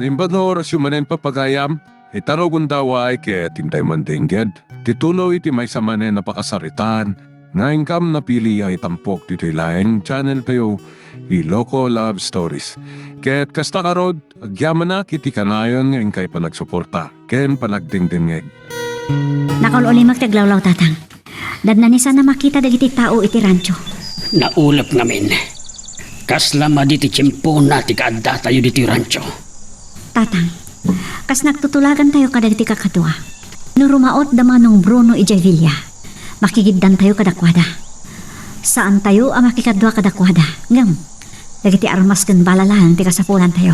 Nimbador sumanen papagayam, itarogun daway kaya tintay mandingged. Tituloy iti may samanen napakasaritan, nga ingkam napili ay tampok dito ilaeng channel kayo, Iloko Love Stories. Kaya't kasta karod, agyaman na kiti kanayon nga ingkay panagsuporta, ken panagdingdingeg. Nakululi magtaglawlaw tatang. Dadna ni sana makita dagiti tao iti rancho. Naulap ngamin. Kaslama diti tiyempo na ti kaadda tayo diti rancho. Tatang, kas nagtutulagan tayo kadagiti kakadwa. No rumaot damanong Bruno Ijavilla, makigiddan tayo kadakwada. Saan tayo ang makikadwa kadakwada? Ngam, dagiti armas kan balalang ti kasapulan tayo.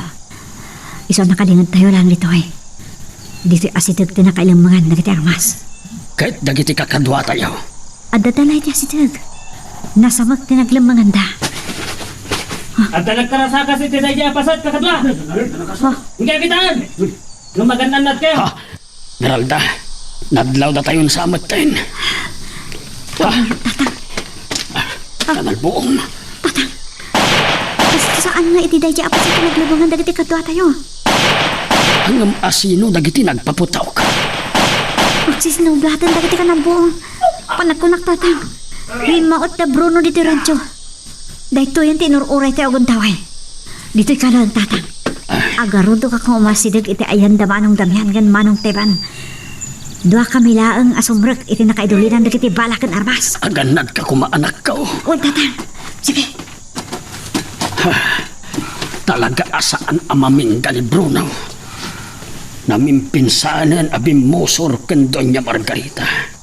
Iso nakalingad tayo lang dito eh. Dito asidag tinakailamangan dagiti armas. Kahit dagiti kakadwa tayo. Adadalay ti asidag. Nasamag tinaglamangan da. At nagkarasaka si Tinay Pasat kakadwa. Hindi kitaan. Lumagandan nat kayo. Ha, Meralda, nadlaw na tayo sa amat tayo. Ha, kanal buong. Saan nga iti dayja apa sa pinaglabangan dagiti kadwa tayo? Hanggang asino dagiti nagpaputaw ka. Magsisinubatan dagiti ka na buong. Panagkunak tatang. Himaot na Bruno dito rancho. Dahito yan tinururay tayo aguntaway. Dito'y kalang tatang. Agarudo ka kung umasidag iti ayan da manong damihan gan manong teban. Dua kami laang asumrek iti nakaidulinan dagiti balakan armas. Aganad ka kumaanak ka. Uy tatang. Sige. Talaga asaan amamin gali Bruno. Namimpinsanan abimosor ken Doña Margarita.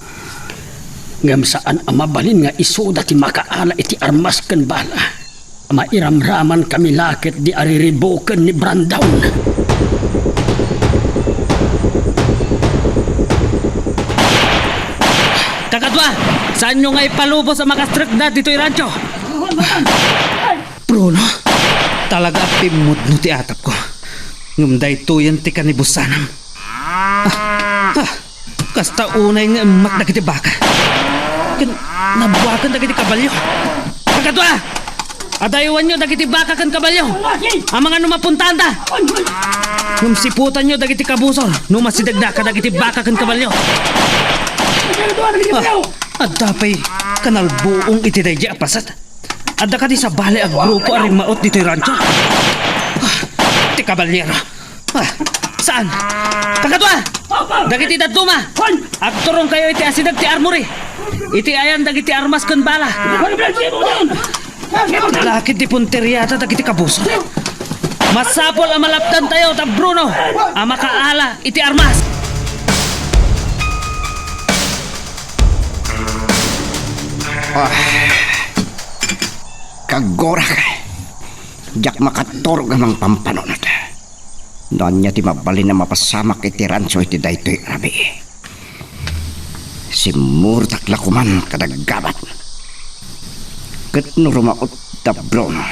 Ngam saan amabalin nga isuda ti makaala iti armas ken bala. Mairamraman kami lakit di aririboken ni Brandown. Kakadwa, saan nyo nga ipalubo sa makastrek na dito'y rancho? Bruno, talaga pimot no ti atap ko. Ngumday tuyan ti kanibusanam. Kasta unay nga emak dagiti baka. Nabuwakan dagiti kabalyo. Kakadwa, adayuan nyo dagiti baka kan kabalyo. Ang mga numapuntaan ta. Numsiputan nyo dagiti kabusol. Numasidagda ka dagiti baka kan kabalyo. At dapay kanal buong itidayja pasat. Adda ka di sa bale ag grupo aring maot dito'y rancho. Ti kabalyero. Saan? Kakadwa, dagiti daduma. Agturong kayo iti asidag ti armory. Iti ayan dagiti armas kan bala. Lakit di punteryata dagiti kabuso. Masapol ang malapdan tayo ta Bruno. Ang makaala iti armas. Kagora ka. Diyak makatorog ang pampanonat. Doon niya ti mabalin na mapasamak iti rancho iti daytoy rabi. Si Murtak lakuman kadaggabat. Kat no rumaot da Bruno.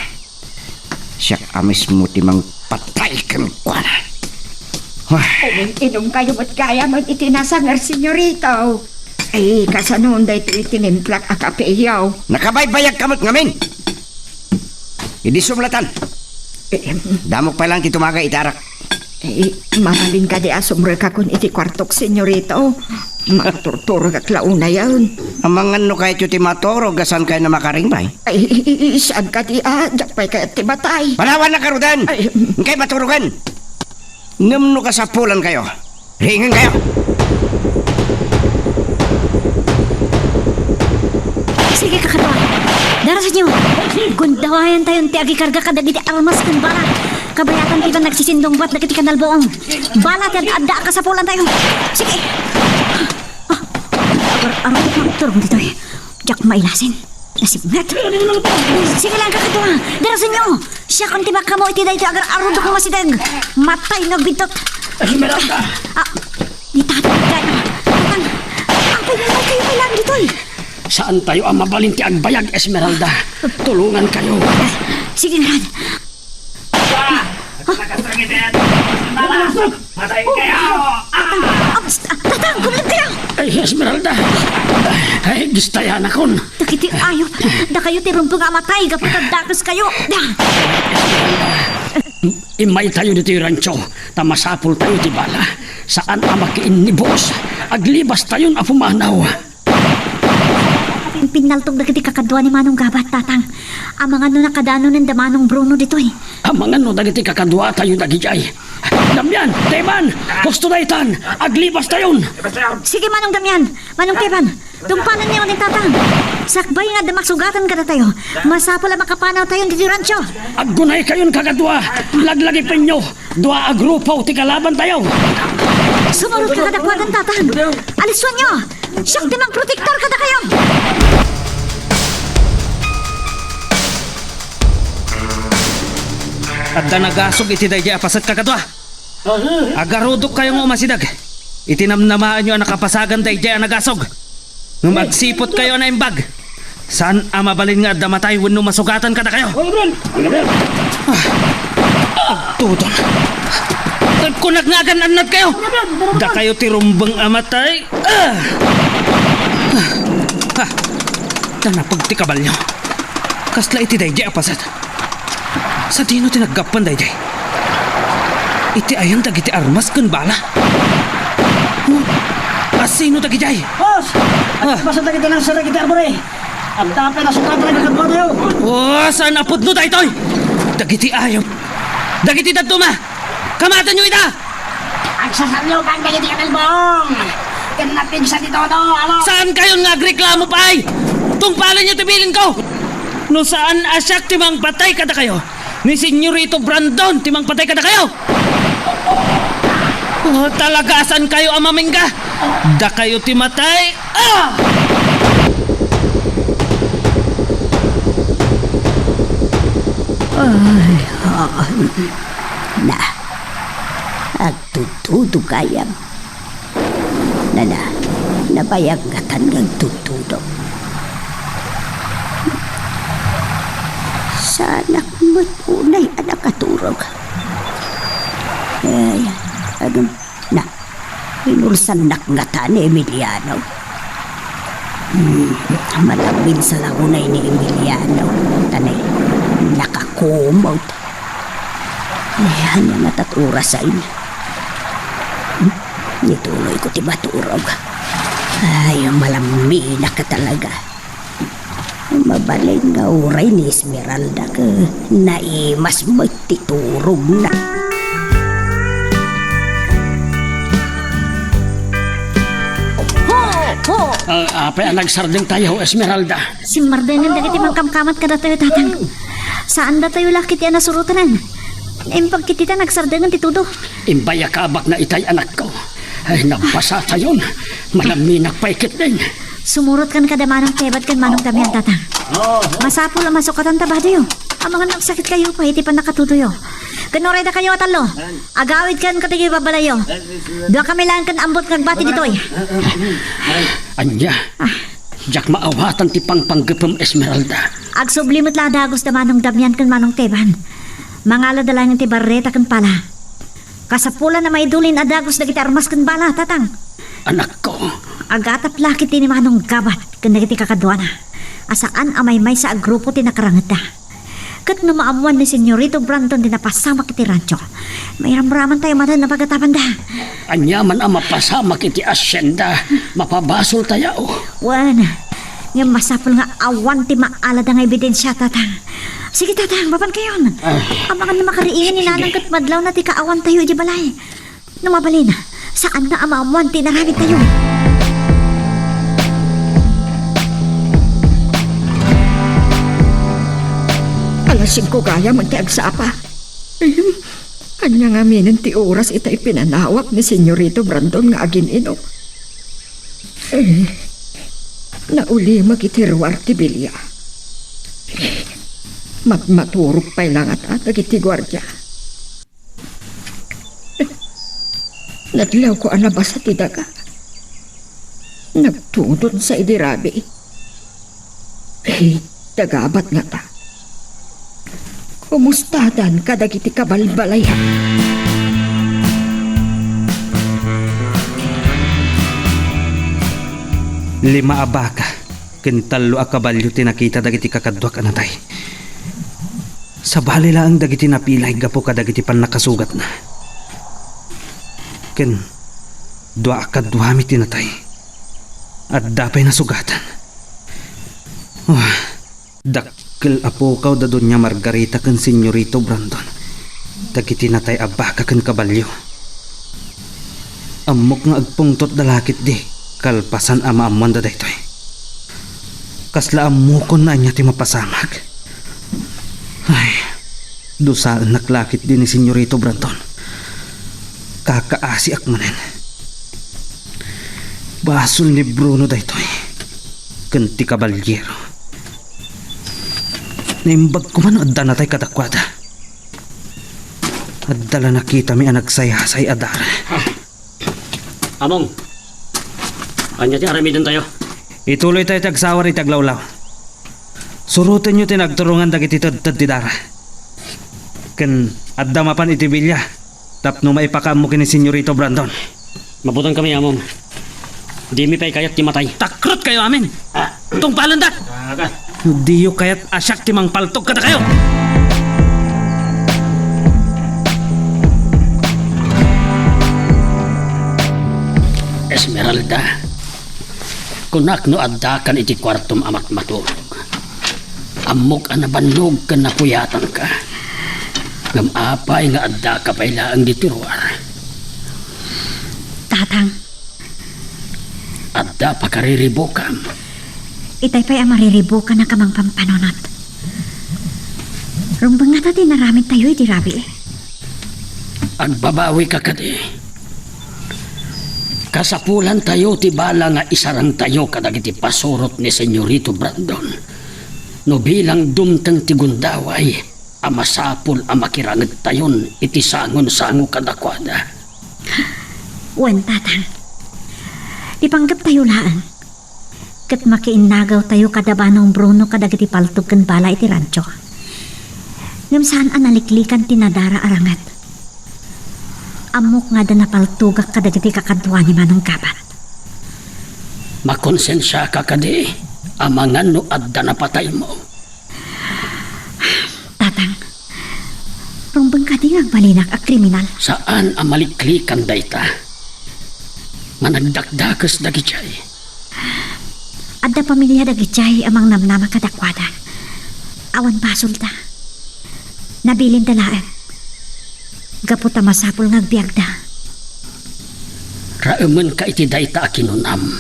Siya amis mo ti mang patay kang kuwana. Inom kayo ba't kaya mag-itinasangar, senyorito? Ay, kasanon da ito itinimplak akapiyaw. Nakabaybayag kamot ngamin. Hindi sumlatan. Damok pa lang ti tumaga itarak. Mamalin ka di asumre ka kung iti kwartok, senyorito. Makaturturo ka klauna yan. Ang mga no kahit yung timatoro, gasan kayo na makaringbay. Ay, saan ka di jakpay ka at tibatay. Panawan na karudan! Ang kayo maturugan! Ngamno ka sa pulan kayo. Ringan kayo! Sige kakadwa. Darasan nyo. Gundawayan tayo ti agikarga kadagiti armas kan bala. Kabayatan kita nagsisindong buat dagiti kanal buong. Bala ti adda ka sa pulan tayo. Sige. Agar magturong dito eh. Diyak mailasin. Nasibngat. Sige lang kakadwa. Darasan nyo. Siya kung tibak ka mo iti dahito agar arudo kong masidag. Matay na bitot. Di tatang. Tatang. Apay na lang kayo kailangan dito eh. Saan tayo ang mabalin ti agbayag, Esmeralda? Tulungan kayo. Sige nga. Matay kayo! Tatang, kumulog kayo! Ay, Esmeralda. Ay, gistayan akon. Dakiti ayop. Da kayo tirumpo nga matay. Kapatad dakas kayo. Da! Esmeralda. Imay tayo dito yung rancho, tamasapol tayo di bala. Saan ang makiin ni boss? Aglibas tayo na pumanaw. Pinaltog na kiti kakadwa ni Manong Gabat, tatang. Ang mga nakadano ng damanong Bruno dito eh. Ang mga no dagiti kakadwa tayo dagijay. Damyan, Teban, gusto na itan, aglibas tayo. Sige, Manong Damian, Manong Teban, tumpanan niyo ni tatang. Sakbay nga damaksugatan ka na tayo. Masapo lang makapanaw tayo dito rancho. Aggunay kayon kakadwa, laglagi pinyo. Dua agrupo, tikalaban tayo. Sumunod ka kadakwatan, tatang. Aliswan niyo. Siyang timang protektor ka na kayo. At da nagasog iti dayjay apasat kakadwa. Agarudok kayong umasidag. Itinamnamaan nyo ang nakapasagan dayjay ang nagasog. Nung magsipot kayo na imbag. Saan ang mabalin nga damatay wenno masugatan kada kayo? Agtudon. Kunagnagan anad kayo. Da kayo tirumbang amatay. Da napagtikabal nyo. Kasla iti dayjay apasat. Sa dino tinaggapan dayjay. Iti ayan dagiti armas kan bala. Asino dagijay? Boss! Basta dagiti lang sa dagiti arbore. Ang tape na sukatan na kakadwa tayo. Oh, saan apod no daytoy? Dagiti ayaw. Dagiti daduma. Kamatan nyo ita! Ang sasalyo kang dagiti kakalbong. Kinapig sa dito to, alo? Saan kayo nga agreklamo pa ay? Tungpalan nyo tibilin ko! No saan asyak timang patay kada kayo? Ni Senyorito Brandon timang patay kada kayo? Oh, talaga saan kayo amaming ka? Da kayo timatay? Ah! Na, agtutudo kayam. Nabayagatan ng tutudo. Sa anak mo't unay anak katurog. Ay, na, inulsan nakngata ni Emiliano. Malabin sa lagunay ni Emiliano. Tanay, nakakumot. Yan yung natatura sa inyo. Nituloy ko ti baturog. Ay, malami na ka talaga. Mabaling nga uray ni Esmeralda ka. Naimas magtiturog na. Apay ang nagsarding tayo, Esmeralda. Si Mardenan dagiti mangkamkamat ka na tayo, tatang. Saan da tayo lakit yan nasurutanan? Pagkitita nagsardengan titudo. Imbayakabak na itay anak ko. Ay, nabasa tayo. Malaminak paikit din. Sumurot kan kada manong tebat kan manong damihan, tatang. Masapo lang masukatan tabado yun. Ang mga nagsakit kayo pa, iti pa nakatutuyo. Kanuray na kayo atalo. Agawid kan katigi babalayo. Doon kami lang kan ambot kagbati dito eh. Anya, jak maawatan ti pangpanggapam Esmeralda. Agsublimot la dagos da manong damihan kan manong teban. Mangala da lang ti barreta kan pala. Kasapula na maidulin adagos da kita armas kan bala, tatang. Anak ko, Agatap lakit ni manong gabat kan dagiti kakadwana. Asaan amay may sa agrupo ti nakarangat da. Kat no maamuan ni Senyorito Brandon din napasama kiti rancho. May ramraman tayo matan na pagkatapan da. anya man ang mapasama kiti asyenda, mapabasol tayo. Wan, nga masapol nga awan ti maalad nga ebidensya, tatang. Sige, tatang, baban kayon. Amangan na makariingan ni nanang kat madlaw na ti kaawan tayo di balay. Numabalin, saan na amamuan ti naramit tayo? Alasing ko kaya magtiagsapa. Kanya nga minin ti oras itay pinanawap ni Senyorito Brandon nga agin-ino. Nauli magitirwar ti bilya. Maturok pa'y lang at agiti gwardya. Nadlaw ko alabas sa tidaga. Nagtudod sa idirabi. Dagabat nga ta. Kumustadan kadagiti kabalbalayan. Lima abaka. Kentalo a kabalyo tinakita dagiti kakadwak anatay. Sa balila ang dagiti napilay gapo ka dagiti pan nakasugat na. Ken dua kadwami tinatay. At dapay na sugatan. Dakkel apukaw da doon niya Margarita ken Senyorito Brandon. Dagiti natay abaka ken kabalyo. Amok nga agpungtot dalakit di kalpasan ama-amuan da daytoy. Kasla amukon na niya ti mapasamag. Ay, dusaan naklakit din ni Senyorito Brandon. Kakaasi akmanen. Basol ni Bruno daytoy. Kanti kabalyero. Naimbag ko man adda na tay kadakwada. Addala nakita mi anagsayasay adara. Among, anya ti aramidan tayo. Ituloy tayo tagsawar itaglawlaw. Surutan nyo tinagturungan dagiti tad ti dara. Ken adda mapan iti bilya. Tapno maipakaam mo kini Senyorito Brandon. Mabutan kami, Among. Di mi pa'y kayat ti matay. Takrot kayo amin. Itong palandak. Di yu kayat asyak ti mang paltog kada kayo. Esmeralda, kunak no adda kan iti kwartom amat matulog. Amok ang nabanlog kan napuyatan ka. Ngam apay nga adda ka payla ang ditiruar. Tatang, Adda pa kariribukam. itay pa'y ang mariribo ka na kamang pampanonot. Rumbang nga tati naramit tayo iti rabi eh. Agbabawi ka kadi. Kasapulan tayo ti bala nga isarang tayo kadagiti pasurot ni Senyorito Brandon. No bilang dumtang ti gundaway, amasapul amakirangit tayon iti sangon-sango kadakwada. Wen, tatang. Ipanggap tayo laan. Kat makiinagaw tayo kadabanong Bruno kadagiti paltog ken bala iti rancho. Ngam saan analiklikan tinadara arangat. Amok nga da napaltugak kadagiti kakadwa ni Manong Kabat. Makonsensya ka kadi, amangan no adda na patay mo. Tatang, rumbang ka di balinak a kriminal. Saan ang maliklikan dayta? Managdakdakas dagijay. Adda pamilya dagitiyay amang namnama kadakwada. Awan basol ta. Nabilin dalaan. Gaputa masapul ngagbiag da. Rauman ka iti dayta akinunam.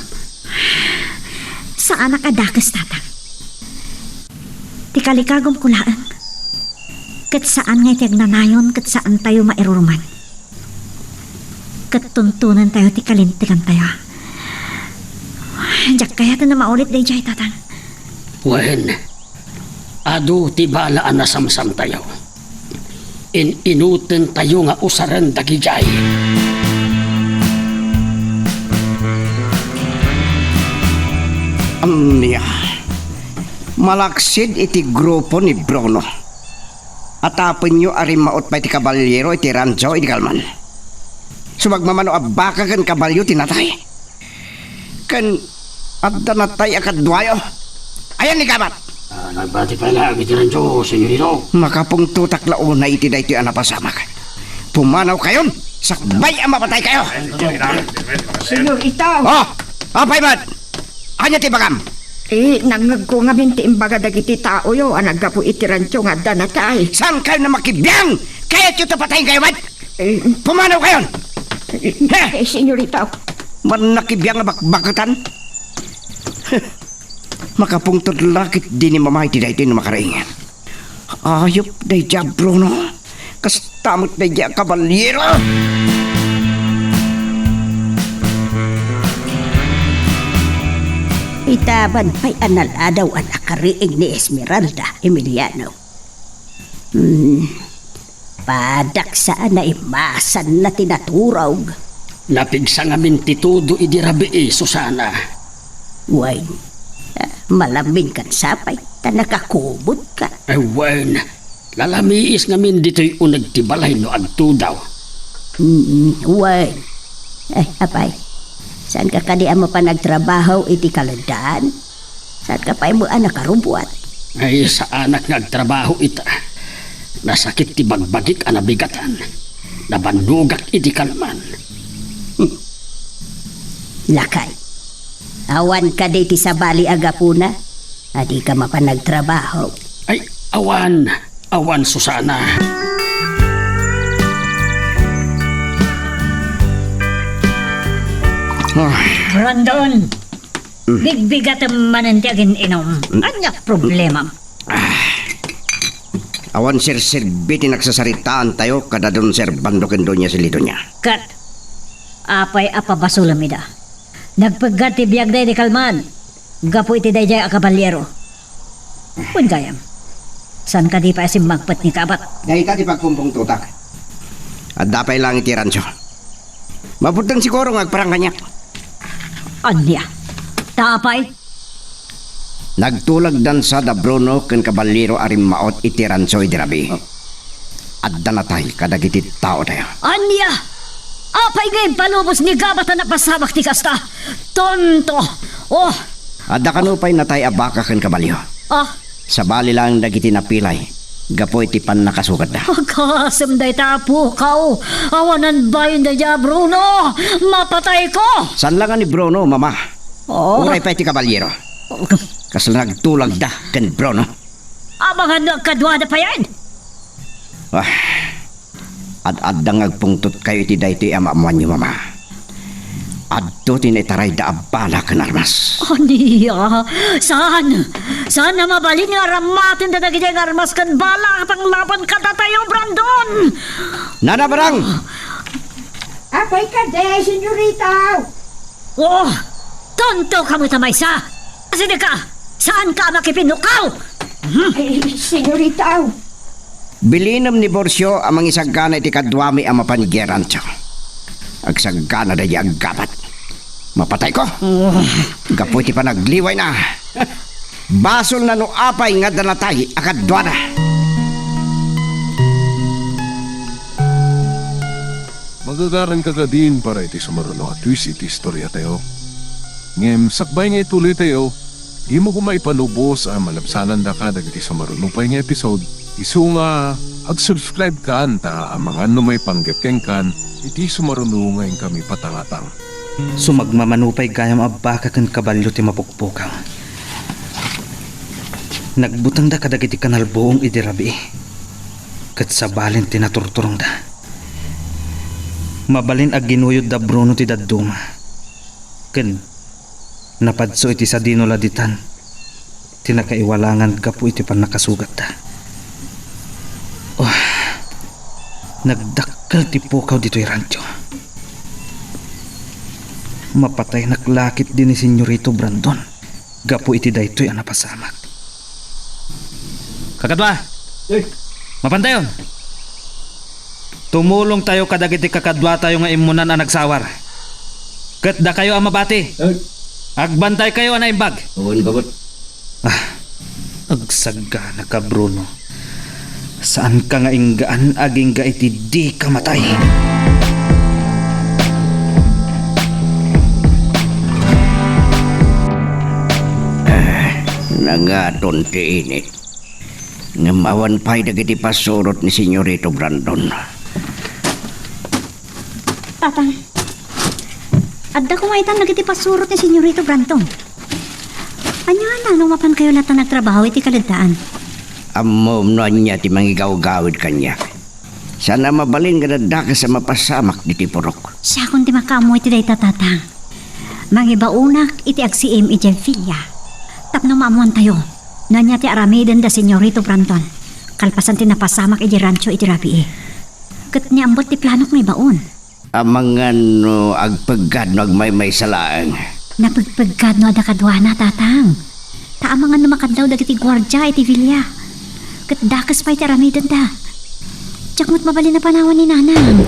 Saan nakadakas, tatang? Tikalikagom kulaan. Kat saan nga tiyag nanayon, kat saan tayo mairuruman. Kat tuntunan tayo, tikalintikan tayo. Diyak kaya ito na maulit day jay, tatang. Wen, adu ti balaan na samsam tayo. Inuten tayo nga usaran dagijay. Niya. Malaksid iti grupo ni Bruno. Atapon nyo arim maot pa iti kabalyero iti rancho iti kalman. Sumagmamano abaka kan kabalyo tinatay. Kan adda natay akadwayo. Ayan ni Kabat. Nagbati pa lang iti rancho, Senyorito. Makapong tutak launa iti da iti anapasamak. Pumanaw kayon. Sakbay ang mapatay kayo. Senyorito! Oh! Apay mat! Anya ti bagam? Nangag ko nga minti imbaga dagiti tao yo, anagapo iti rancho nga danatay. Saan kayo na makibiyang? Kaya tiyo patayin kayo, mat? Pumanaw kayon! Senyorito. Man nakibiyang nga bakbakatan? Makapungtod lakit din ni mamay ti dahi no makaraingan. Ayop dahi dya Bruno. Kastamot dahi dya kabalyero. Itaban pa'y analadaw ang nakariig ni Esmeralda Emiliano. Padak saan na imasan na tinaturog. Napigsa nga mintitudo idirabi Susana. Wine, malaming kan sapay, ta nakakubod ka. Ay wen, lalamiis nga min dito'y unag tibalay no agtudaw. Wine, ay apay, saan ka kadi mo pa nagtrabaho iti kaladaan? Saan ka pa mo anak karubuat? Ay sa anak nga agtrabaho ita. Nasakit ti bagbagik anabigatan. Nabandugak iti kalman. Lakay. Awan ka di ti sa bali agapuna. Adi ka mapanagtrabaho. Ay, awan Susana. Brandon! Bigbigat manan ti agin inom. Anyak problema. Awan sir biti nagsasaritaan tayo kada doon sir bandokin doon niya si Lido niya. Kat, apay apabasulamida. Nagpaggat ti biyag day di kalman. Gapo iti day jay akabalyero. Pun gayam. San ka di pa asim magpat ni kabat? Ngayon ka di pagpumpong tutak. At dapay lang iti rancho. Maputang siguro ngagparang kanya. Anya? Tapay? Nagtulag dan sa da Bruno ken kabalero arim maot iti rancho iti rabi. At danatay kadagiti tao tayo. Anya? Apay ngayon palubos ni kabat na napasabak ti kasta. Tonto! Oh! At da kanupay natay abaka ken kabalyo. Ah! Sa bali lang dagiti napilay. Gapo iti pan nakasugat da. Pagkasam day tapo kao. Awanan bayan day ja, Bruno. Mapatay ko. San lang ni Bruno, mama? Oh. Uray pa iti kabalyero. Kasal nagtulag da ken Bruno. Abangan nagkadwada pa yan. Ad-adang agpungtot kayo iti dayti amamuan niyo, mama. Adto tinitaray da abala ken armas. Aniya, saan? Saan na mabalin nga ramatin na nagiging armas kan bala at ang laban ka tayo, Brandon? Nanabarang! Apay ka de, senyorita! Oh, tonto ka mo tamay sa. Sige ka, saan ka makipinukaw? Ay, senyorita! Bilinam ni Borsyo amang isagana iti kadwami ang mapanigyerancho. Agsagana da di aggapat. Mapatay ko. Gapo iti pa nagliway na. Basol na no apay nga danatay akadwana. Magagaran ka din para iti sumaruno at twist iti istorya tayo. Ngem sakbay nga ituloy tayo, di mo kumaipanubos ang malabsanan da ka dagiti sumaruno pa nga episode. Isu nga ag-subscribe ka anta ang mga may panggapkeng kan iti sumaruno ngayon kami patangatang. Sumagmamanupay gayam abaka kan kabalyo ti mapukpukaw. Nagbutang da kadagiti kanalbuong idirabi. Kat sa balin tinaturturong da. Mabalin ag ginuyod da Bruno ti dadduma. Ken napadso iti sa dinoladitan. Tinakaiwalangan kapo iti pan nakasugat da. Nagdakkel ti pukaw dito'y rancho. Mapatay naklakit din ni Senyorito Brandon. Gapo iti daytoy ang napasamak. Kakadwa! Mapantayon! Tumulong tayo kadagiti kakadwa tayo nga imunan ang nagsawar. Kat da kayo ang mabati. Agbantay kayo ang naimbag. Agsagana ka, Bruno. Saan ka nga inggaan aging ga iti di kamatay? Nangaton ti init. Ngamawan pa'y dagiti pasurot ni Senyorito Brandon. Tatang, adda kumaitan nagiti pasurot ni Senyorito Brandon. Anya na, lumapan kayo lahat na nagtrabaho iti kaladaan. Amom no niya ti mangigaw-gawid kanya. Sana mabalin ka dadaka sa mapasamak di ti purok. Siya kung di makamoy ti day tatang. Mangibaunak iti agsiim iti filya. Tapno maamuan tayo. Nanya ti aramiden da Senyorito Brandon. Kalpasan ti napasamak iti rancho iti rabi. Kat niya ambot ti planok may baon. Amangan no agpagad no agmay-may salaang. Napagpagkad no ada kadwana tatang. Taamangan no makadlaw dagiti gwardya iti filya. Kat dakas pa iti aramiden da. Tsak mo't mabalin na panawan ni nanang.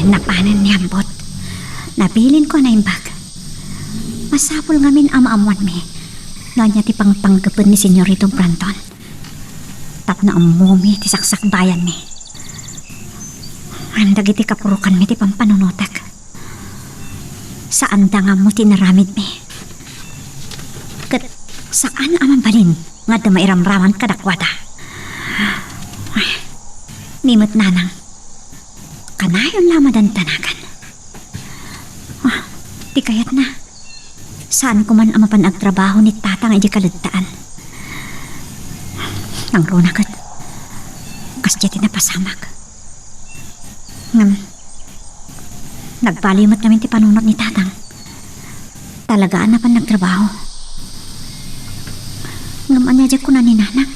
Napanan ni ambot. Nabilin ko na imbag. Masapul ngamin ama-amuan mi. Noon niya ti pangpanggapin ni Senyorito Brandon. Tap na amumi ti saksak bayan mi. Andag iti kapurukan mi ti pampanunotak. Saan da nga mo tinaramid mi. Kat Saan amang balin nga da mairamraman kadakwada? Ay, nimot nanang. Kanayon lamadan tanagan. Di kayat na. Saan ko man amapan agtrabaho ni tatang ay di kalagtaan. Nang runakat. Kasjeti na pasamak. Nagpalimot namin ti panunot ni tatang. Talagaan na pan nagtrabaho. Anya ko na ni nanang.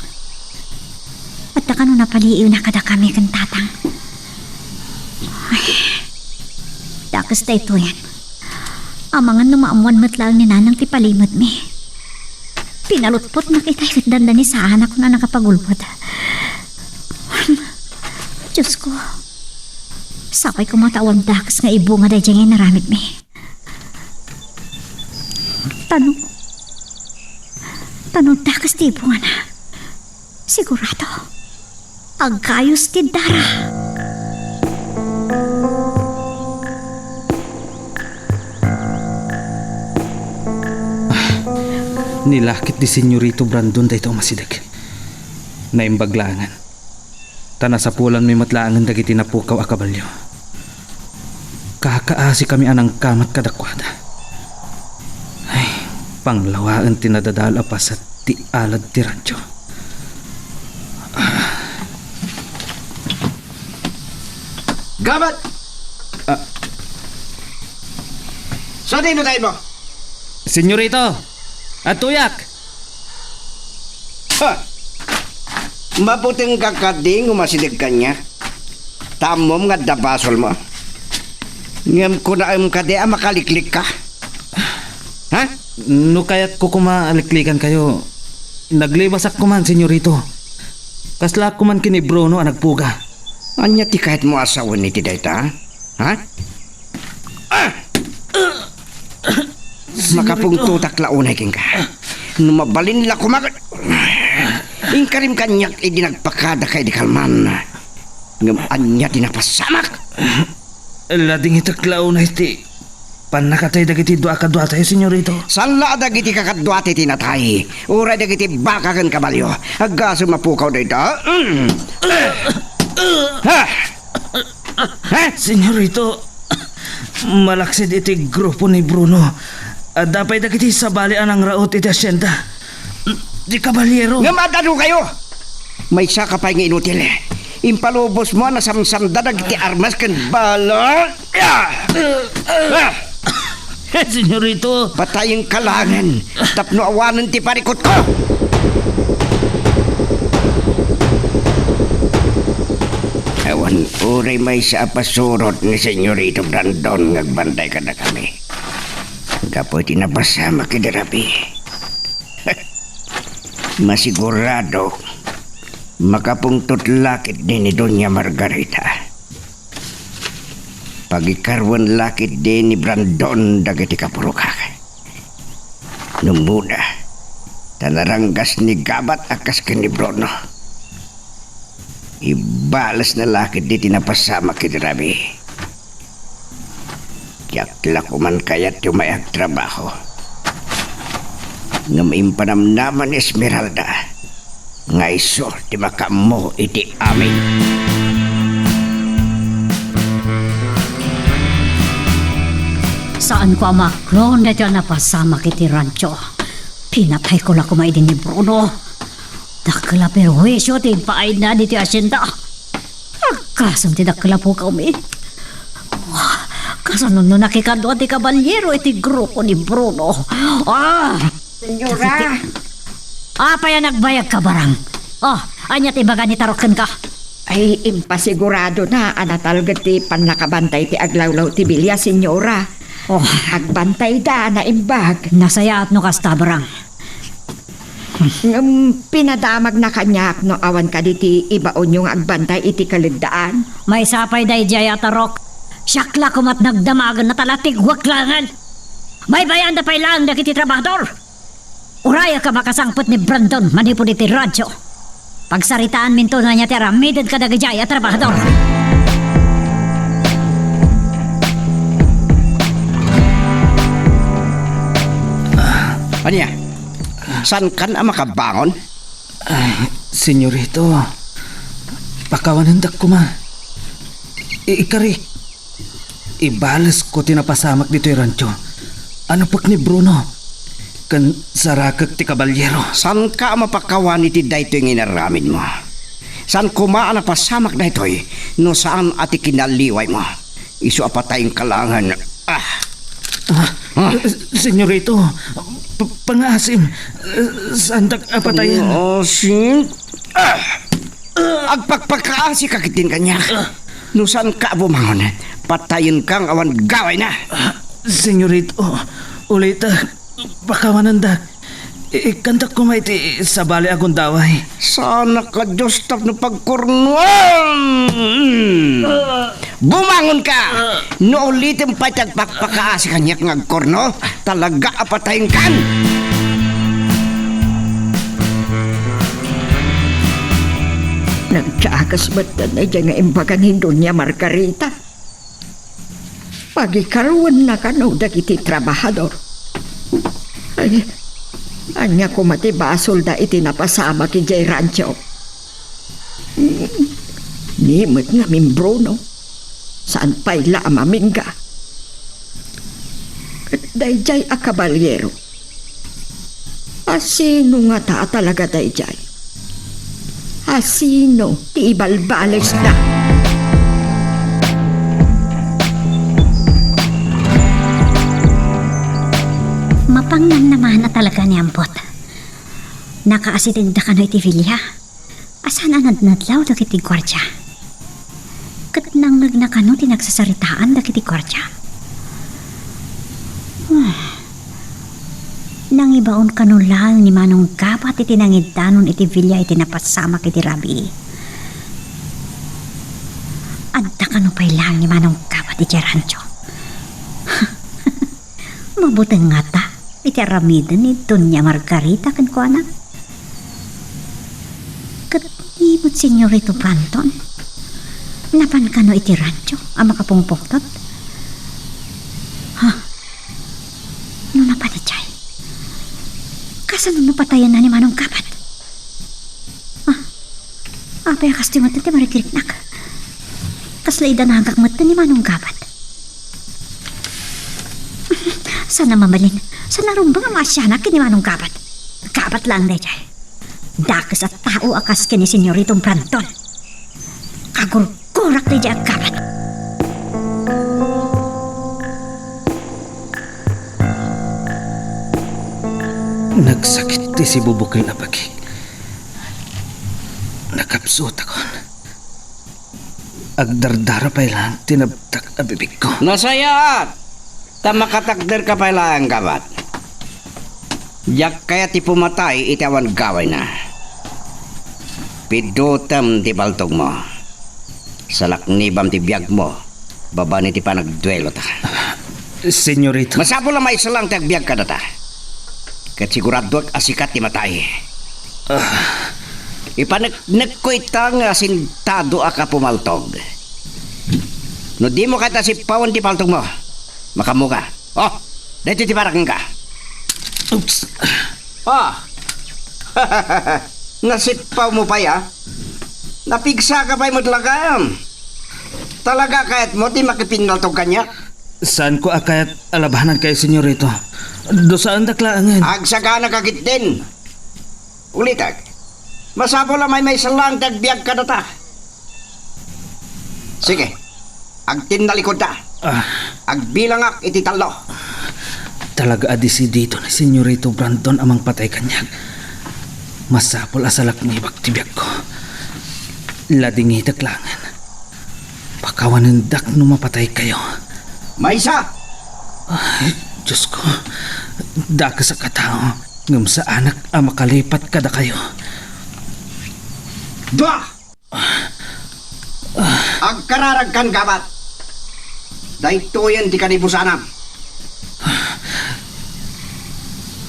At na kano napaliiw na kada kami kan tatang. Ay, dakas da ito yan. Amangan numaamuan matlaang ni nanang ti palimot mi. Pinalutpot na kita'y danda ni sa anak ko na nakapagulpot. Diyos ko. Sapay ko matawag dakas nga ibu nga dahil dyan naramit mi. Tanong dakas ti ibu nga na. Sigurado. Agkayos ti dara. Nilakit di Senyorito Brandon dayto masidag. Naimbaglangan. Tanasapulan may matlaangan dagiti napukaw a kabalyo. Kakaasi kami anang kamat kadakwada. Ay, panglawaan tinadadala pa sa ti alad ti radyo. Gabat! Saan din tayo mo? Senyorito! At tuyak! Ha! Mabuting kakading umasidig ka niya. Tamom nga dabasol mo. Ngam ko na kade makaliklik ka. Ha? No kaya't ko kumaaliklikan kayo. Naglibasak ko man, senyorito. Kasla ko man kini Bruno ang nagpuga. Anya ti kahit mo asawan ni ti dayta? Ha? Makapungtutak launay king ka. Numabalin nila kumagat. Ingkarim kanyak idinagpakada kay di kalman. Ngam anya tinapasamak. Lading itaklaw na iti. Panakatay dagiti dua kadua tayo, senyorito. Sala dagiti kakadwati tinatay. Uray dagiti baka kan kabalyo. Agaso mapukaw dayta. Ha? Ha? Senyorito, malaksid iti grupo ni Bruno. Dapay dagiti sabali anang raot iti asyenda. Di kabalyero. Nga madano kayo! May isa ka pa yung inutil. Impalubos mo na samsamda dagiti armas kan bala. Senyorito. Patayang kalangan. Tapno awanan ti parikot ko. Ewan, uray may sa pasurot ni Senyorito Brandon ngagbantay ka na kami. Kapoy tinapasama kidarapi. Masigurado makapungtot lakit din ni Doña Margarita. Pagikarwan lakit din ni Brandon dagiti kapurukak. Nung muna, tanaranggas ni Gabat akas ka ni Bruno. Ibalas na lakit di tinapasama kidarapi. Yakla ko man kaya't yumayag trabaho. Nga maimpanamnaman Esmeralda. Nga iso di makamo iti amin. Saan ko amakron na dyan napasama kiti rancho? Pinatay ko lang kumay din ni Bruno. Dakla perwisyo ti paay na diti asyenda. Agkasam ti dakla po kami. Kasanong no nakikadwa ti kabalyero iti grupo ni Bruno. Senyora! Apa yan nagbayag ka barang? Anya ti baga ni tarokan ka? Ay, impasigurado na anatalagad ti panakabantay ti aglawlaw ti bilya, senyora. Agbantay da na imbag. Nasaya at no kasta barang. Pinadamag na kanyak no awan ka diti ibaon yung agbantay iti kaligdaan. May sapay day jaya tarok. Syakla kumat nagdamagan na talatig waklangan. May bayan da pay lang dakiti trabahador. Uraya ka makasangpot ni Brandon manipod iti radyo. Pagsaritaan minto na niya tira mided ka dagajaya trabahador. Anya? San ka na makabangon? Ay, senyorito. Pakawanindak ko ma. Ikari. Ibalas ko tinapasamak dito yung rancho. Ano pag ni Bruno? Kan sarakag ti kabalyero. San ka mapakawan iti dayto yung inaramin mo? San kumaan na pasamak daytoy? No saan ati kinaliway mo? Isu apatayong kalangan. Senyorito, pangasim. Sandak apatayan. Asin? Agpagpagkaasi kakitin kanya. No saan ka bumangon? Patayin kang awan gaway na. Senyorito, ulit pakawanandak. Ikantak ko maiti sa bali akong daway. Sana ka Diyos tap na pagkurnuan. Bumangon ka. No ulitin pa tagpagpakaasi kanya kang agkorno. Talaga apatayin kan. Nagtsakas ba't na dyan nga imbagan Doña Margarita? Pagikaruan na ka no dagiti trabahador. Ay, anya ko matibasol da iti napasama ki Jay Rancho. Nimit nga min Bruno. Saan pa'y laamamin ka? Dayjay a kabalyero. Asino nga ta talaga dayjay? Asino ti ibalbales na? Mapangnan naman na talaga ni Ampot. Nakaasidin da ka no iti Villa. Asan anad nadlaw da kiti gwardya? Kat nang nagnakano ti nagsasaritaan da kiti gwardya. Nang ibaon kano lang ni Manong Kapat iti nangidanon iti Villa iti napasamak iti Rabi. Adda kano pa'y lang ni Manong Kapat iti rancho. Mabuting nga ta. Iti aramidan ni Doña Margarita kan ko anak. Katibot senyorito Panton. Napan ka no iti rancho ang makapungpuktot. Ha? No napan iti kasan napatayan na ni Manong Kapat? Ha? Apay akas ti matan ti marikiriknak. Kaslay na hanggang matan ni Manong Kapat. Sana mamalin. Sana rumbang ang masyanak ni Manong Kapat. Kapat lang dayjay. Dakas at tao akas kini senyoritong Panton. Kagurkurak dayjay ang Kapat. Nagsakit ti si Bubukay na pagi. Nakapsot ako. Agdardara pa lang tinabtak ang bibig ko. Nasayat! Tamakatakder ka pa lang kabat. Yak kaya ti pumatay itawan gaway na. Pidutam ti baltog mo. Salaknibam ti biyag mo. Baba ni ti panagduelo ta. Senyorito. Masapo lang may isa lang ti agbyag ka na ta. Kat sigurado asikat ti matay. Ipanagnak ko itang asintado ka pumaltog. No di mo kata si pawan ti paltog mo. Makamu ka. Oh, dito ti paraking ka. Oops. Oh. Nasitpaw mo pa ya. Napigsa ka pa'y mo talagam. Talaga kahit mo ti makipinaltog kanya. Saan ko akayat alabanan kayo, senyorito? Do saan daklaangan? Agsaga na kakit din. Ulitag. Masapo lang may salang tagbiag ka na ta. Sige. Agtindalikod ta. Agbilangak iti talo. Talaga adisi dito ni senyorito Brandon amang patay kanyag. Masapol asalak ni baktibyak ko. Ladingi daklangan. Pakawanindak no mapatay kayo. Maysa! Ay, Diyos ko. Daka sa katao. Ngam sa anak ang makalipat kada kayo. Dua! Agkararagkan kabat. Dahito yan di kanibusanam.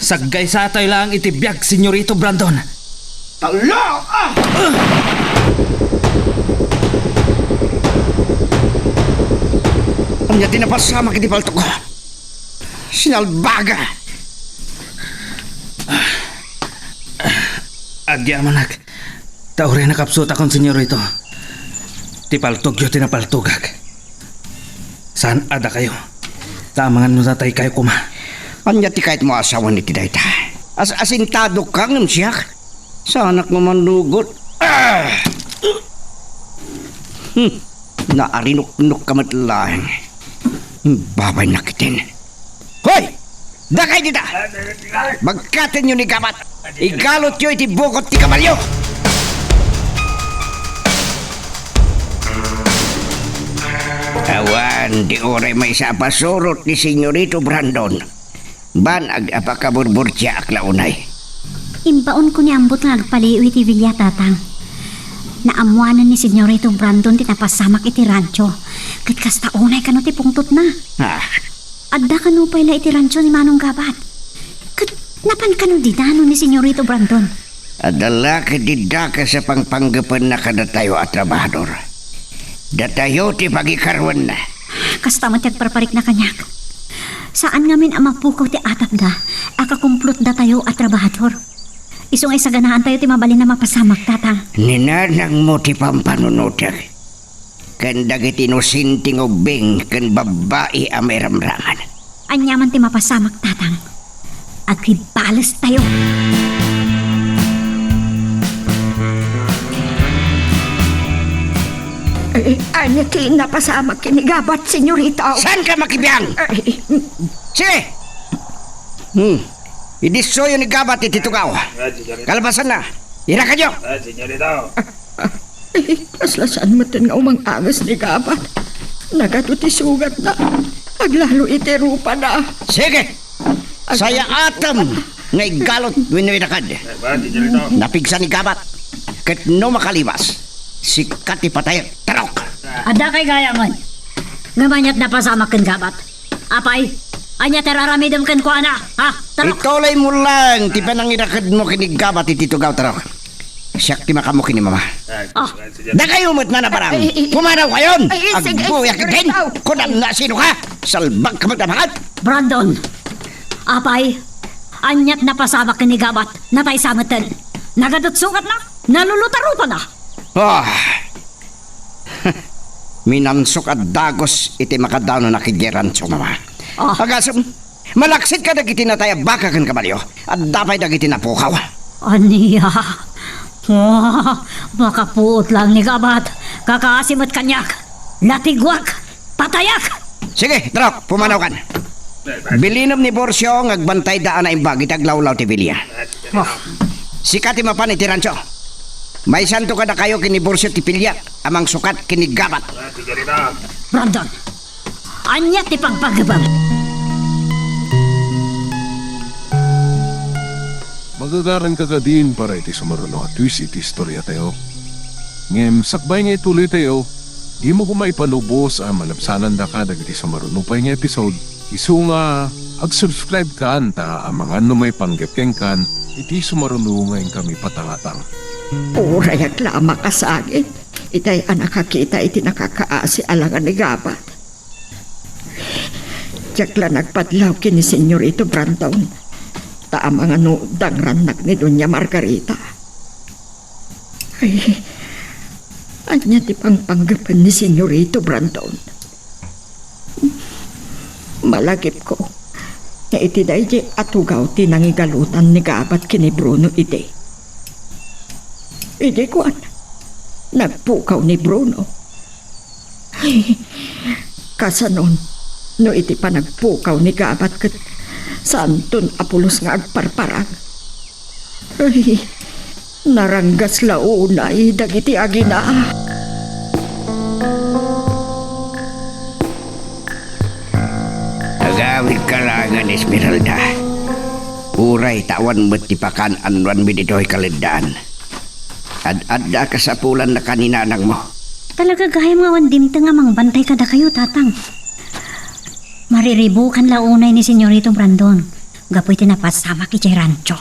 Saggay sa tayo lang itibiyag, senyorito Brandon. Talo! Anya tinapasama kiti palto ko. Sinalbaga. Bagya manak. Taure nakapsuta kon senyorito. Tipaltog yo tinapaltugag. Saan ada kayo? Tamangan mo tatay kayo kuma. Anya ti kahit mo asawa ni Tidayta. Asintado ka ng siya. Sanak mo manugot. Naarinok-nok ka matlahan. Babay nakitin. Hoy! Dakay dita! Magkatin nyo ni Gabat. Igalot nyo iti bukot ti kabalyo. Awan, di oray may sa pasurot ni Senyorito Brandon. Ban apakaburbur siya aklaunay. Imbaon ko ni ambot nga agpaliw iti Villa tatang. Naamuanan ni Senyorito Brandon tinapasamak iti rancho. Kat kasta unay kano ti pungtot na. Adda kano pala iti rancho ni Manong Gabat. Kat napan kano dinano ni Senyorito Brandon. Adala kadida ka sa pangpanggapan na kadatayo at trabahador. Datayo ti pagikarwan na. Kasta matyag parparik na kanyak. Saan ngamin ang magpukaw ti atap da, akakumplot da tayo at trabahador. Isong ay saganaan tayo ti mabalin na mapasamak tatang. Ninanang mo ti pampanunotag. Kan dagiti inusinting ubing kan babae ang may ramraman. Anyaman ti mapasamak tatang. Agribalas tayo. Anya ti napasama kinigabat, senyorita. Saan ka makibiyang? Sige! Idisoyo ni Gabat iti tugaw. Kalabasan na. Ira ka nyo! Kaslasan mo nga umang angas ni gabat. Nagato ti sugat na. Aglalo iti rupa na. Sige! Saya atam nga igalot winuinakad. Napigsa ni Gabat. Kat no makalibas. Sikat ipatay tarok. Ada kay gayaman. Ngamanyat na pasamak kan Gabat. Apay, anya teraramidam kan ko ana. Ha? Tarok. Itolay mo lang. Ti panangirakad mo kini Gabat iti tugaw tarok. Siyak ti makamo kini mama. Oh, Da kayo mo't na nabarang. Pumanaw kayon. sige, Agbuyak sige, din. ikaw. Kunam na sino ka. Salbag ka magdamangat. Brandon. Apay, anyat na pasamak kan ni Gabat. Natay samatan. Nagadot sugat na. Nalulutaro pa na. Oh. Minansok at dagos iti makadano na kigeran so mama. Oh. Agasum, malaksit ka dagiti na tayo baka kan kabalyo at dapay dagiti na pukaw. Aniya. Oh, makapuot lang ni Gabat. Kakaasimot kanyak. Natigwak. Patayak. Sige, Drok, pumanaw kan. Bilinom ni Borsyo ngagbantay daan na imbag itaglawlaw ti Vilya. Oh. Sikati mapan iti rancho. May santo ka na kayo kini Borsyo ti Pilya amang sukat kini Gabat. Brandon. Anya ti pagpagabang. Magagaran ka ka din para iti sumaruno at twist iti istorya tayo. Ngem, sakbay nga ituloy tayo, di mo kumaipanubos ang malapsanan da ka dagiti sumaruno pa nga episode. Isu nga, ag-subscribe ka anta ang mga may panggapkeng kan, iti sumaruno ngayon kami patangatang. Uray at lama kasagin. Itay anak kakita iti nakakaasi alangan ni gabat. Tiyakla nagpadlaw kini Senyorito Brandon. Taam ang dangrannak ni Doña Margarita. Ay, anya ti pangpanggapan ni Senyorito Brandon. Malagip ko na iti dahi atugaw ti nangigalutan ni gabat kini Bruno iti. Iti kuan, nagpukaw ni Bruno. Ay, kasanon, no iti pa nagpukaw ni gabat kat santon apulos nga agparparag. Ay, naranggas launay dagiti agina. Agawid ka lang ang Esmeralda. Uray tawan mo't tipakan anwan midito'y kalendaan. Ad-adda ka sa pulan na kaninanang mo. Talaga gaya mga wandimta nga mangbantay kada kayo, tatang. Mariribukan launay ni Senyorito Brandon. Gapoy tinapasama ki rancho.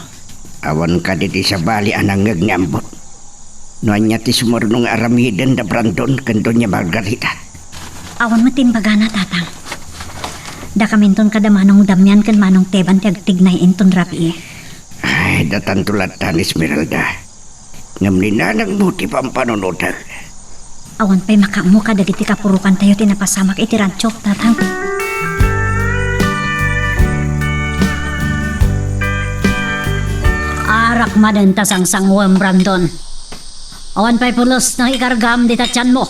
Awan ka diti sa bali anang ngagnyambot. Noan niya ti sumurnong aramiden da Brandon kando niya Margarita. Awan matimbagana, tatang. Da kaminton kada manong damyan kan manong teban ti agtignay inton rapi. Ay, datantulatan Esmeralda. Ngamlinanang mo ti pampanunod. Awan pa'y makamu ka dagiti kapurukan tayo tinapasamak iti rancho, tatang. Arak madenta sang sangwam, Brandon. Awan pa'y pulos na ikargam di tatyan mo.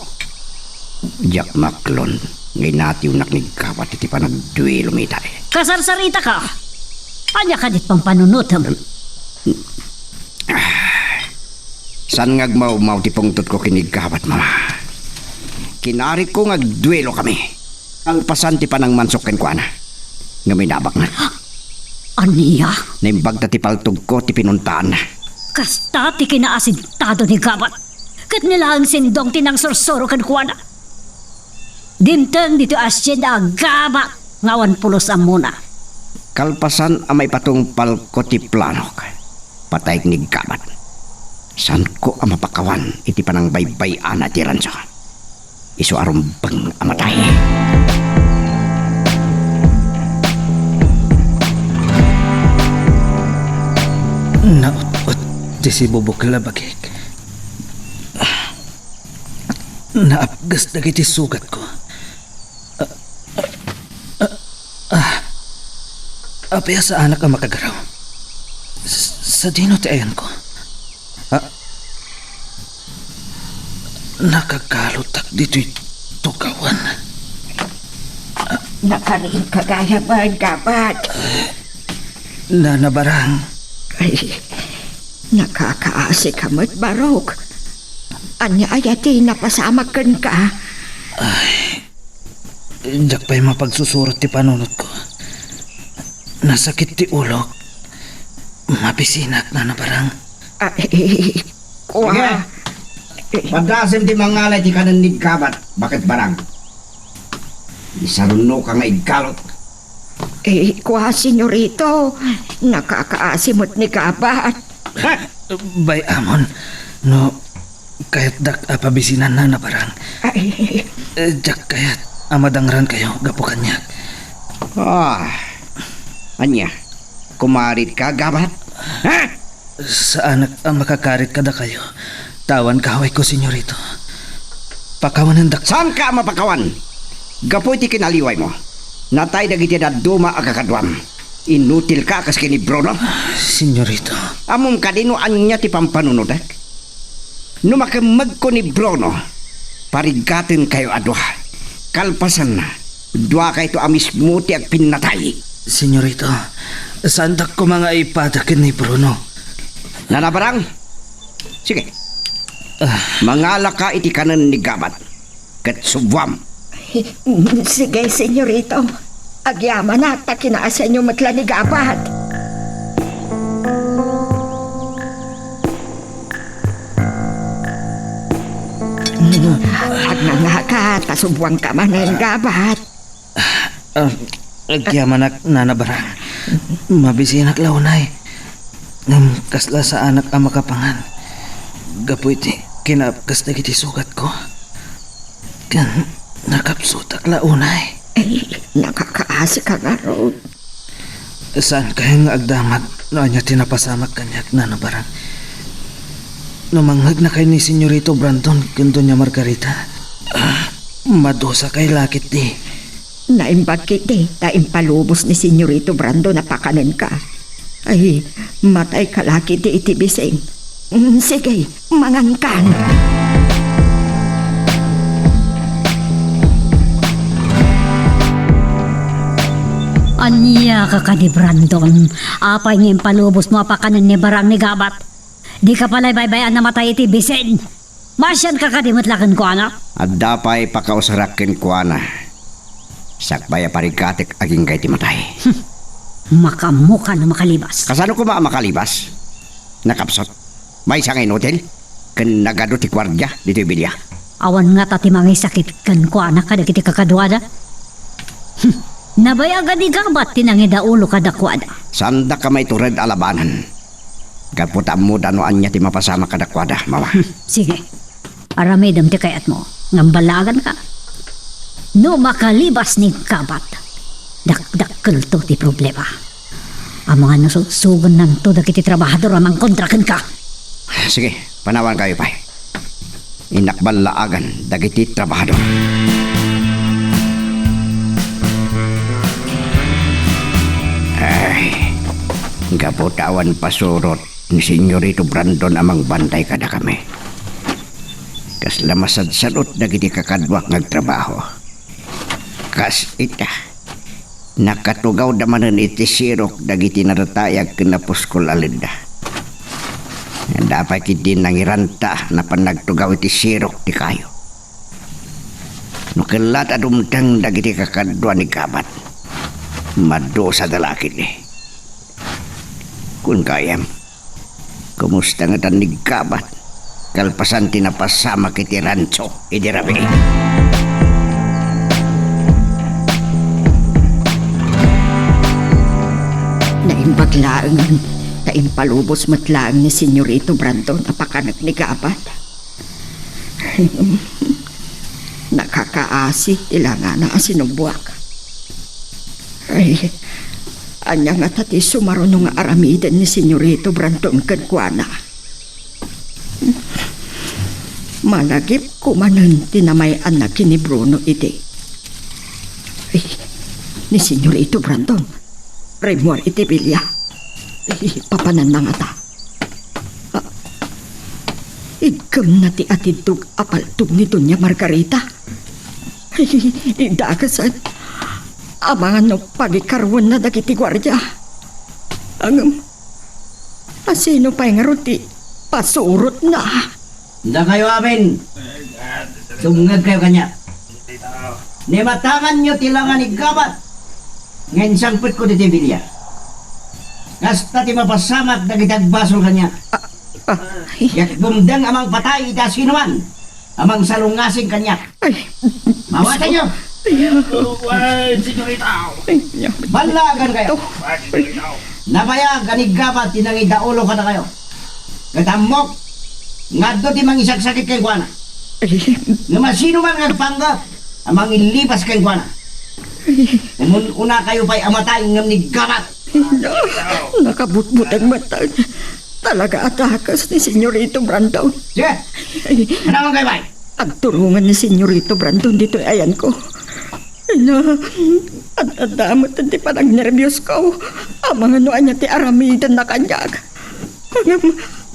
Jack Macklon, ngay natiw naknigkawat iti panagduelo mi tayo. Kasarsarita ka. Anya ka dit pang panunutam. San ngagmaw-maw ti pungtot ko kinigkawat, mama. Kinari ko ngagduelo kami. Alpasan ti panang mansok ken kuana. Nga may nabak na. Aniya? Naimbag ta ti paltog ko ti pinuntaan na. Kasta ti kinaasintado ni Gabat. Kat nila ang sindong tinang sorsoro kan kuana. Dimteng dito asyen da Gabat. Ngawan pulos ang muna. Kalpasan amay patungpal ko ti planok. Patay nigkabat. San ko ang mapakawan iti panang baybay-ana ti ranso. Isu arumbang amatay. Naot-ot di si bubok labagik. Naapgas na kiti sugat ko. Apaya sa anak ang makagaraw. Sa dino ti ayan ko. Nakakalutak dito'y tugawan. Nakarin kagaya ba, Gabat? Nanabarang. Ay, nakakaasi ka mo't barok. Anya ayati napasamakan ka. Diyak pa'y mapagsusurot ti panunot ko. Nasakit ti ulo. Mapisinak na nabarang. Ay, kuha. Padasim ti mangalay ti kanan nigkabat. Bakit barang? Isaruno ka nga igkalot. Kuha, senyorito. Nakakaasimot ni Gabat. Bay amon. No, kahit dak apabisinan na nabarang. Ay, Diyak kayat amadangran kayo gapukan niya. Anya, kumarit ka, Gabat? Ha? Sa anak ang makakarit kada kayo. Tawan kaway ko, senyorito. Pakawanan dak. Saan ka mapakawan? Gapoy ti kinaliway mo. Natay dagiti na duma agakadwam. Inutil ka kas kini Bruno. Senyorito. Amom kadino anya ti pampanunod. Numakimag ko ni Bruno. Parigatin kayo adwa. Kalpasan na. Dua kayo to amis mo ti ag pinatay. Senyorito, saan dak ko mga ipadakin ni Bruno? Nanabarang? Sige. Mangala ka iti kanan ni Gabat. Kat subwam. sige, senyorito. Agyaman na, takinaasan niyo matla ni Gabat. At nangaka, tasubwang ka man ng Gabat. Agyaman nanabarang. Mabisinak launay. Ngam kasla sa anak ang makapangan. Gapoy ti kinapkas na kiti sugat ko. Kan nakapsutak launay. Ay, nakakaasi ka nga ron. Saan kayo nga agdamag no anya tinapasamak kanyak nanabarang. Numanghag na kayo ni Senyorito Brandon kundo niya Margarita. Madosa kay lakit di. Naimbag kiti, naimpalubos ni Senyorito Brando na pakanan ka. Ay, matay ka laki di itibising. Sige, mangangkan. Anya ka ka di Brandon. Apay ngayon palubos mo apakanan ni Barang ni Gabat. Di ka pala'y baybayan na matay iti Bisen. Masyan ka ka di matlakan ko, anak. At dapay pakausarakin ko na. Sakbaya parigatik aging kay timatay. Makamuka na makalibas. Kasano ko makalibas? Nakapsot. May isang hotel. Kan nagado ti kwardya dito ibilya. Awan nga tati mga sakit kan ko anak kada kiti kakadwada. Nabayaga di Gabat tinangida ulo kada kwada. Sanda ka may tured alabanan. Gaputa mo dano anya ti mapasama kada kwada, mawa. Sige. Aramidam ti kayat mo. Ngambalagan ka. No makalibas ni Gabat. Dakdakkel to ti problema. Ang mga nasusugan ng to dagiti trabahador amang kontrakan ka. Sige, panawan kayo pa. Inakbal laagan, dagiti trabahador. Ay, gaputawan pasurot ni Senyorito Brandon amang bantay kada kami. Kas lamasad-sadot dagiti kakadwak nagtrabaho. Kas ita, nakatugaw damanan iti sirok dagiti naratayag kinapuskol alida. Dapat kiti nangiranta na panagtugaw iti sirok ti kayo. Nukilat adumtang dagiti kakadwa ni Kabat. Mado sa dalakit ni. Kung kayam, kumusta nga tan ni Kabat? Kalpasan tinapasama kiti rancho, idirabi. Naimbaglaangan, naimpalubos matlaang ni Senyorito Brandon apakanak ni Kabat. Nakakaasi ilanga na asinubuak. Ay, anya nga tati sumaruno nga aramidan ni Senyorito Brandon kadkwana. Malagip kumanan tinamay anak ni Bruno iti. Ay, ni Senyorito Brandon, remuar iti bilya. Ay, papanan na nga ta. Igam na ti atidtog apaltog ni Doña Margarita. Ay, idagasan. Amangan no pagikarwan na dagiti gwardya. Ang asino pa nga roti pasurot na. Hindi kayo amin. Sumungad kayo kanya. Nimatangan nyo tilangan ni Kabat. Ngayon sangpit ko diti bilya. Kasta ti mapasamak dagitag basol kanya. Yak bumdang amang patay itas kinuman. Amang salungasing kanya. Mawatan nyo. Balagan kayo. Napayag kanig Kabat tinangi daulo ka na kayo. Katamok. Ngadto ti mangisagsakit kay kuana. Nga sino man nagpanggap amang ilipas kay kuana. Umun una kayo pa'y amatay ngam ni Kabat. Nakabutbut ang mata. Talaga atakas ni Senyorito Brandon. Sige, ano kayo ba'y? Agturungan ni Senyorito Brandon dito ayan ko. Na, at damot at di pa nagnervyos ko. Amang ano anya ti aramidan na kanyag.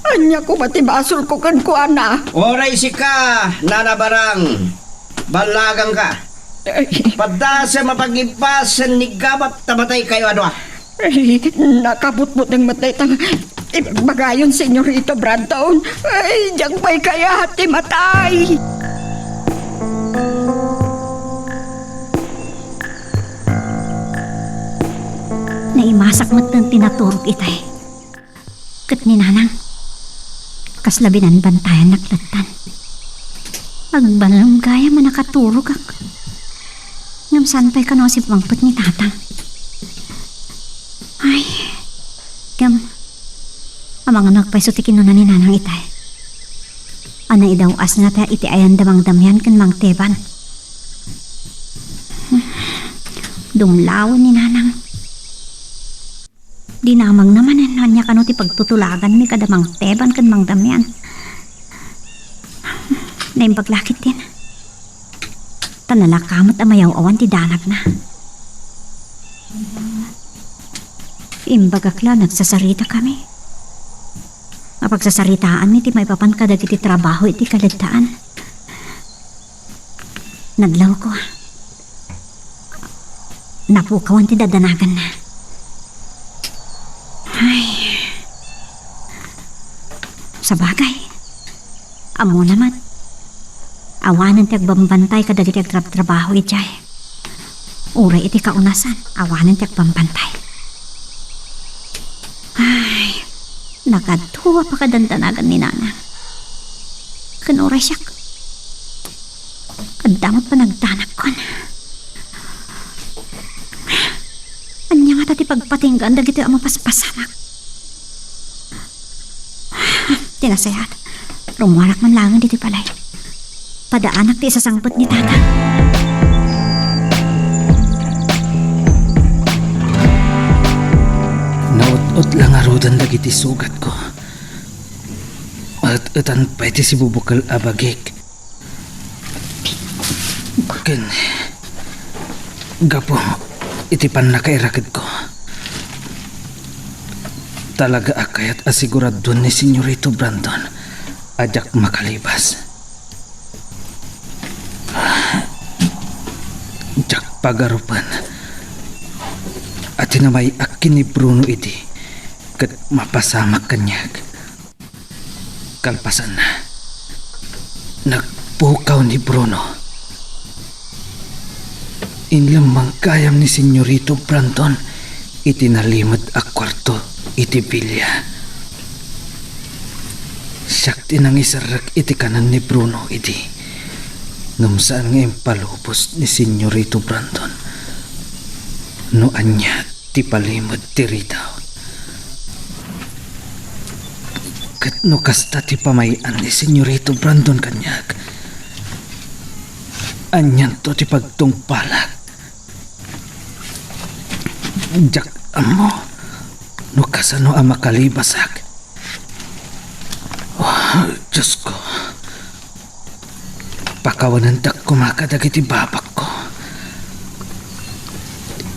Anya ko pati basol ko kan ko ana. Oray si ka, nanabarang. Balagang ka. Pada sa mapagipasan ni Kabat, tamatay kayo ano ah. Ay, nakabutbut ng matay tang ibagayon Senyorito Brandon. Ay, diyang pa'y kaya hati matay. Naimasak mo't ng tinaturok itay. Kat ni nanang, kaslabinan bantayan naklatan. Agbanlam gaya man nakaturok ak. Ngam saan pa'y kanosip mangpot ni tatang. Ay, gam, amang anak pa'y sutikin na ni nanang itay. Ana idaw as nga tayo iti ayan damang damyan kan mang teban. Dumlawan ni nanang. Dinamang naman nanya kano ti pagtutulagan mi kadamang teban kan mang damyan. Naimpaglakit din. Tanalakamot amayaw awan ti danag na. Imbagakla nagsasarita kami. Mapagsasaritaan mi ti may papan kadag iti trabaho iti kaligtaan. Naglaw ko. Napukawan ti dadanagan na. Ay, sa bagay, amo naman. Awanan ti agbambantay kadag iti agtrabaho iti ay. Uray iti kaunasan, awanan ti agbambantay. Ay, nakatuwa pa kadantanagan ni nana. Kanuray siya. Kadamot pa nagtanak kon. Anya nga tati pagpatinggan dagiti ang mapaspasamak. Tinasayat. Rumuarak man langan dito palay. Padaanak ti isasangpot ni tata. Naut-ut lang arudan dagiti sugat ko. Maat-atan pa iti si bubukal abagik. Ken, gapo, iti pan nakairakid ko. Talaga akayat asigurado ni Senyorito Brandon ajak makalibas. Jak pagarupan at tinamay akin ni Bruno iti kat mapasamak kanyag. Kalpasan na nagpukaw ni Bruno. Inlamang kayam ni Senyorito Brandon iti nalimod a kwarto iti bilya. Siyak tinang isarak iti kanan ni Bruno iti ngamsaan nga impalubos ni Senyorito Brandon no anya ti palimod ti ritaw. Kat no kasta ti pamayan ni Senyorito Brandon kanyag anyan to ti pagtungpalag. Jak amo no kasano ang makalibasak. Oh, Diyos ko. Pakawanan dak kumakadag iti babak ko.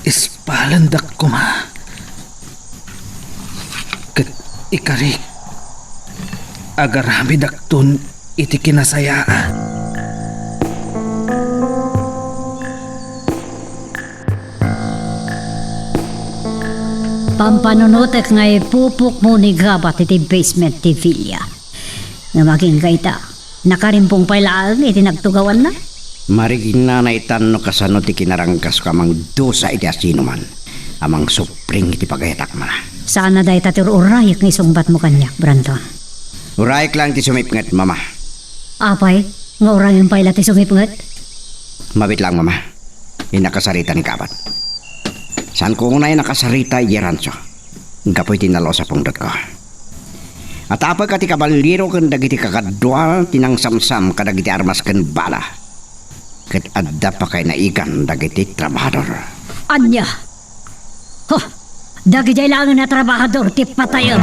Ispalan dak kuma. Kat ikarik. Agarami dak tun iti kinasayaan. Pampanunutek nga ipupok mo ni Gabat iti basement ti Villa. Nga maging kaita, nakarimpong pailaan iti nagtugawan na. Marigin na naitan no kasano ti kinarangkas ko amang dosa iti asino man. Amang supring iti pagayatak man. Sana dahi tatir urayak nga isungbat mo kanyak, Brandon. Uraik lang ti sumipngat, mama. Apay, nga urayang paila ti sumipngat. Mabit lang, mama. Inakasarita ni Kabat. Saan ko unay nakasarita iyeranso? Kapoy tinalo sa pungdot ko. At apag kati kabaliro kan dagiti kakadwa tinang samsam kadagiti armas kan bala. Kat adda pa kay naigan dagiti trabahador. Anya! Huh! Dagi jay lang na trabahador ti patayon.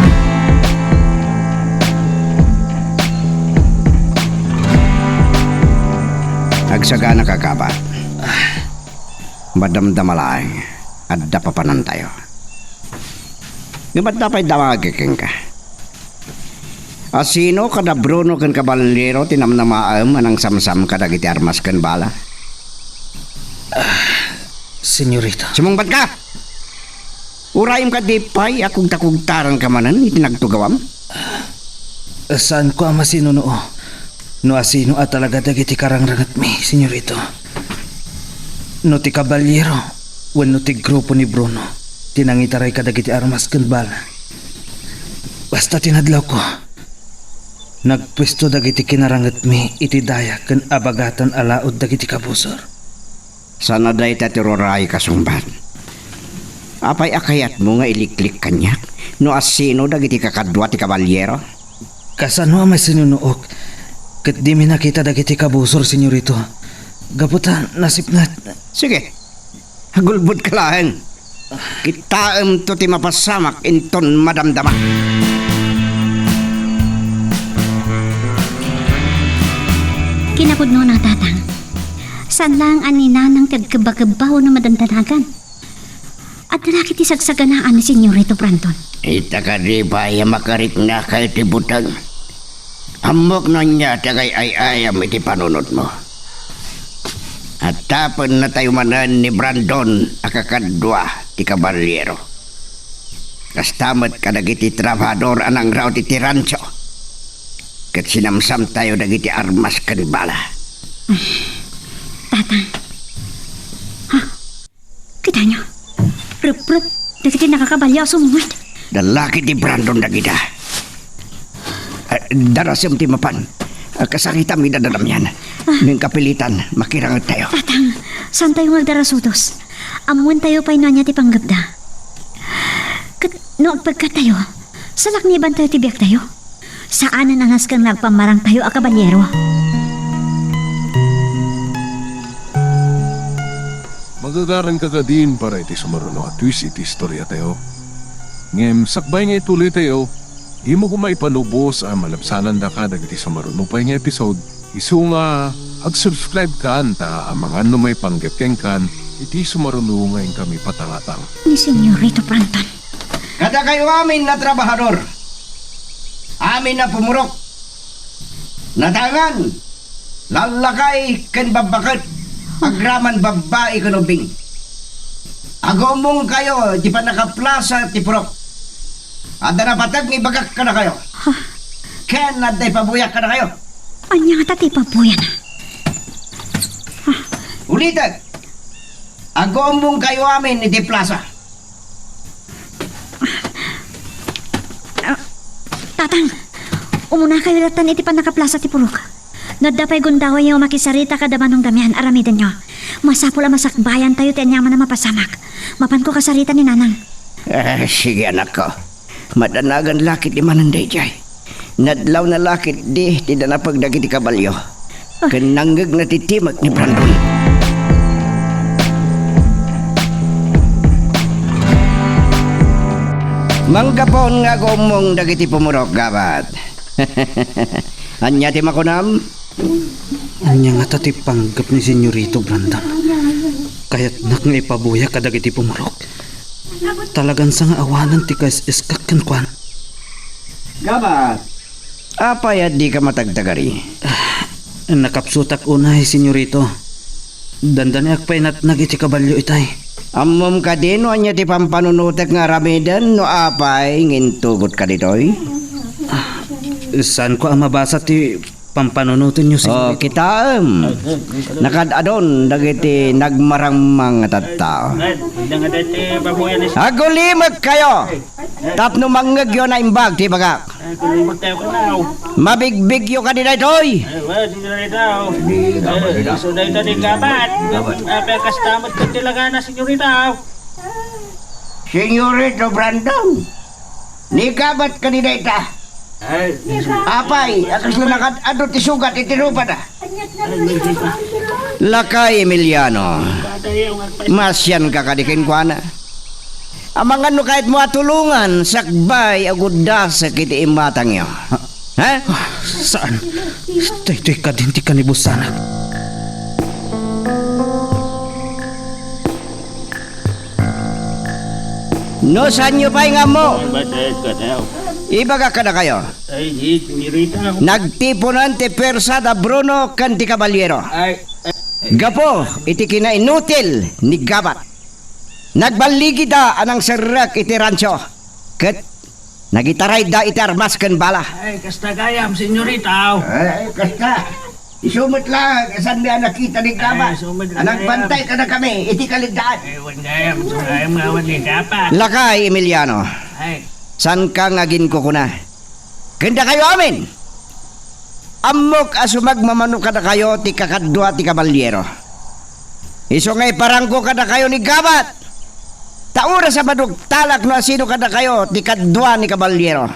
Agsagana ka, Kabat. Madamdamalang. Adda papanan tayo. Ngamat dapat dawagin ka. Asino kada Bruno kan kabalero tinamnamaam anang samsam kada giti armas kan bala? Senyorito. Sumungbat ka! Urayim ka di pay akong takugtaran ka manan itinagtugawam? Saan ko ang masinunoo? No asino at talaga dagiti karangrangat mi, senyorito. No ti kabalyero. Wano ti grupo ni Bruno, tinangitaray kadagiti armas kan bala. Basta tinadlaw ko, nagpwesto dagiti kinarangat mi iti daya kan abagatan alaod dagiti kabusor. Sana day tatiroray kasumbat. Apay akayat mo nga iliklik kanyak, no asino dagiti kakadwa ti kabalyero? Kasano ang may sinunuok, kat di mi nakita dagiti kabusor, senyorito. Gaputan, nasipnat. Sige. Hagulbud ka lang. Kitaam to ti mapasamak inton madamdama. Kinakod no na tatang. Saan lang anina ng kagkabaw na madandanagan? At laki ti sagsaganaan ni Senyorito Brandon. Ita ka di ba ay makarik na kay ti butang? Amok na niya tagay ay ayam iti panunod mo. At tapon na tayo manan ni Brandon akakadwa ti kabalyero. Kastamat ka dagiti trabador anang raw ti tirancho. Kat sinamsam tayo dagiti armas kan bala. Tatang. Ha? Kita nyo? Rup-rup. Dagiti nakakabalya sumungit. Dalaki ti Brandon dagita. Darasem ti mapan. Kasakita mi dadadam yan. Ng kapilitan, makirangat tayo. Tatang, saan tayo magdarasutos? Amuan tayo pa'y nanya ti panggabda. No agpagka tayo, salak ni iban tayo tibiyak tayo. Saan na nangas kang nagpamarang tayo a kabalyero? Magagaran ka din para iti sumaruno at twist iti istorya tayo. Ngem sakbay nga ituloy tayo, imo ko maipanubos ang malabsanan da ka dagiti sa marunupay nga episode. Isu nga, ag-subscribe ka anta ang mga may panggapkeng kan, iti sumarunungayin kami patangatang. Ni Senyorito Brandon. Kada kayo amin na trabahador. Amin na pumurok. Natangan. Lalakay ken babakat. Agraman babae kanubing. Agomong kayo, di pa nakaplasa ti purok. Ada na patag ni bagak ka na kayo. Ken na day pabuyak ka na kayo. Anya nga tati pabuyan. Ulitan. Agomong kayo amin ni ti plaza. Tatang, umuna kayo latan iti pa nakaplasa ti purok. Nadapay gundaway yung makisarita ka daman ng damihan aramidan nyo. Masapula masakbayan tayo ti anyaman na mapasamak. Mapan ko kasarita ni nanang. Sige anak ko. Madanagan lakit di mananday jay. Nadlaw na lakit di na pagdagi ti kabalyo. Kananggag na titimak ni Brandon. Manggapon nga gumong dagiti pumurok gabat. Anya ti makunam? Anya nga tati panggap ni Senyorito Brandon. Kaya't nak nga ipabuya ka dagiti pumurok. Talagan sa nga awanan ti kas-iskak kan kwan. Gabat. Apay di ka matagtagari. Nakapsutak unay, Senyorito. Dandani akpay nat nagiti kabalyo itay. Amom ka din o anya ti pampanunutek nga ramidan no apay ngintugot ka ditoy? Saan ko ang mabasa ti pampanunutin nyo, O Senyorito? kita nakadadon dagiti nagmarang mga tattao. Agulimag kayo! Tapno manggag yun na imbag ti bagak. Mabigbig yun ka din itoy! Senyorito Brandon, ni kabat ka din ita. Apay, akas na nakadadot ti sugat itinupa na. Lakay Emiliano, masyan ka kadikin kwa na. Amangan no kahit mo atulungan, sakbay agudda sa kiti imatang nyo. Ha? Saan? Tay ka din ti kanibusanak. No, saan nyo pa nga mo? Ibaga ka na kayo. Nagtipunan ti Persada Bruno kan ti Caballero. Gapo, iti kinainutil ni Gabat. Nagbaligi da anang serak iti rancho. Ket nagitaray da iti armas ken bala. Ay, kasta gayam, senyorita. Ay, kasta. Isumot lang, saan may nakita ni Gabat. Nagbantay ka na kami, iti kaligdaan. Ewan gayam, ngawan ni Gabat. Lakay, Emiliano. Ay, San ka ngagin ko kuna? Kanda kayo amin. Amok asumag mamano kada kayo ti kakadwa ti Caballero. Iso ngay parangko kada kayo ni Gabat. Taura sa badug talak no asino kada kayo ti kadwa ni Caballero.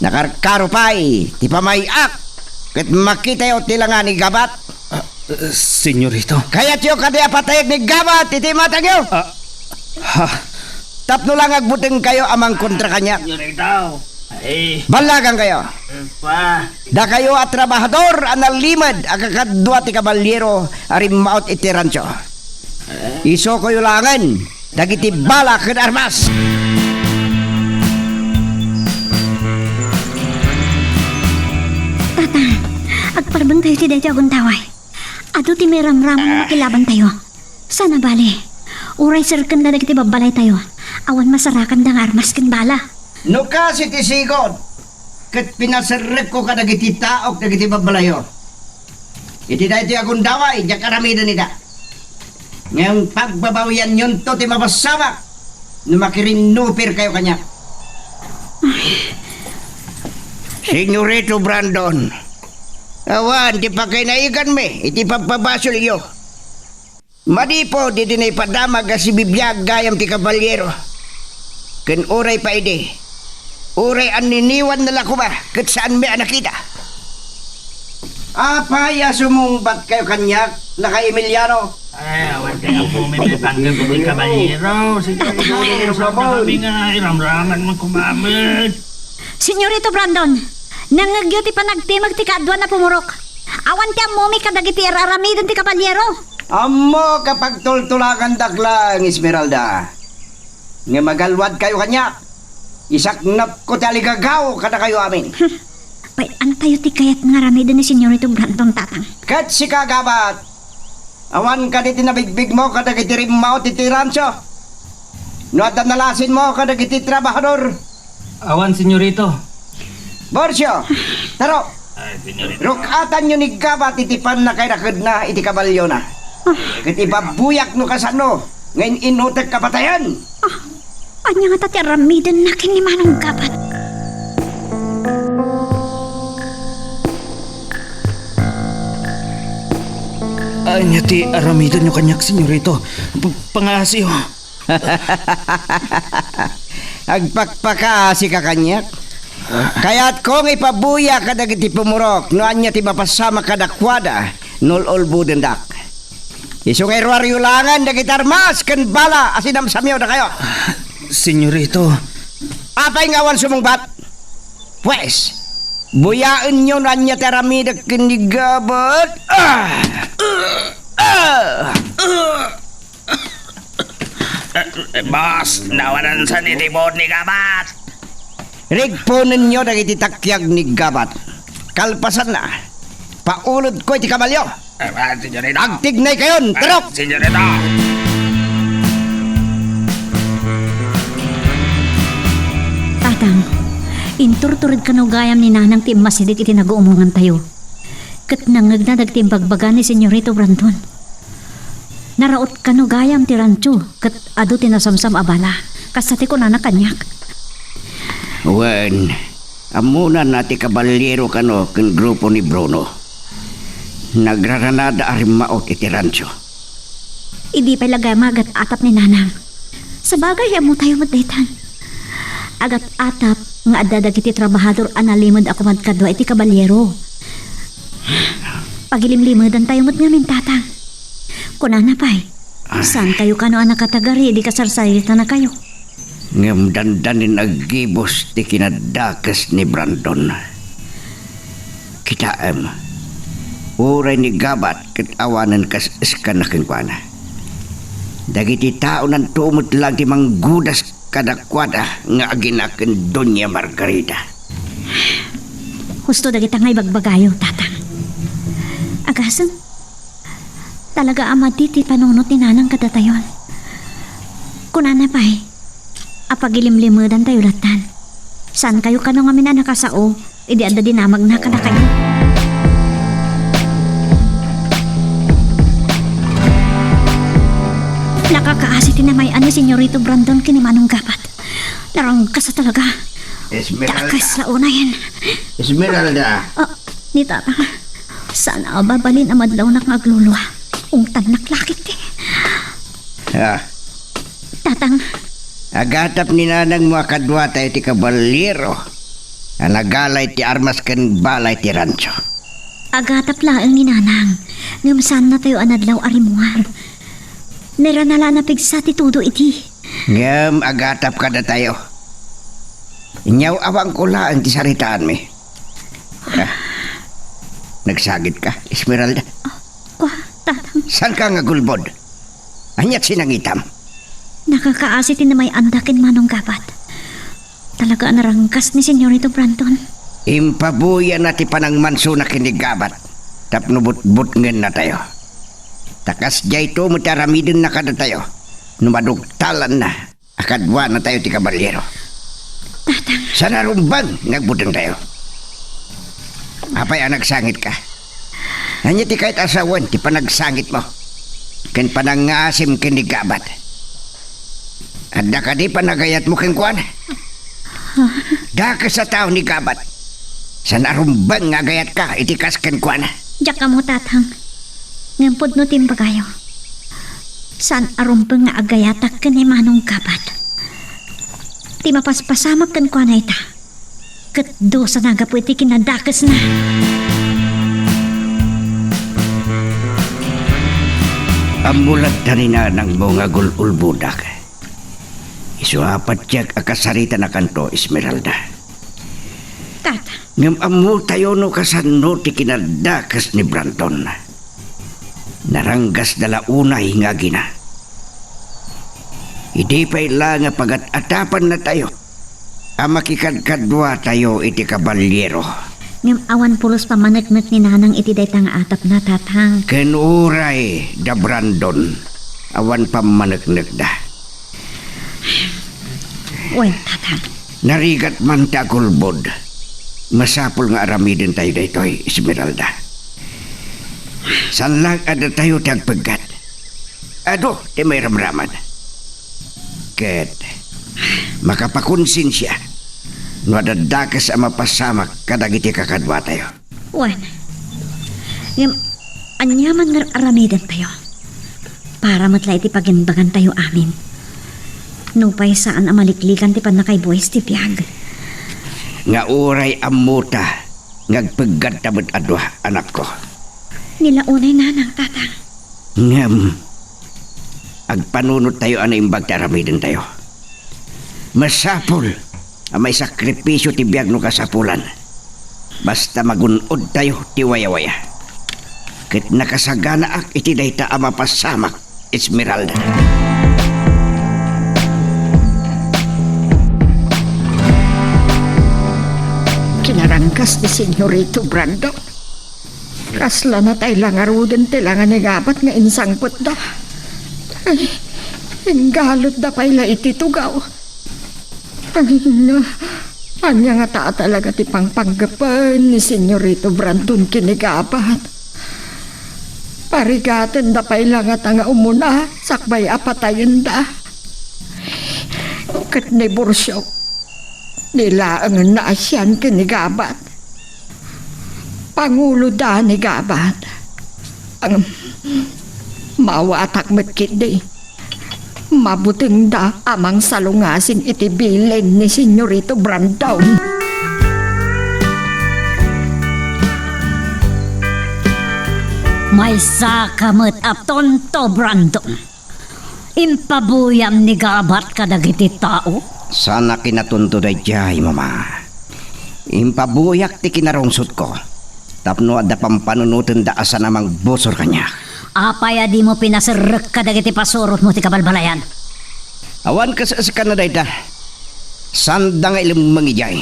Nakarkaro pa'y ti pamayak. Ket makita yo tilangan ni Gabat. Senyorito. Kaya tiyo kada patayag ni Gabat iti matag yo. Ha? Tapno lang agbuteng kayo amang kontra kanya. senyorita. Ay, Balagan kayo. pa. Da kayo at trabahador analimad agakadwa ti Caballero arimaot iti rancho. Iso kayo langan dagiti bala ken armas. Tatang, agparbang tayo ti dayta aguntaway. Ado ti may ramramon na makilaban tayo. Sana bali. Uray sirken na dagiti babalay tayo. Awan masarakan da nga armas ken bala. No kasi ti sigod ket pinasarek ko ka dagiti taok dagiti babalayo. Iti dayto agundaway diya karamidan nida. Ngayong pagbabawian yun to ti mabasamak no makirinupir kayo kanya. Senyorito Brandon, awan di pa kayo naigan me iti pagpabasol iyo. Madipo di dinay padamag si bibiyag gayam ti Caballero. Ken oray pa ide. Oray an niniwan na lako ba ket saan may nakita. Apaya sumungbat kayo kanyak laka Emiliano. Ay, awan kayo po may panggap ko ni Caballero. Senyorita, sa kami nga, iramraman mo kumamit. Senyorito Brandon, nangagyo ti panagtimag ti kadwa na pumurok. Awan ti amomi kadagiti araramidon ti kabalyero. Amo kapag tultulakan daklang, Esmeralda. Nga magalwad kayo kanya. Isaknap ko taligagaw kada kayo amin. Pay, antayo ti kayat nga ramidon ni Senyorito Brandon, tatang. Kat si kagabat. Awan ka di tinabigbig mo kada kitirim mo titiranso. No at nalasin mo kada kiti trabahador. Awan, senyorito. Borsyo, taro. Rukatan nyo ni gabat itipan na kay rakad na iti kabalyo na. Kiti babuyak no kasano. Ngayon inutek kapatayan. Anya nga tati aramidon na kini Manong Gabat. Anya ti aramidan nyo kanyak, senyorito. Pangasi ho. Agpakpaka si kakanyak. Kaya't kong ipabuya kadag iti pumurok no anya ti mapasama kadakwada nulol budendak. Isungay ruaryulangan dagitarmas ken bala asinam samyo na kayo. Senyorito. Apay ngawan sumungbat? Pues, buyaan nyo na anya teramidak kinigabat. Boss, nawanan sa nitibod ni Gabat. Rigpunin nyo dagiti takyag ni gabat. Kalpasan na. Paulod ko iti kabalyo. Senyorito. Agtignay kayon, tarok! Senyorito. Tatang, inturturid ka no gayam ni nanang ti masidik iti nag-uumungan tayo. Kat nangagnadag ti bagbaga ni Senyorito Brandon. Naraot ka no gayam ti rancho, kat ado ti nasamsam abala. Kasati ko na nakanyak. Wen, amunan nati kabalyero kano ken grupo ni Bruno. Nagraranada arimaot iti rancho. Idi pa lagay magat atap ni nanang. Sa bagay amo tayo madaytan. Agat atap nga adadag iti trabahador analimod ako madkadwa iti kabalyero. Pagilimlimudan tayo mo't ngamin tatang. Kunana pa'y, saan kayo kano anak katagari di kasarsarita na kayo? Ngam dandanin agibos ti kinadakas ni Brandon. Kitaam, uray ni gabat ket awanan kas iskan na kengkwana. Dagiti tao nan tumot lang ti manggudas kadakwada nga aginaken Doña Margarita. Husto dagita ngay bagbagayo, tatang. Agasan, talaga ama titi panunot ni nanang kadatayon. Kunana pa'y, apagilimlimudan tayo latan. Saan kayo kano nga minanakasao, idi anda dinamag na kada kayo. Nakakaasi tinamayan ni Senyorito Brandon kini Manong Gabat. Narangkas sa talaga. Esmeralda. Takas sa una yan. Esmeralda. Ni tatang, sana babalin ang madlaw na ngagluluwa. Ungtan naklakit eh. Ah, Tatang, agatap ni nanang mga kadwa tayo ti kabalyero. Anagalay ti armas ken balay ti rancho. agatap laang ni nanang. Ngumsan na tayo anadlaw arimuhan. Neranala na pigsa ti tudo iti. Ngam agatap ka na tayo. Inyaw awang ko lang ti saritaan mi. Ah, nagsagit ka, Esmeralda. Kwa, tatang, San ka nga gulbod? Anyat sinangitam. nakakaasi tinamay andakin Manong Gabat. Talaga narangkas ni Senyorito Brandon. Impabuya na ti panang manso na kinigabat. Tapnubot-but ngen na tayo. Takas jay to mutaramidin na kada tayo. Numadugtalan na. Akadwa na tayo ti kabalyero. Tatang, Sa narumbang nagbutang tayo. Apay nagsangit ka. Anya ti kahit asawan ti panagsangit mo. Ken panangasim kinigabat. Adda ka di panagayat mo ken kuan. Daka sa tao ni gabat. Sa narumbang nga gayat ka itikas ken kuan. diyak ka mo tatang. Ngampod no timbagayo. San arumpeng nga agayatak ka ni Manong Gabat. Ti mapaspasamak kan kwa na ita. Katdo sa nagapo iti kinadakas na. Amulat tanina ng mga gululbudak. Isuapat tiyak akasarita na kanto, Esmeralda. Ngam amo tayo no kasano ti kinadakas ni Brandon. Naranggas dala unay nga gina. Hindi pa ila nga pagat-atapan na tayo. Makikadkadwa tayo iti kabalyero. Ngam awan pulos pamanagnak ni nanang iti dayta nga atap na tatang. Kenuray da Brandon. Awan pamanagnak da. Wen, tatang. Narigat man ta kulbod. Masapul nga aramidin tayo daytoy, Esmeralda. Sanlag ada tayo tagpagat. Ado, di may ramraman. Ket, makapakonsensya. Nadadakas ang mapasamak kadagiti kakadwa tayo. Wen. Ngam anyaman nga aramidan tayo. Para matla iti paginbagan tayo amin. Nupay saan amaliklikan ti panakay boys ti piyag. Nga uray amuta, ngagpagad tabot adwa, anak ko. Nilaunay nanang tatang. Ngam, agpanunod tayo ana imbag ti aramidin tayo. Masapul, may sakripisyo ti biyag no kasapulan. Basta magunod tayo ti waya-waya. Ket nakasagana ak iti dayta ama pasamak, Esmeralda. Kinarangkas ni Senyorito Brandon. Kasla na tayo lang aruden tilangan ni gabat nga insangpot da. Ay, inggalot da pala ititugaw. Ay, na. Anya nga ta talaga ti pangpanggapan ni Senyorito Brandon kinigabat. Parigatan da pala nga ta nga umuna sakbay apatayin da. Kat ni Borsyo. Nila ang naasyan kinigabat. Pangulo da ni gabat. Ang mawatak matkidi. Mabuting da amang salungasin iti bilin ni Senyorito Brandon. May sakamat apton to Brandon. Impabuyam ni gabat kadagiti tao. Sana kinatunto day jay, mama. Impabuyak ti kinarungsot ko. Tapno adda pampanunutin da asa namang bosor kanya. Apaya di mo pinasirek kadagiti pasurot mo ti kabalbalayan. Awan ka sa Canada ita. Sanda nga ilim mangijay.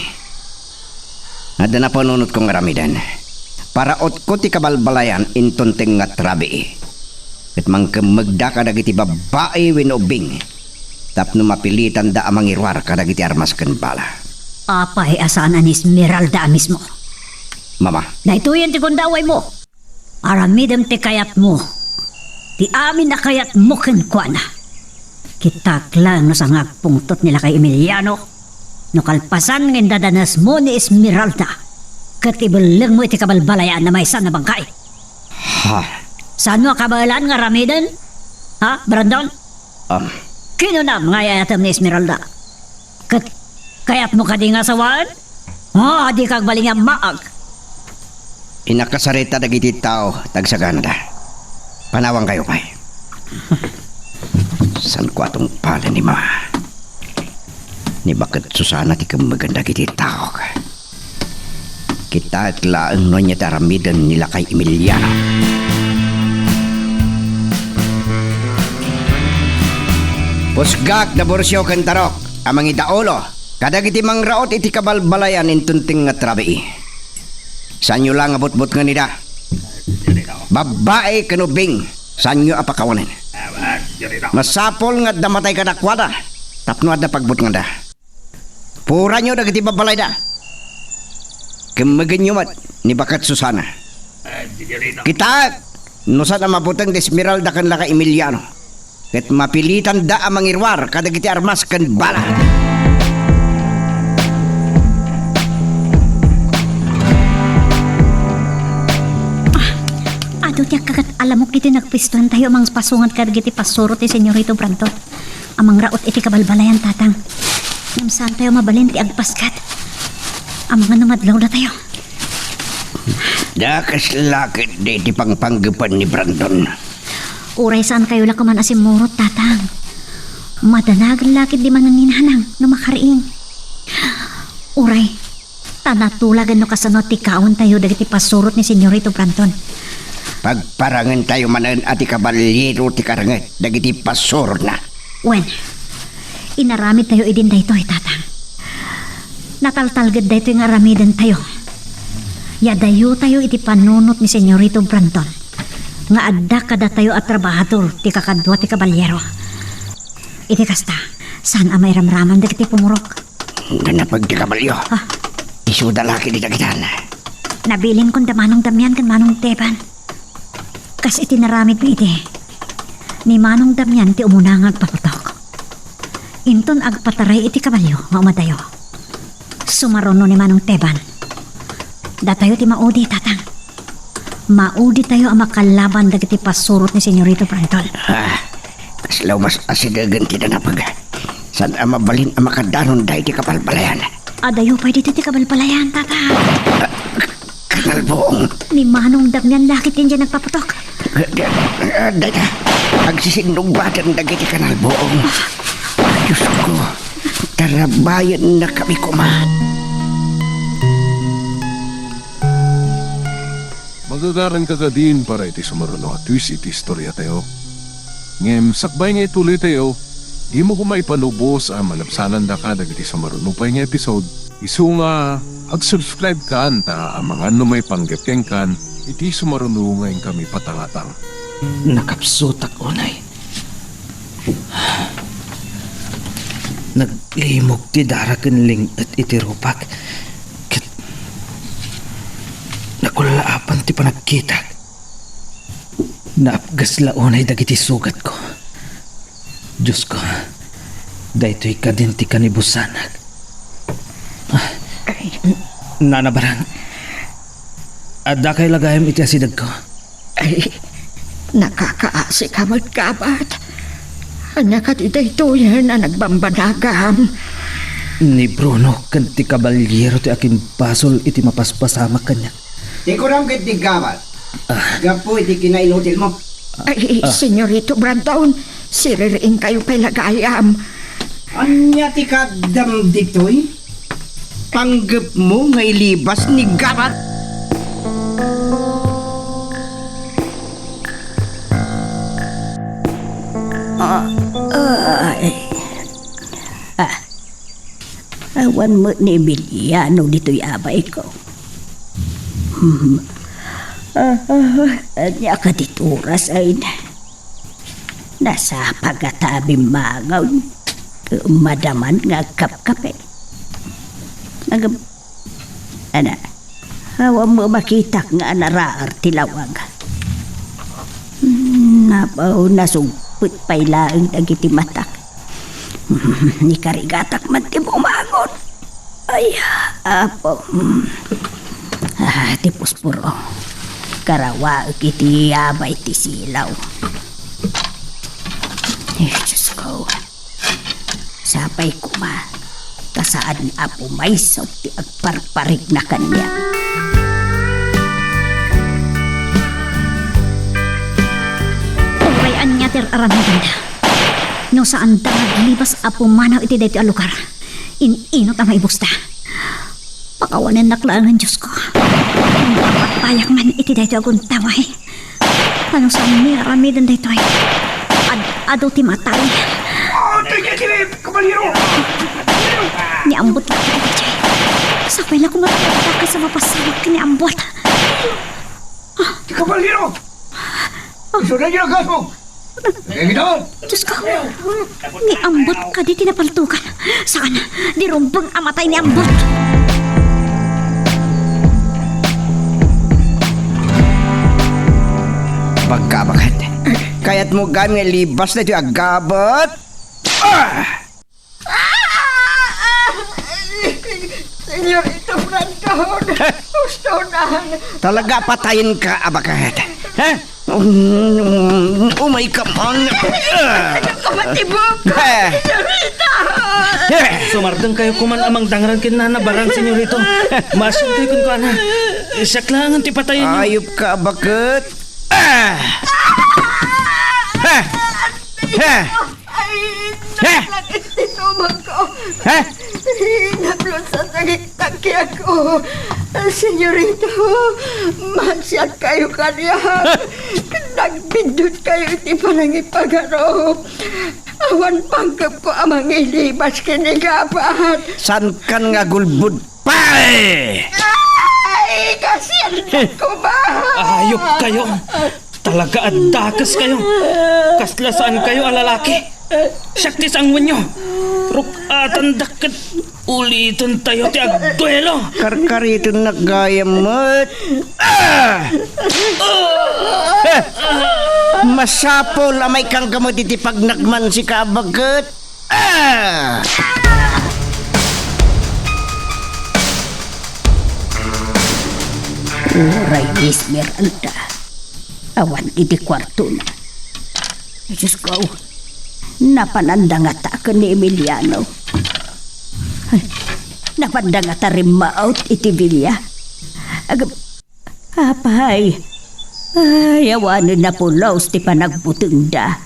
Adda na panunot kong aramidan. Para ot ko ti kabalbalayan intunteng nga trabi. Ket mangkemegda kadagiti babae winobing. Tapno mapilitan da amang irwar kadagiti armas ken bala. Apay asaan ni Esmeralda mismo. Mama. Naituyan ti kundaway mo. Aramidem ti kayat mo. Ti amin na kayat mo ken kuana. Kitaklang no sa ngagpungtot nila kay Emiliano. No kalpasan ng dadanas mo ni Esmeralda. Katibalang mo iti kabalbalayan na may isa na bangkay. Ha? Saan mo kabalan nga ramiden? Ha, Brandon? Kinunam nga yayatam ni Esmeralda. Kayat mo ka di nga sawan? Di kag baling nga maag. Inakasarita dagiti tao tagsagana da. Panawang kayo pay. San ko atong pala ni ma. Ni bakit Susana ti kamaganda kiti tao ka. Kita at laang no niya taramidan nila kay Emiliano. Pusgak na Borsyo ken Tarok, amang idaolo, kadagiti mangraot iti kabalbalayan intunting nga trabi. Sanyo lang abot-bot nga nida. Babae kanubing, sanyo apakawanin. Masapol nga damatay kadakwada, tapno ada pagbut nga da. Pura nyo dagiti babalay da. Kemagan nyo mat, ni bakat Susana. Kita, nusa na mabutang de Esmeralda kan laka Emiliano. Ket mapilitan da amang irwar kadagiti armas ken bala. Ado tiyak kagat alam mo kiti nagpistuhan tayo amang pasungan kadagiti pasuro ti Senyorito Brandon. Amang raot iti kabalbalayan tatang. Ngam saan tayo mabalin ti agpaskat. Amang namadlaw na tayo. Dakas lakit di ti pangpanggapan ni Brandon. Uray saan kayo lakuman asimurot tatang. Madanagan lakit di man ninanang no makariing. Uray, Tanatulagan no kasano ti kaon tayo dagiti pasurot ni Senyorito Branton. Pagparangan tayo manan ati kabalyero ti karangat, dagiti pasor na. Wen, inaramid tayo idin dayto tatang. Nataltalgad dayto yung aramidan tayo. Yadayo tayo iti panunot ni Senyorito Branton. Nga adda kada tayo at trabahador ti kakadwa ti kabalyero. Iti kasta, saan amay ramraman dagiti pumurok? Nanapag ti kabalyo. Isuda laki di dagitan. Nabilin kong damanong damyan kan Manong Teban. Kasi itinaramid mo iti. Ni Manong Damyan ti umunang agpaputok. Inton agpataray iti kabalyo nga umadayo. Sumarono ni Manong Teban. Datayo ti maudi tatang. Maudi tayo ang makalaban dagiti pasurot ni Senyorito Branton. Aslaw mas asidagan ti nanapag. San mabalin ang makadanon dahi ti kapalpalayan. Adayo pa dito ti kabalpalayan tatang. Kanalboong. Ni Manong Damyan lakit din dyan nagpaputok. Dada, agsisinubatan dagiti kanalboong. Diyos ko, tarabayan na kami kumahan. Magagaran ka din para iti sumaruno at twist iti istorya tayo. Ngem, sakbay nga ituloy tayo, di mo kumaipanubos ang malapsanan da ka dagiti sumaruno pa nga episode. Isu nga, ag-subscribe ka anta ang mga may panggapkeng kan, iti sumaruno ngayon kami patangatang. Nakapsutak unay. Naglimog ti daraken ling at itirupak. Kat nakulaapan ti panagkita. Naapgas launay dagiti sugat ko. Diyos ko, daytoy ka din ti kanibusanag. Nanabarang, adda kay lagayam iti asidag ko. Ay, nakakaasi ka magkabat. Anya ka di dayto yan na nagbambanagam. Ni Bruno kan ti kabalyero ti akin basol iti mapaspasama kanya. Di ko ram kat di gabat. Gapo iti kinainutil mo. Ay, Senyorito Branton, siririin kayo kay lagayam. Anya ti kadam ditoy? Panggap mo nga ilibas ni gabat. Awan mo ni Emiliano dito'y abay ko. Anya ka dituras ay nasa pagkatabi magaw. Madaman nga kapkape. Ana, hawa mo makita nga naraar tilawag. Napaw nasugput pailaang dagiti matak. Ni karigatak man ti bumangon. Ay, apo. Ti puspuro. Karawa iti abay ti silaw. Diyos ko. Sapay kuma. Kasaan apo may ti agparparig na kanya. Urayaan niya ter aramidan. No saan da naglibas apo manaw iti dayto a lugar. Inot ang maibusta. Pakawanan naklaan Diyos ko. Ang dapat payak man iti dayto aguntaway. Tanong saan ni aramidan dayto ay. Ado ti matay. Niambot lang ito dayto. Sapay lang kumatapata ka sa mapasawag ka niambot. Kabaliro! Isunan niyo ang gas mo! Diyos ko, ni ambot ka di tinapaltukan. Saan? Di rumbang amatay ni ambot. Pagkabakat. Kaya't mo gami libas na ito agabat. Senyorito Branton, gusto na. Talaga patayin ka, abakat. Ha? Umay ka man. Kumatibok ko, senyorita. Sumardang kayo kuman amang dangran kinanabarang senyorito. Masuntoy kun ko ana. Siyak lang ang tipatayin niyo. Ayop ka, abakat. Ay, nalaglag itinubag ko. Naplot sa sakit taki ako. Senyorito, masyad kayo kanya. Nagbindot kayo iti panangipagaro. Awan panggap ko amang ilibas kinigapat. San kan nga gulbud pay? Ay, kasi ko ba? Ayop kayo. Talaga adakas kayo. Kaslasaan kayo alalaki. Syaktis ang wanyo. Rukatan dakat. Ulitin tayo ti agduelo. Karkarito nagayamot. Masapol amay kang gamot iti pagnagman si kabagat. Uray, Esmeralda. Awan iti kwarto na. Diyos ko, napanandangata ka ni Emiliano. Ay, napandangata rin maot iti Villa. Apay, ay, awanin na po laos ti panagbutunda.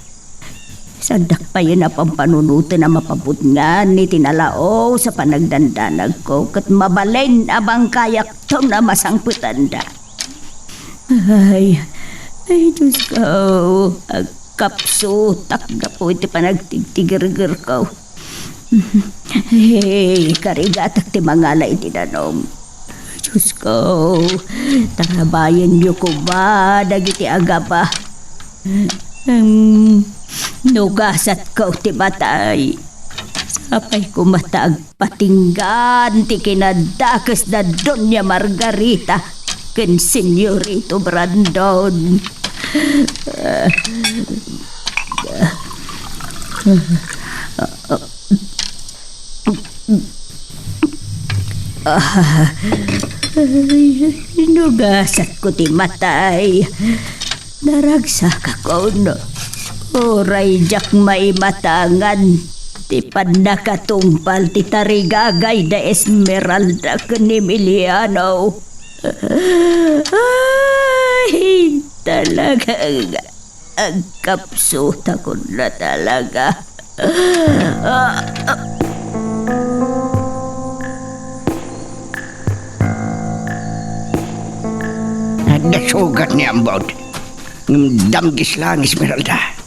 Sandak pa yun na pampanunutin na mapabutngan ni tinalao sa panagdandanag ko kat mabalin abang kayak tong na masangputanda. Ay, Diyos ko, agkapso, takga po iti panagtigtigir-gir ko. Hey, karigatak ti mangala iti danom. Diyos ko, tarabayan niyo ko ba, dagiti agaba. Nugasat ko ti batay. Sapay ko matag patinggan ti kinadakas na Doña Margarita ken Senyorito Brandon. Nugasat ko ti matay. Naragsak ako no. Oray jak may matangan. Ti panakatumpal ti tarigagay da Esmeralda ken Emiliano. Ay, talagang agkapsuta ko na talaga. Nasugat ni Ambod. Damgis lang, Esmeralda.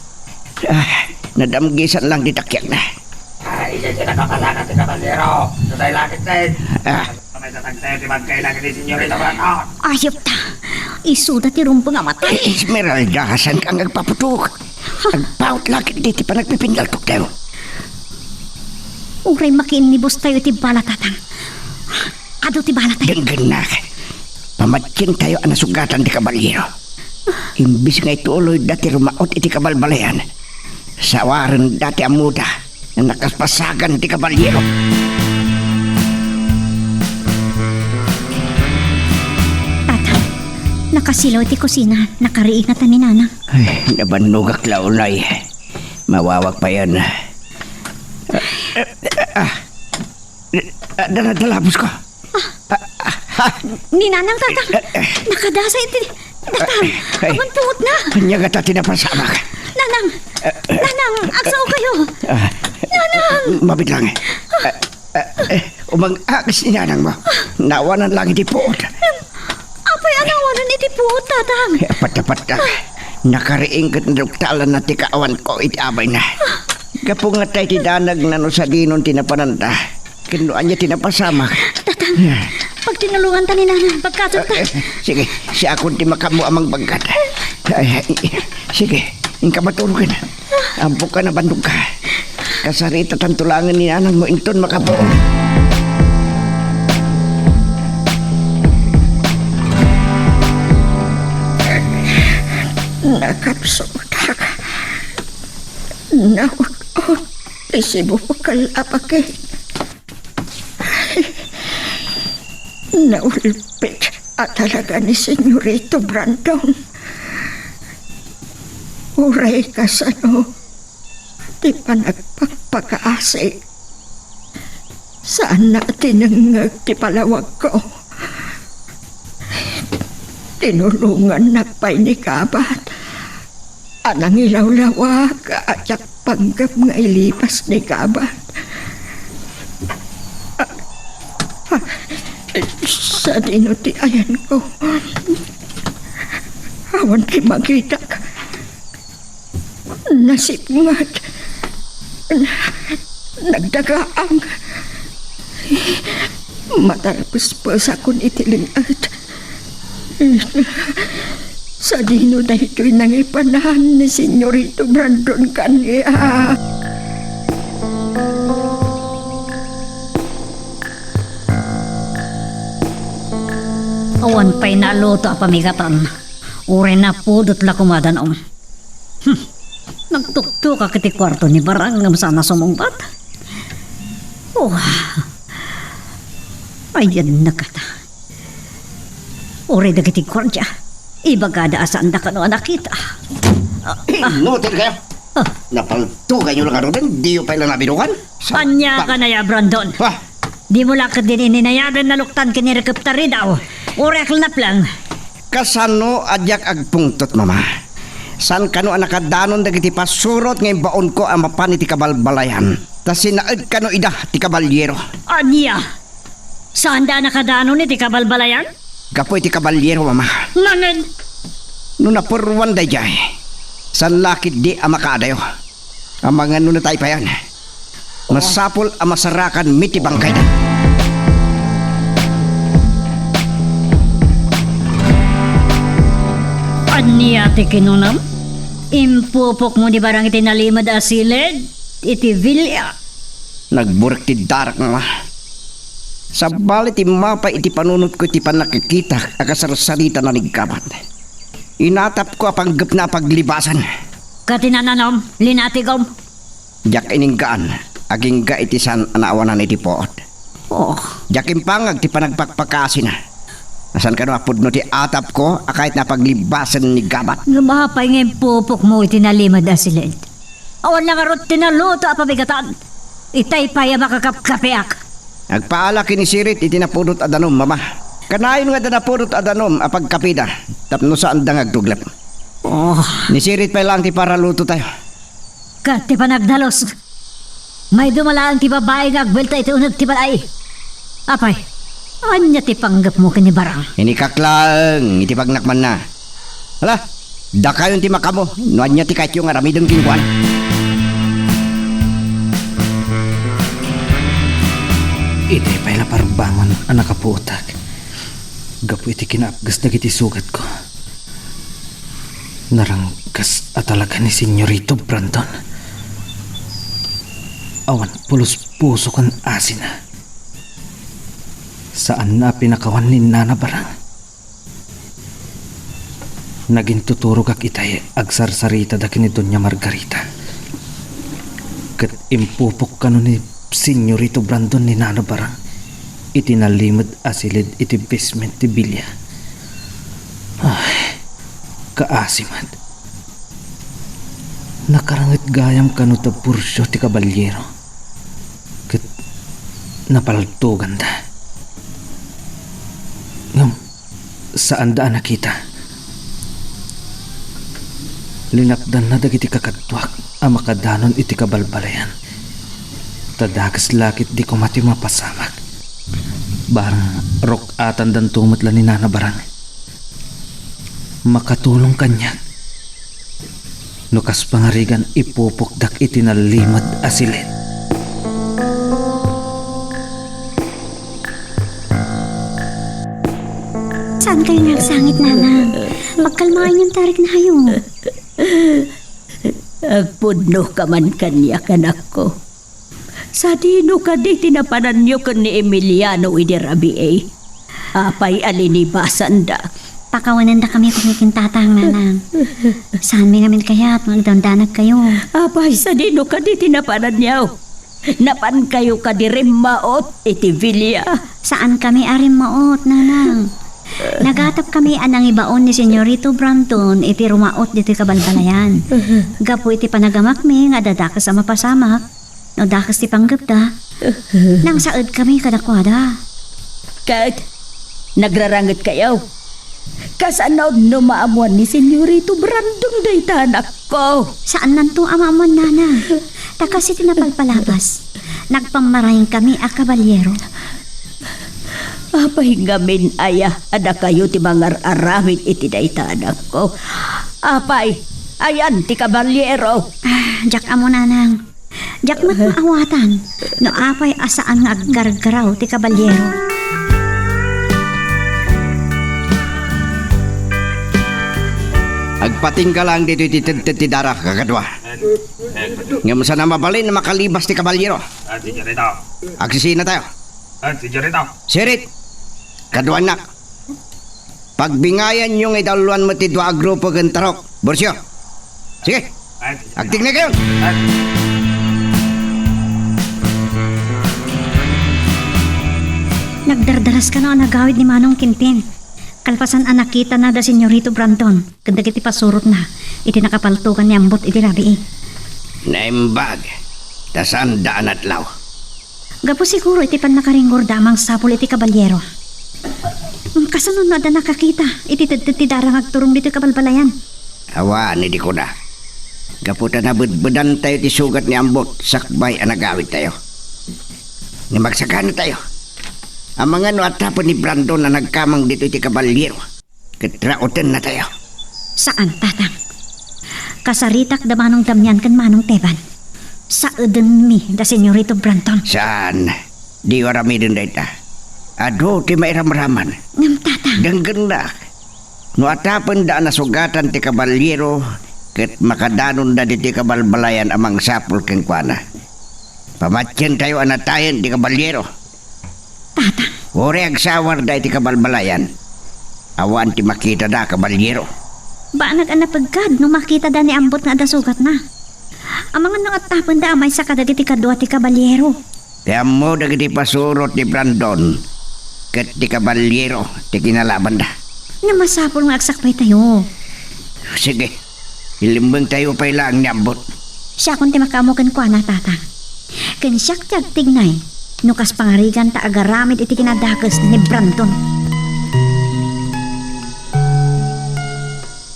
Nadamgisan lang ditakyak na. Ay, hindi na kapalakan si Caballero. Sa tayo lakit din. May tatagtayo ti magkailangan ni Senyorita Brandon. Ayop ta. Isuda ti rumpo nga matay. Esmeralda, saan kang agpaputok? Agpaut lakit di ti panagpipindal tok tayo. Uray makiinibos tayo ti balatatan. Ado ti balatay. Denggan. Pamatkin tayo ang nasugatan di Caballero. Imbis nga ituloy dati rumaot iti kabalbalayan. Sawaran dati amuda na nakaspasagan di Caballero. Tata, nakasilaw ti kusina. Nakariing na ni Nanang. Ay, nabanugak launay. Mawawag pa yan. Dalabos ko. Ni Nanang, Tatang. Nakadasa iti datang. Aman puot na. Kanya ka tati na pasamak. Nanang, aksaw kayo. Nanang. Mabit lang. Umang-akas ni Nanang mo. Nawanan lang iti puot. Apay anawanan iti puot, Tatang. Apat-apat ka. Nakariing kat naluktalan na ti kaawan ko iti abay na. Kapong nga tayo ti danag na no sa dinon tinapananta. Kinuan niya tinapasamak. Tatang, pag tinulungan ta ni Nanang, pagkatod ta. Sige, si akong ti makamu amang bagkat. Sige, ingka matulog ka na. Ampo ka na bandog ka. Kasarita tantulangan ni Nanang mo inton makabuo. Nakapsuta ka. Naut-out. Isibo po kalapake. Naulpit at talaga ni Senyorito Brandon. Uray ka sa no. Di pa nagpagpakaasi. Saan natin ang tipalawag ko? Tinulungan na pa'y ni Kabat. Anang ilawlawag at panggap nga ilipas ni Kabat. Sa dinuti ayan ko. Awan ti makita ka. Nasipngat. Nagdagaang. Matalapos pa sa akong itilingat. Sa dino na ito'y nangipanahan ni Senyorito Brandon kanya. Awan pa'y naluto a pamigatan. Ure na pudot la kumadanom. Nagtukto ka kiti kwarto ni Barang ngam sana sumungbat. Oh. Ayan na kata. Ure dagiti kwartya. Ibagada asaan da ka no nakita. Noted kayo. Napalto kayo lang ano din. Di yung pala nabinukan. Anya ka na ya, Brandon. Di mo lakad din ininayagan na luktan kinirekaptari daw. Ure aklnap lang. Kasano adyak agpungtot, mama? San kano ang nakadanon dagiti pasurot ngayon baon ko ang mapan iti kabalbalayan. Tas sinaad kano ida ti kabalyero. Anya? Saan da nakadanon iti kabalbalayan? Gapo iti kabalyero, mama. Nanan? No napurwan day jay. San lakit di ang makaadayo. Ang mga nuna tayo pa yan. Masapol ang masarakan miti bangkay na. Anya ti kinunam? Impupok mo di barang iti nalimad asilid? Iti vilya? Nagburak ti darak nga. Sa balit mapa iti panunot ko iti panakikita akasarsarita na nigkabat. Inatap ko apanggap na paglibasan. Katinananom, linatigom. Jak ininggaan, aging ga iti san anaawanan iti poot. Oh, Jakim pangag ti panagpakpakasin na. Nasan ka no apod no ti atap ko kahit na paglibasan ni gabat. lumapay nga impupok mo iti nalimad asilid. Awan lang arot tinaluto a pabigatan. Itay paya makakapkapeak. Nagpaala kinisirit iti napudot adanom, mama. Kanayon nga da napudot adanom apagkapida. Tapno saan da ngagtuglap. Oh, Nisirit pa lang ti para luto tayo. kat ti panagdalos. May dumalaan ti babae nga agbelta iti unag ti balay. Apay, anya ti panggap mo kini Barang? Inikaklang iti pagnakman na. Hala, dakayon ti makamo. Nuan niya ti kahit yung aramidong kinukuan. Iti pa'y naparbangon ang nakaputak. Gapu iti kinapgas na iti sugat ko. Narangkas at talaga ni Senyorito Brandon. Awan pulos puso kan asin na. Saan na pinakawan ni Nana Barang? Naging tuturo kak itay agsarsarita da kini Doña Margarita. Kat impupok kano ni Senyorito Brandon ni Nana Barang. Itinalimod asilid iti basement ti bilya. Ay, kaasimat. Nakarangit gayam kano ta pursyo ti kabalyero. Kat napaltugan da. Ngam, saan daan nakita? Linapdan na dagiti kakadwak ang makadanon iti kabalbalayan. Tadagas lakit di ko mati mapasamak. Barang rok atan dan tumutla ni Nana Barang. Makatulong kanya. Nukas pangarigan ipupukdak itinalimad asilid. Saan kayo nagsangit, Nana? Pagkalmahan yung tarik na hayo. Agpudno ka man kanya kanak ko. Sa dino ka di tinapanan nyo kan ni Emiliano Idirabi Apay alinibasan da. Pakawanan da kami kumikintatang, Nana. Saan may namin kaya at magdandanag kayo? Apay sa dino ka di tinapanan nyo. Napan kayo ka di rin maot iti Villa. Saan kami arim maot, Nana? Nagatap kami anang ibaon ni Senyorito Brandon iti rumaot dito kabalbalayan. Gapo iti panagamak mi nga dadakas sa mapasamak. No dakas ti panggapda. Nang saad kami kadakwada. Kat, nagrarangat kayo. Kasanaw no maamuan ni Senyorito Brandon day tanak ko. Saan nanto amaman, Nana? Takas iti napalpalabas. Nagpamarayang kami a kabalyero. Apay gamin aya, ada kayo ti mangar-aramid iti daitanak ko. Apay, ayan ti kabalyero. Jak amo nanang. Jak maawatan. No apay asaan nga aggargaraw ti kabalyero. Agpating ka lang dito ti dara kakadwa. Nga sa na mabalin na makalibas ti kabalyero. Senyorito. Agsisina tayo. Senyorito. Sirit, kadwanak. Pagbingayan yung idalwan mo ti dua grupo kan tarok. Borsyo. Sige, agting na kayo. Nagdardaras ka na nagawid ni Manong Quintin. Kalpasan ang nakita na da Senyorito Brandon. Kanda kiti pasurot na. Iti nakapaltukan ni ambot iti rabi. Naimbag. Tasan daan at law. Gapo siguro iti pan nakaringgor damang sapul iti kabalyero. Kasunod na da nakakita. Iti darang agturong dito kabalbalayan. Awa ni di ko na. Kaputa na budbudan tayo ti sugat ni ambot. Sakbay ang nagawid tayo. Nimagsakana tayo. Ang mga nuatapon ni Brandon na nagkamang dito iti kabalyero. Katrautan na tayo. Saan, tatang? Kasaritak da Manong Damian kan Manong Teban. Sa uden mi da Senyorito Brandon. Saan? Di warami din data. Ado ti mairam-raman. Ngam tatang. Danggendak. Nuatapon da nasugatan ti kabalyero. Ket makadanon da di ti kabalbalayan amang sapul keng kuana. Pamatyan tayo anatayan ti kabalyero. Tatang. Ore agsawar da iti kabalbalayan. Awan ti makita da kabalyero. Ba nag-anapagkad nung makita da ni ambot nga da sugat na. Ang mga nang atapon da amay sa kadagiti kadwa ti kabalyero. Kaya mo dagiti pasurot ni Brandon. Ket ti kabalyero ti kinalaban da. Nga masapol nga agsakpay tayo. Sige, ilimbang tayo pa ilang ni ambot. Siya kung ti makamukan ko na tatang. Kan siya tiyag tignay. Nukas pangarigan ta agaramid iti kinadakas ni Brandon.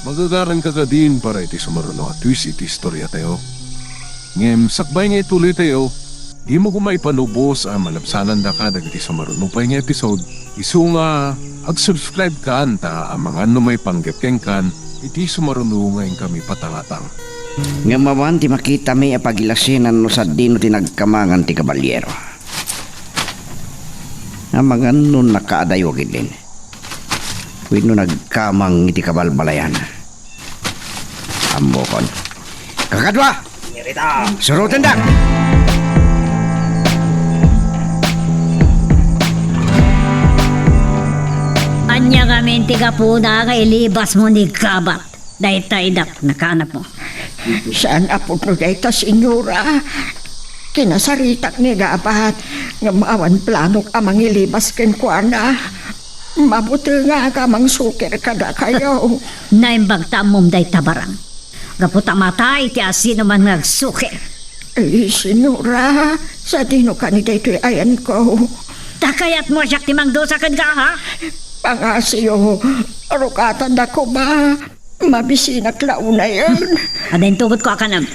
Magagaran ka din para iti sumaruno at twist iti istorya tayo. Ngem, sakbay nga ituloy tayo. Di mo kumay panubos ang malabsanan da ka dagiti sumaruno pa nga episode. Isu nga, ag-subscribe ka anta ang mga may panggapkeng kan iti sumaruno ngayon kami patangatang. Nga mawan ti makita may apagilasinan no sa dino tinagkamangan ti kabalyero. Ang mga nun nakaadayogin din. Wino nagkamang iti kabalbalayan. Ambokon. Kakadwa! Senyorito. Surutan da! Anya kami tiga po na kay libas mo ni Kabat. Dahil dak nakanap mo. Saan apot no dayta, senyora? Kinasaritak ni Gabat nga maawan planok amang ilibas ken kuana. Mabuti nga kamang sukir kada kayo. Naimbag tamom day tabarang. Gaputa matay ti asino man nagsukir. Senyora, sa dino ka ni daytoy ayan ko. Takayat mo siya timang dosa kan ka ha? Pangasiyo, arukatan da ko ba? Mabisinak launa yun. Adayin tugot ko akanam.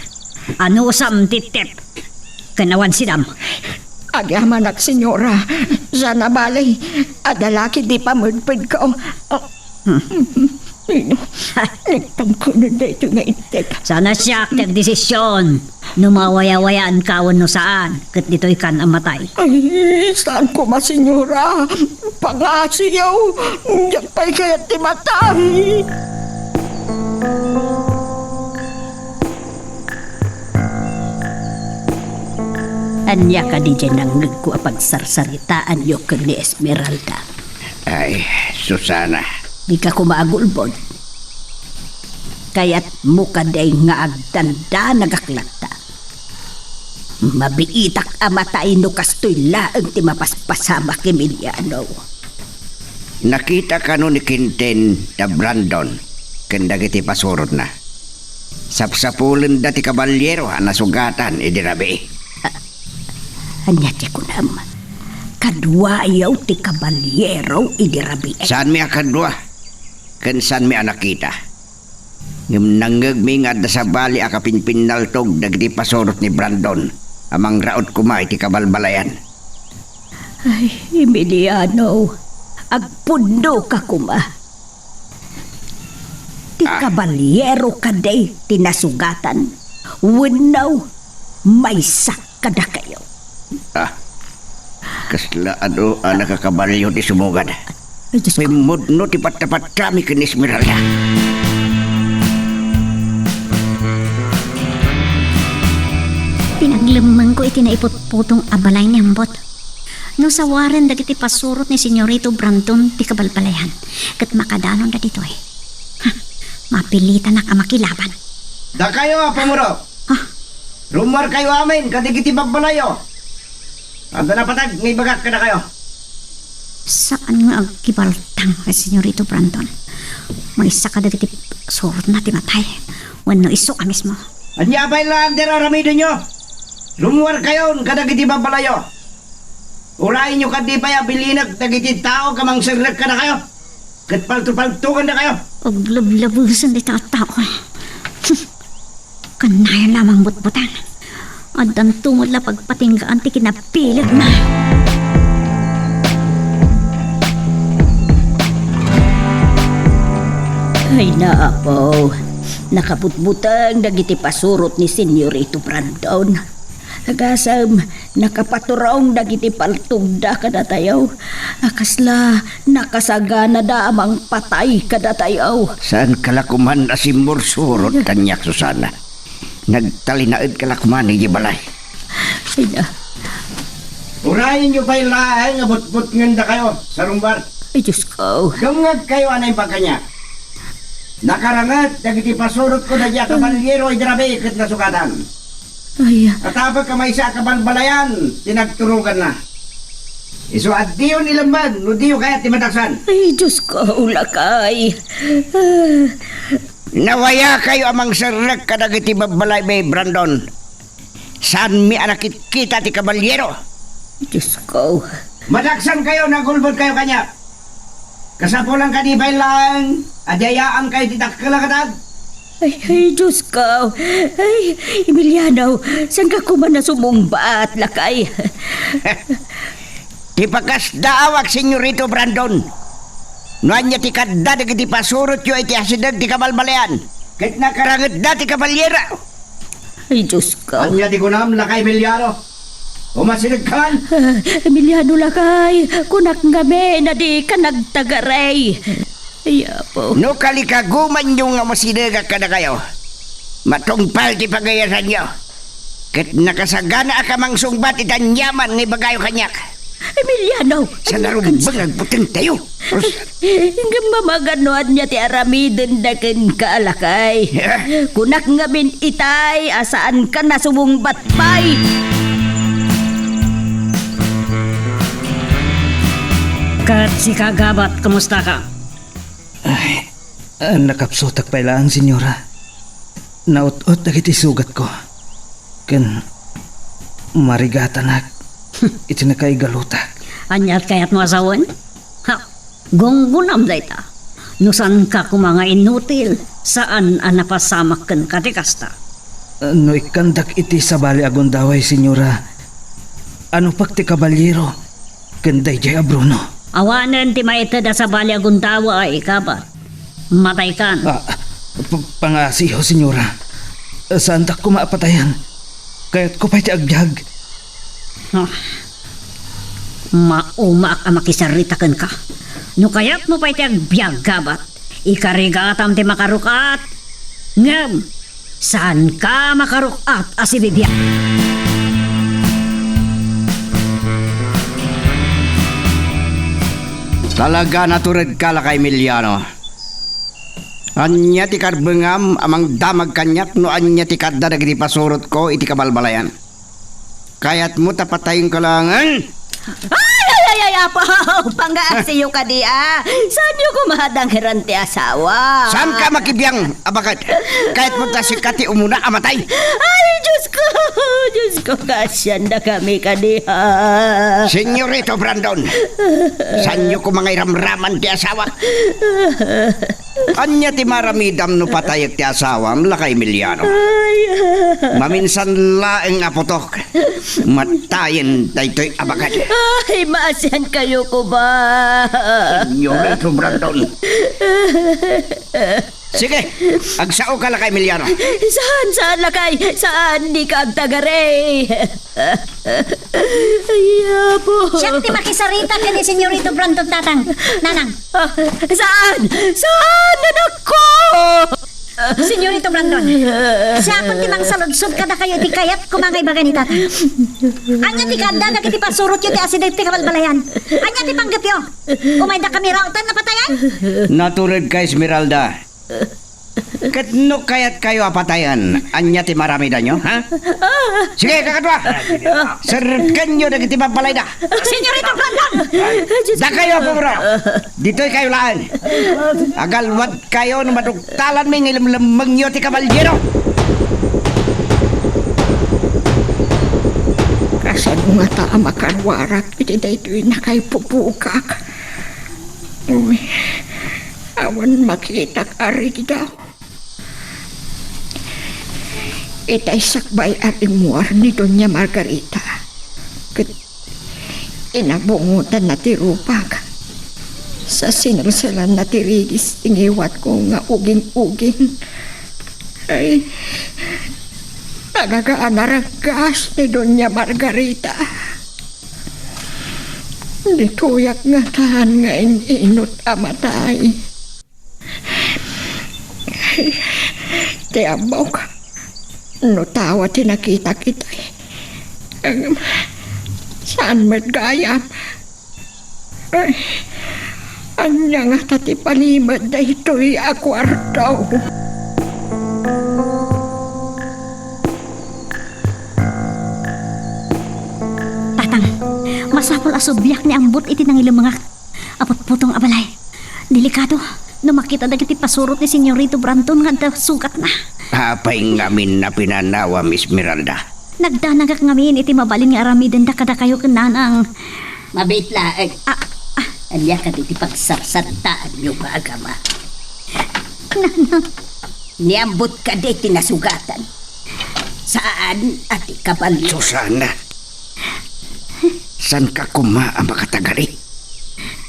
Ano usam titip? Kanawan sinam. Agyaman ak senyora, sana balay, adalaki di pa mudpid ko. Nagtam ko na dito nga intek. Sana siya desisyon. Numawaya-wayaan kawan no saan. Kat dito'y kan ang matay. Ay, saan ko senyora? Pangasiyaw, diyan pa'y kaya't di matay. Anya ka di dyan ang nagkuapagsarsaриtaan yo ken ni Esmeralda. Ay, Susana. Di ka kumaagulbod. Kaya't mukaday nga agdanda nagaklata. Mabiitak amatay no kastoy laeng ti mapaspasama Emiliano. Nakita ka no ni Quintin da Brandon. Kanda kiti pasurod na. Sapsapulen da ti kabalyero nasugatan idirabi. Anya ti kunam. Kadwa ayaw ti kabalyero idirabi. Saan mi akadwa? Ken saan mi nakita? Ngem nanggagmingad da sa bali akapinpinaltog dagiti pasurot ni Brandon. Amang raot kumay ti kabalbalayan. Ay, Emiliano, agpundo ka kuma. Ti kabalyero ka day tinasugatan. Winaw, may sakada kayo. Kasla ano ang nakakabalyo di sumugad. Ay, Diyos May ko. mudno ti patapatrami ken Esmeralda. Pinaglamang ko iti naiputputong abalay ni Ambot. No sawaran dagiti pasurot ni Senyorito Brandon ti kabalbalayan. Kat makadanon na dito eh. Ha, mapilitan na ka makilaban. Da kayo, pamuro. Rumor kayo amin, kadigiti babbalayo. Ando na patag, may bagak ka na kayo. Saan nga agkibaltang kay Senyorito Brandon? May isa ka dagiti surot na timatay. Wano iso ka mismo. Anya ba'y lang deraramido nyo? Rumor kayo, kadigiti babbalayo. Urahin nyo kadi pa ya bilinag, dagiti tao kamang sirlag ka na kayo. Kat palto-paltukan na kayo. Og lablabusan di tao. Kanaya lamang butbutan. At ang tungod la pagpatinggaan ti kinapilag na. Ay naapaw. Nakaputbutang dagiti pasurot ni Senyorito Brandon. Agasam, nakapaturaong dagiti paltugda kada tayaw. Akasla, nakasagana da amang patay kada tayaw. Saan kalakuman na si Mursurot kanyak Susana? Nagtalinaid kalakuman ni Gibalay. Ay na, Urahin nyo ba'y lahay nga butbut nganda kayo sa rumbar? ay Diyos ko. Dungag kayo anay pagkanya. Nakarangat, dagiti pasurot ko na diya kabalyero ay grabe kat nasukatan. Ay, At habang kamay sa kabalbalayan, tinagturugan na. Iso at diyo nilamban, no diyo kaya timataksan. ay Diyos ko, ulakay. Nawaya kayo amang sarlag kadagiti babalay may Brandon. Saan mi anakit kita ti kabalyero? Diyos ko. Madaksan kayo, nagulbot kayo kanya. Kasapulang kanibay lang, adyayaan kayo titakkalakatag. Ay, Diyos ko. Ay, Emiliano, saan ka kuman na sumumbat, lakay? Ti pakas daawak, Senyorito Brandon. Nuan niya ti kadda dagiti pasurot yo iti hasidag ti kabalbalayan. Kahit nakarangat da ti kabalyera. Ay, Diyos ko. Anya ti kunam lakay Emiliano. Umasinig kan. Emiliano, lakay. Kunak ngabe na di ka nagtagaray. Ay, apo. No kalikaguman nyo nga masidaga ka na kayo. Matungpal ti pagayasan nyo. Kahit nakasagana akamang sungbat itanyaman ng bagayo kanyak. Emiliano. Sa narumbang nagputang tayo. Hinggang mamaganoan niya ti aramidin na kin kaalakay. Kunak nga bin itay, asaan ka na sumungbat pay. Kat si Kagabat, kamusta ka? Nakapsutak pa ilang, senyora. Naut-ut dagiti sugat ko. Ken marigatan na itinakay galutak. Anyat kayat mo asawan? Ha, gonggunam dayta. Nusan ka kumanga inutil, saan ang napasamak kan katikasta? No ikandak iti sa bali agundaway, senyora. Ano pakti kabalyero? Kanday jaya Bruno. Awanan ti maitad sa bali aguntawa ay kabat. Matay kan. Pangasiho, senyora. Saan tak ko maapatayan? Kaya't ko pa'y ti agbyag. Maumak ang makisaritakan ka. No kaya't mo pa'y ti agbyag kabat. Ikarigatam ti makarukat. Ngam, saan ka makarukat asibibyak? Talaga naturid ka lakay Emiliano. Anya ti karbengam amang damag kanyak no anya ti kadda dagiti pasurot ko iti kabalbalayan. Kaya't mo tapatayin ka langan. Ay, apo, pang-aasiyo ka di Saan niyo kumahadang hirante asawa? Saan ka makibiyang abakat? Kahit mo tasikati umuna amatay. Ay, Diyos ko, kasyan na kami ka di Senyorito Brandon, saan niyo ko mga iramraman ti asawa? Anya ti maramidam no patayag ti asawam lakay Emiliano. Maminsan laeng apotok. Matayin daytoy abagan. Ay, maasan kayo ko ba? Senyorito Brandon. Sige, agsao ka lakay Emiliano. Saan lakay? Saan di ka agtagare? Ayapo. Siya ti makisarita ka ni Senyorito Brandon tatang. Nanang. Saan? Saan, anak ko? Senyorito Brandon. Siya kung timang saludsod ka na kayo ti kayat kumangay baga ni tatang. Anya ti kanda na kiti pasurot yun ti asideg ti kabalbalayan. Anya ti panggapyo. Umay da kami rautan na patayan. Naturod ka Esmeralda. Katno kayat kayo apatayan? Anya ti marami da nyo, ha? Sige, kakadwa. Serkan nyo na kiti papalay da. Senyorito Brandon. Da kayo po bro. Dito'y kayo laan. Agalwat kayo na madugtalan may ngilamlamang nyo ti kabalyero. Kasan nga ta makanwarak iti daytoy na kay pupukak. Uy, awan makita ari daw. Itay sakbay arimuar ni Doña Margarita. Ket inabungutan na ti rupag. Sa sinalsalan na ti rigis ingiwat ko nga uging-uging. Ay, nagagaan na ragas ni Doña Margarita. Nituyak nga tahan nga inot amatay. Ti abaw ka. No tawa ti nakita kita. Saan magayam? Ay, anya nga tati palimad na ito'y akwartaw. Tatang, masapol asubyak ni ambot iti nang ilang mga apot-putong abalay. Delikado, no makita na kiti pasurot ni Senyorito Brandon nga sukat na. Apay ngamin na pinanawa, Miss Esmeralda. Nagdanagak ngamin iti mabalin nga aramiden da kada kayo kananang. Mabait laag. Anya ka diti pagsarsantaan nyo ka agama. Nanang, Niambot ka di tinasugatan. Saan ati kabalyo? Susana, san ka kuma ang makatagari?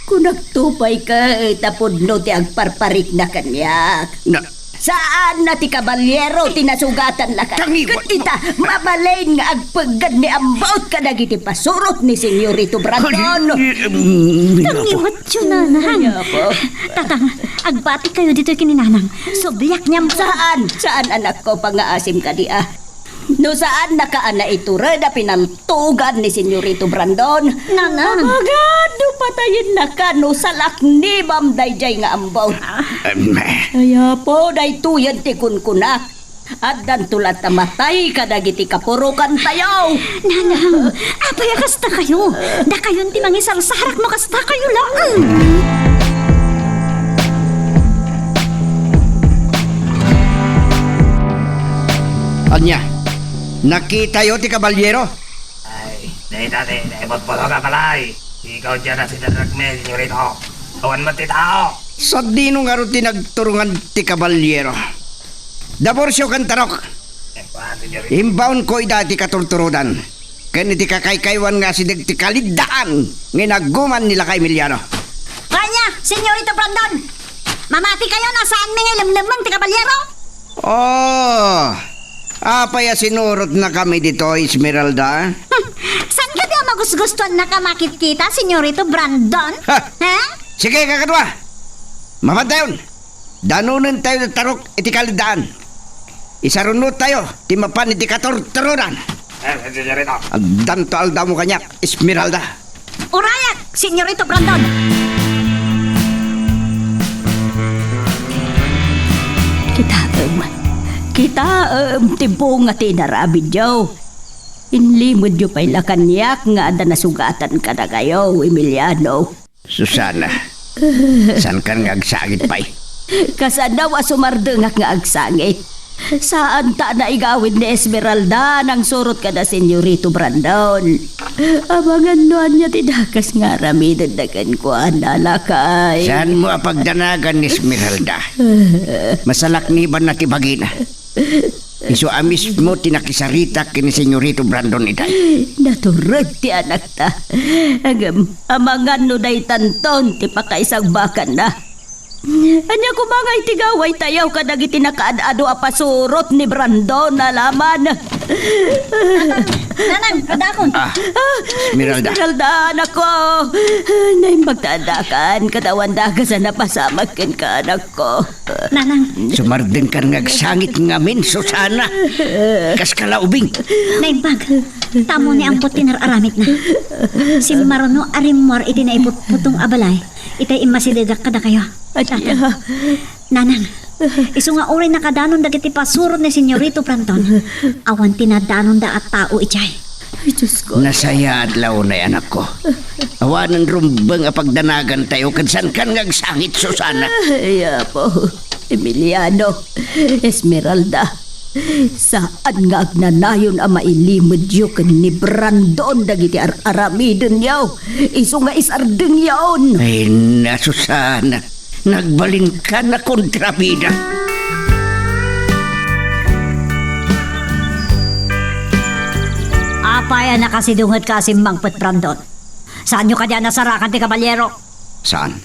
Kung nagtupay ka, tapod no ti agparparik na kanyak. Na, Saan na ti kabalyero tinasugatan lakan? Tangiwat mo. Kita, mabalain nga agpagad ni ambaut ka nagiti pasurot ni Senyorito Brandon. tangiwat yun nanang. Tatang, agbati kayo dito kininanang. Subyak niyam Saan anak ko pangaasim ka di ah? No saan nakaana ito rin na pinantugan ni Senyorito Brandon? Nanang. Agado patayin na ka no salak ni Bam Dayjay nga ambaw. Kaya po day tuyan ti kunkunak. At dan tulat na matay ka dagiti kapurukan tayo. Nanang, apay kasta kayo. Da kayon ti mangisarsarak mo kasta kayo lang. Anya, nakita yo ti kabalyero? Ay, dahil naibot-boto ka palay. Ikaw dyan na si Daragme, senyorito. Awan mo ti tao. Sa dino nga ro tinagturungan ti kabalyero. Daborsyo kan tarok. Senyorito. Imbaon ko dati katurturudan. Kani ti kakaykaywan nga si ti kalidaan. Nginaguman nila kay Emiliano. Kanya, Senyorito Brandon. Mamati kayo na saan may lamlamang ti kabalyero? Oh, apaya sinurot na kami dito, Esmeralda. Saan ka di magusgustuhan na kamakit kita, Senyorito Brandon? Ha! Ha? Sige, kakadwa. Mamadayon. Danunin tayo ng tarok iti kalidaan. Isarunod tayo, timapan iti katurturudan. Senyorito. Agdan to alda mo kanyak, Esmeralda. Urayak, Senyorito Brandon. Kita timpo nga tinarabid yaw. Inlimod yo pa'y lakanyak nga ada nasugatan ka na kayo, Emiliano. Susana, san kan nga agsagit pa'y? Kasanaw asumardengak nga agsangit. Saan ta na igawid ni Esmeralda nang surot ka na Senyorito Brandon? Abangan noan niya tidakas nga rami dadagan ko analakay. Saan mo apagdanagan ni Esmeralda? Masalakniban na tibagina. Iso amis mo tinakisarita kini Senyorito Brandon iday. Naturag ti anak ta. Agam, amangan no day tanton ti pakaisang bakan na. Anya kumangay tigaway tayaw kadag itinakaad-ado apasurot ni Brandon na laman. Nanang, kadakon. Esmeralda. Esmeralda, anak ko. Naimbagtadakan, katawan daga sa napasamag ken ka, anak ko. Nanang, Sumardin ka ngagsangit ngamin, Susana. Kas kalaubing. naimbag. Tamo ni ang putinar aramit na. Si Marono arimor iti naiputputong abalay. Itay imasiligak kada kayo. Nanang, iso nga uri nakadanon dagiti pasurot ni Senyorito Brandon. Awan tinadanon da at tao ichay. Ay, Diyos ko. Nasaya adlaw na anak ko. Awanan rumbang apagdanagan tayo kansan kan ngagsangit, Susana. Ay, po. Emiliano, Esmeralda. Saan nga agnanayon ang mailimod yu kan ni Brandon dagiti aramidon yaw. Iso nga isardeng yaon. Ay na, Susana. Nagbalin ka na kontrabida. Apaya na kasi dungat kasi mangpet Brandon. Saan nyo ka dyan nasarakan ti kabalyero? Saan?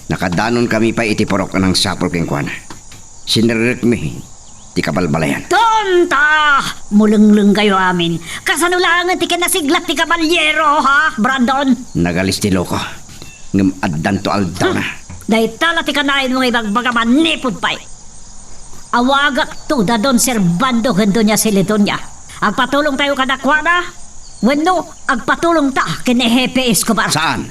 Nakadanon kami pa itipurok ng sapol keng kwana. Sinirrik mi, ti kabalbalayan. Tonta! Mulengleng kayo amin. Kasanulangan ti kinasiglat ti kabalyero, ha, Brandon? Nagalistilo ko. Ngam addan to aldana. Dahil tala ti kanain mga ibagbagaman nipod pa'y. Awagak to da don serbando gando niya silitonya. Agpatulong tayo kadakwana. Wano, agpatulong ta kini Hepe Escobar. Saan?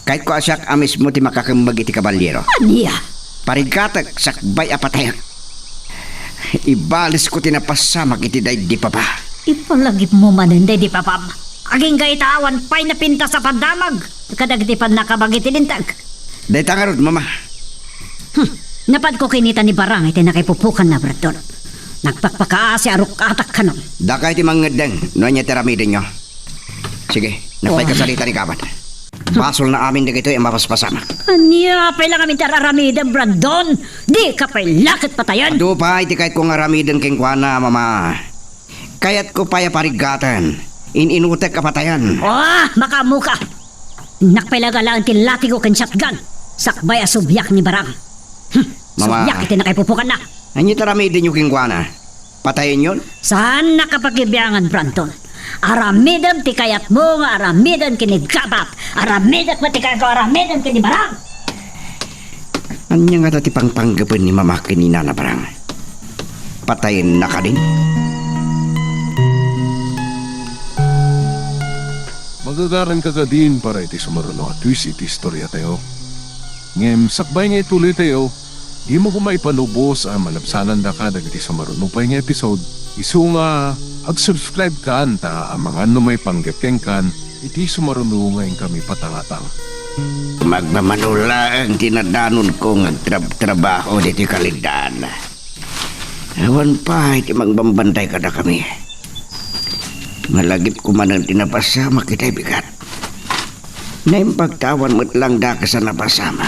Kahit ko asyak amis mo ti makakambag iti kabalyero. Aniya? Parigatag sakbay apatayan. Ibalis ko tinapasamak iti day di pa pa. Ipalagip mo maninday di papam. Aging gaitawan pa'y napinta sa pandamag. Kadagdipan nakabagiti lintag. Day tangarod, mama. Napad ko kinita ni Barang iti nakipupukan na Brandon. Nagpakpakaasi aruk atak kanon. Dakay ti mangadeng, no niya teramidin nyo. Sige, napay kasalita ni Kabat. Basol na amin dagito ay mapaspasama. Anya, pa'y lang kami tararamidan, Brandon. Di ka pa'y lakit patayan. Ado pa, iti kahit ko nga ramidin keng kuana, mama. Kayat ko pa'y parigatan. Ininutek kapatayan. Makamuka. Nakpailaga lang tilati ko ken shotgun. Sakbay asubyak ni Barang. Mama. Subyak iti nakaipupukan na. Anyo taramidin nyo keng kuana. Patayin yun? Saan nakapagibyangan, Brandon? Aramidan ti kayat mo nga aramidan kini Gabat. Aramidan mo ti kayat ko aramidan kini Barang. Anya nga dati pangpanggapin ni mama kinina na Barang. Patayin na ka din. Magagaran ka ka din para iti sumaruno at twist iti istorya tayo. Ngem, sakbay nga ituloy tayo, di mo kumaipanubos ang malabsanan da ka dagiti sumaruno pa yung episode. Isu nga, ag-subscribe ka ta ang mga may panggapkeng kan, iti sumaruno ngayon kami patangatang. Magmamanula ang tinadanon ko ng trabaho dito kalidaan. Awan pa, iti magbambantay ka na kami. Malagip ko man ang tinapasama kita'y bigat. Naimpagtawan mo't lang da ka sa napasama.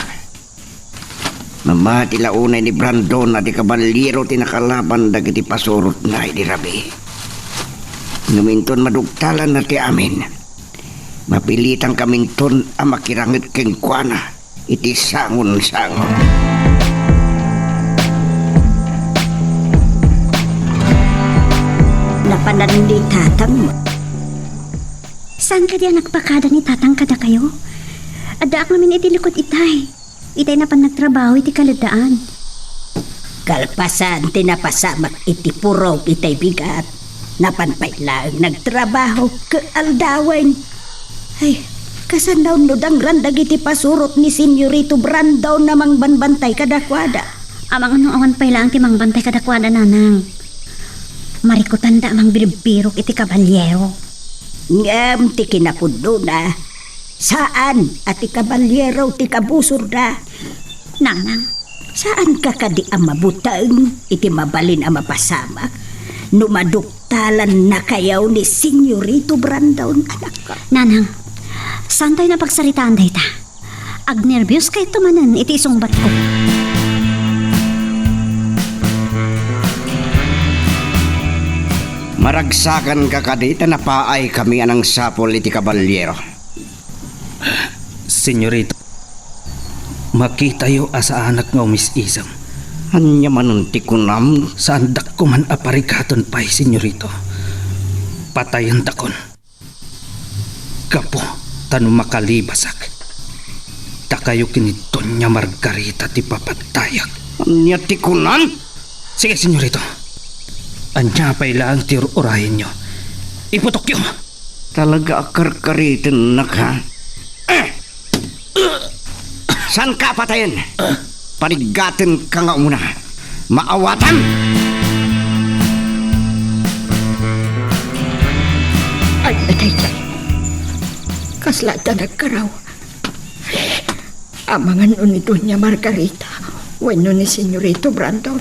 Mamati launay ni Brandon na di kabalyero tinakalaban da kiti pasurot na di rabi. Ngaminton madugtalan na ti amin. Mapilitan kaming ton ang makirangit keng kuana. Iti sangon-sangon. Napanan ni tatang mo. Saan ka diyan nagpakada ni tatang kada kayo? Ada ak namin iti likod itay. Itay na pan nagtrabaho iti kaladaan. Kalpasan tinapasamak iti purog itay bigat. Napanpay lang nagtrabaho ke aldawan. Ay, kasanaw no dang iti pasurot ni Senyorito Brandon namang banbantay kadakwada. Amang anong awan pa'y lang timang bantay kadakwada, nanang. Marikutan da amang binibirok iti kabalyero. Ngam ti kinapudlo na. Saan at ti kabalyero ti kabusor na. Nanang, Saan ka kadi ang mabutang, iti mabalin ang mapasama? Numaduktalan na kayaw ni Senyorito Brandon, anak ka. Nanang, saan tayo napagsaritaan dayta? Agnervyos kay tumanan iti isungbat ko. Maragsakan ka kadita na paay kami anang sapol iti kabalyero. Senyorito, makita yo asa anak nga umisisam. Anya manunti ko nam. Saan dak ko man aparikaton pa'y, senyorito. Patayan takon. Kapo, tanu makalibasak. Takayo kinito niya Margarita ti papatayag. Anya tikunan? Sige, senyorito. Anya pa ilang urahin nyo. Iputok yun. Talaga akarkaritin na ka. San ka patayin? Panigatin ka nga muna. Maawatan! Ay, natay. Kaslata nagkaraw. Ang mga nunito niya Margarita, weno ni Senyorito Brandon.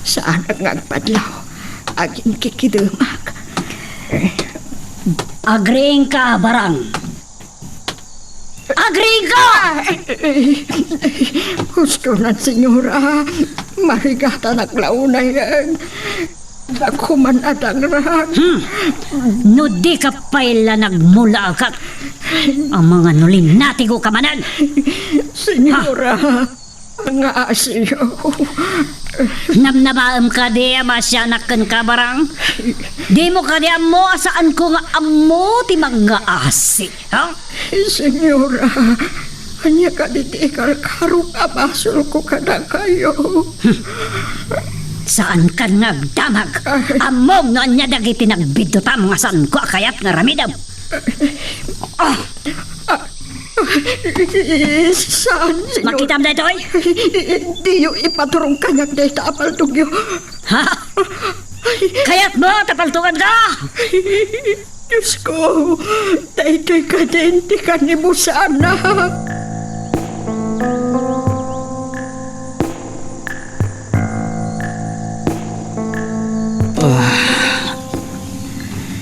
Saan ang agpadlaw? Aging kikidumak. Agring ka, barang. Agring ka! Gusto na, senyora. Marigata naglauna yan. Nakuman adang ran. No di ka paila nagmula ka. Ang mga nulin natigo ka manan. Senyora, nga asiyo. Namnabaam ka di masyanak ka barang. Di mo ka di mo asaan ko nga amo ti mga asi. Ha? Senyora, hanya ka di karkarong abasul ko kada kayo. Saan ka nagdamag? Among no anya dagiti nagbido ta mga san ko kayat nga ramidam. Saan, senyora? Makitam na ito'y? Di yung ipaturong kanyag na itapal tugyo. Ha? Kaya't mo, tapaltungan ka! Diyos ko, tayo ka din, di ka ni mo sana.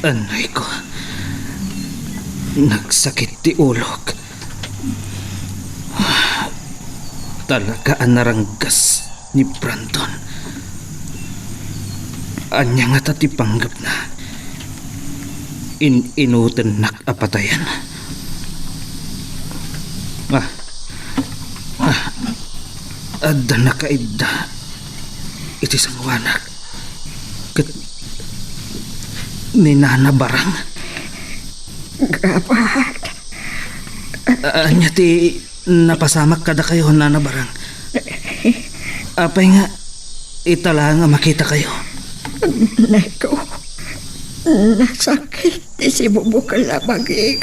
Anay ko. Nagsakit ti ulog. Talaga ang naranggas ni Brandon. Anya nga tati panggap na. Inutan nakapatayan. Adda na kaidda. Iti sangwanak. Kat ninana barang. Gapat. Anya ti napasamak kada kayo nana barang. Apay nga itala nga makita kayo. Naiko, nasakit ti si bubukal na bagig.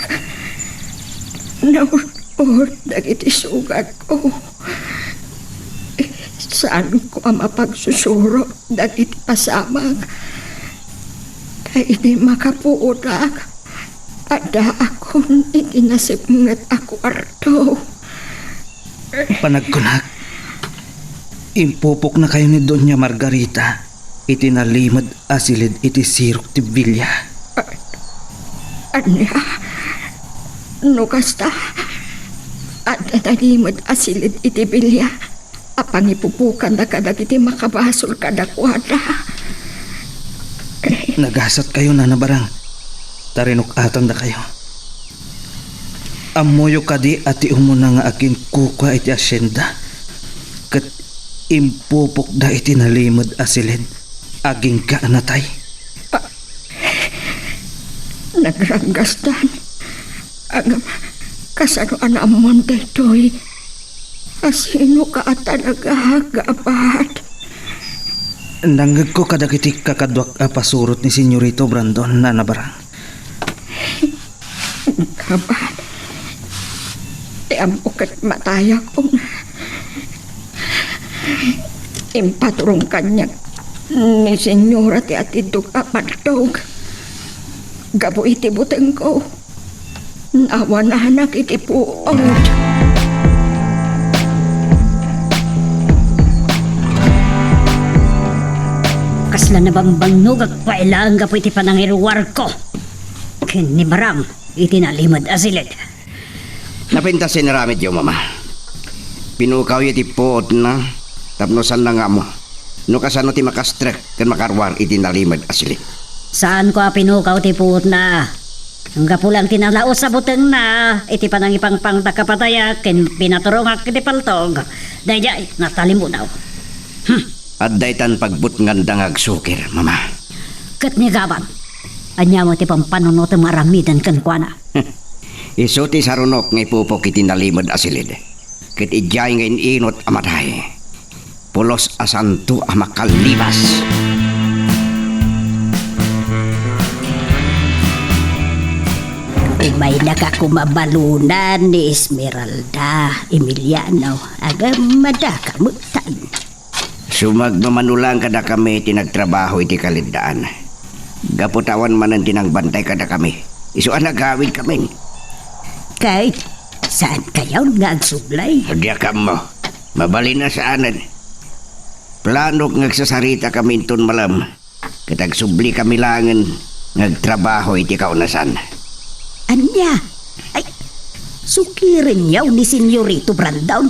Naunod dagiti sugat ko. Saan ko ang mapagsusuro dagiti pasamag? Dahil di makapuudak. Ada akong itinasipngat ako arto. Panagkunak. Impupok na kayo ni Doña Margarita. Itinalimad asilid iti sirok ti Villa. Anya? No kasta? At nalimad asilid iti Villa. Apang ipupukan na kadag iti makabasol kadakwada. Nagasat kayo na nabarang. Tarinukatan da kayo. Amoyo kadi ati umuna nga akin kukwa iti asyenda. Kat impupok da iti nalimod asilid. Aging ka anatay. Nagranggastan. Agam kasaruan amon detoy. Asino ka at talaga gapat. Nanggag ko kadagiti kakadwak pasurot ni Senyorito Brandon na nabarang. Gapat. Tiampukat mataya ko na. Impaturong kanya ni Senyora ti atidog apadog. Gabo iti buteng ko. Nawa na anak iti puot. Kasla na bambangnog at pailang ka po iti panangiruwar ko. Kini barang itinalimad asilid. Napintasin na ramit yung mama. Pinukaw iti poot na, tapnosan na nga mo. No kasano ti makastrek kan makarwar iti nalimad asili. Saan ko pinukaw ti puot na? Ang kapulang tinalaos sa buteng na, iti panangipang takapataya, ken pinaturongak iti paltog. Dayjay, natalim mo daw. At daytan pagbut ngandang agsukir, mama. Kat ni gaban, anya mo ti pampanunot maramidan kan kuana. Iso ti sarunok ngay pupok iti nalimad asilid. Kit ijay ngayon inot amatay. Pulos asanto amakalibas. May nakakumabalunan ni Esmeralda Emiliano agam madakamutan. Sumagmamanulang kada kami tinagtrabaho iti kalindaan. Gaputawan man ang tinagbantay kada kami. Isuan nagawid kami. Kahit saan kayaw nga agsublay? Diya ka mo. Mabali na saanan. Planok ngagsasarita kami itong malam. Katag subli kami langan nagtrabaho iti kaunasan. Anya? Ay, sukirin yaw ni Senyorito Brandon.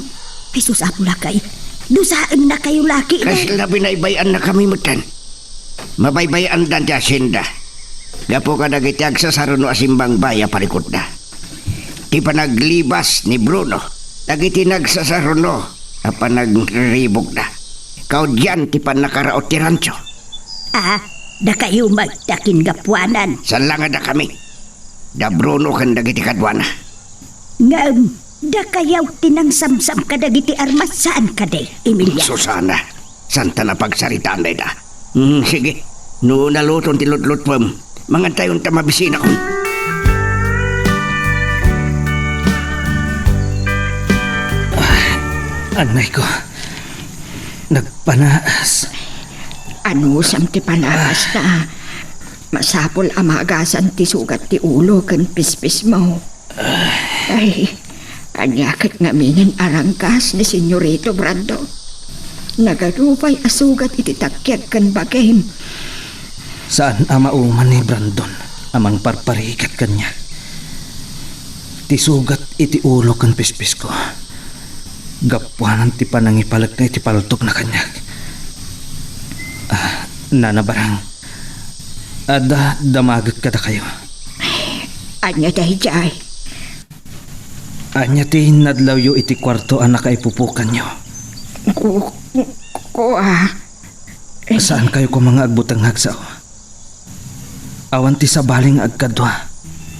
Ay, susapula kay. Dusaan na kayo laki na. Kasi na binaybayan na kami mutan. Mabaybayan dan ti asyenda. Gapo ka nagitiag sa saruno asimbang baya palikot na. Ti panaglibas ni Bruno. Nagitinag sa saruno. Apa nagribog na. Kau diyan ti panakaraot ti rancho. Ah, da kayo magtakin gapuanan. San lang na kami. Da Bruno kan dagiti kadwana. Ngam, da kayaw tinangsamsam kadagiti armas saan kaday, Emilia? Susana, santa na pagsaritaan na ita. Sige, no naluton ti lutlot pam. Mangantay yung tamabisina ko. Anay ko, nagpanaas. Ano sam ti panagas na? Masapol amagasan ti sugat ti ulo kan pispis mo. Ay, kanyakit nga minin arangkas ni Senyorito Brando. Nagadupay asugat iti takyag kan bagay. Saan amauman ni Brandon amang parparikat kanya? Ti sugat iti ulo kan pispis ko. Gapuanan ti panangipalag na iti paltok na kanya. Nanabarang. Ada damagat kada kayo. Anya dahijay. Anya ti nadlaw yo iti kwarto anak ay pupukan nyo. Saan kayo ko mga agbutang hagsaw? Awan ti sabaling agkadwa.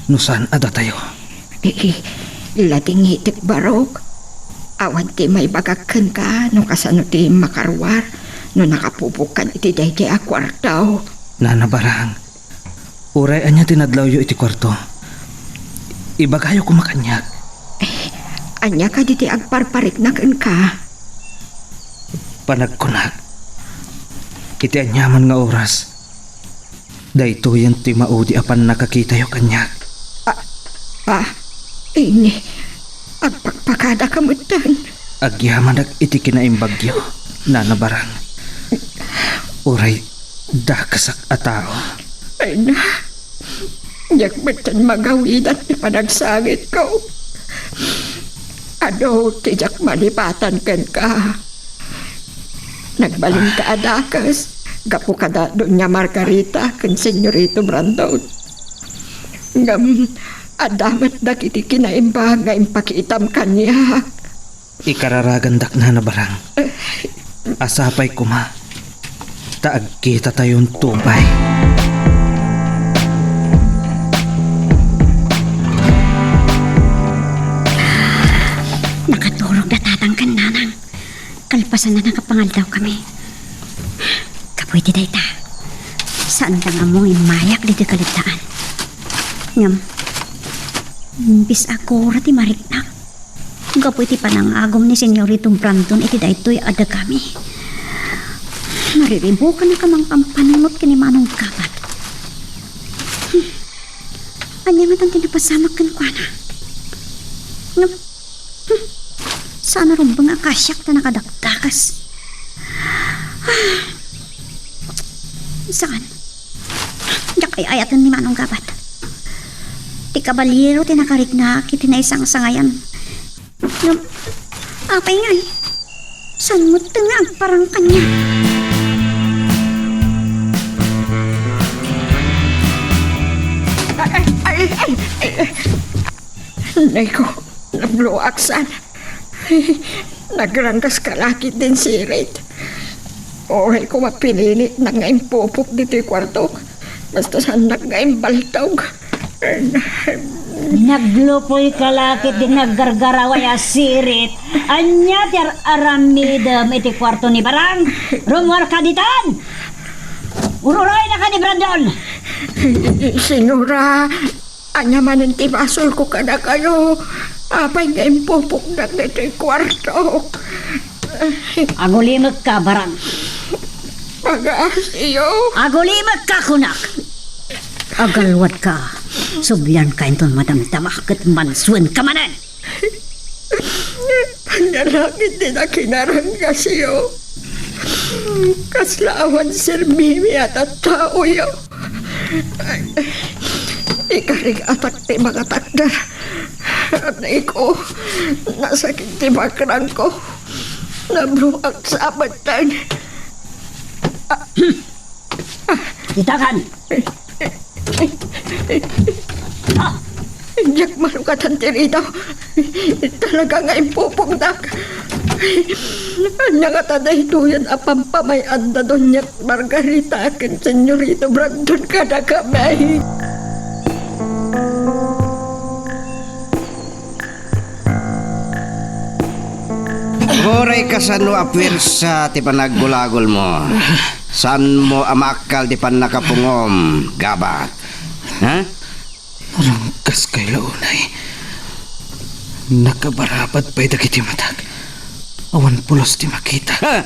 No saan ada tayo? Lating hitik barok. Awan ti may bagakan ka no kasano ti makarwar no nakapupukan iti dayjay a kwartaw. Nanabarang, uray anya tinadlaw yo iti kwarto. Ibagayo ko makanyag. Anya ka diti agparparik na ka. Panagkunag. Iti anyaman nga oras. Dayto yan ti maudi apan nakakita yo kanyag. Ini, agpakpakada kamutan. Agyaman iti kinaimbagyo. Nanabarang, uray dakasak a tao. Ay na, yakbatan magawidan ni panagsangit ko. Ano, tijak malipatan kan ka. Nagbaling ka adakas. Gapo ka da doon niya Margarita kan Senyorito Brandon. Ngam, adamat na kiti kinaimbag nga impakiitam kanya. Ikararagandak na nabarang. Asapay kuma. Taag kita tayong tubay. Nakaturog na tatangkan nanang. Kalpasan na nakapangaldaw kami. Kapwede day ta. Saan ka nga mong imayak dito kaligtaan? Ngam, bis ako rati mariknak. Kapwede pa nang agom ni Senyorito Brandon iti daytoy ada kami. Nariribukan na kamang pampanunot ka ni Manong Kapat. Anya nga tang tinapasamak kan kwa na. Ngam, sana rin bang akasyak na nakadaktakas? Saan? Diyak ay ayatan ni Manong Gabat. Ti kabalyero tinakarik na kiti na isang sangayan. Ngam, apay nga eh. San mo tengag parang kanya? Naiko, nabluaksan. Nagrangkas kalakit din si Red. Oray ko mapinili na ngayon pupok dito yung kwarto. Basta sanak ngayon baltog. Naglupoy kalakit din naggargaraway asirit. Anya tiar aramidam iti kwarto ni Barang. Rumor ka ditan. Ururoy na ka ni Brandon. Sinura, anya manin timasol ko kada kayo. Apay ngayon pupok na dito yung kwarto. Agulimag ka, Barang. Pag-aasiyo. Agulimag ka, kunak. Agalwat ka. Subyan ka inton madamdamak kat mansuan ka manan. Panalangin din na kinarangga siyo. Kaslawan Sir Mimi at at tao yo. Ikaring atak ti mga takdar. At iko, nasakit ti bakrang ko. Nabruak sa abatan. Itakan. Diyak marukatan ti rito. Talaga nga impupugdak. Anya nga taday tuyan apampamay anda doon niya't Margarita akin senyorito Brandon kada kamay. Horay ka sa no apwir sa ti panaggulagol mo. San mo amakal ti panakapungom, Gabat? Ha? Rangkas kay launay. Nakabarapat pa'y dagiti matag. Awan pulos ti makita. Ha?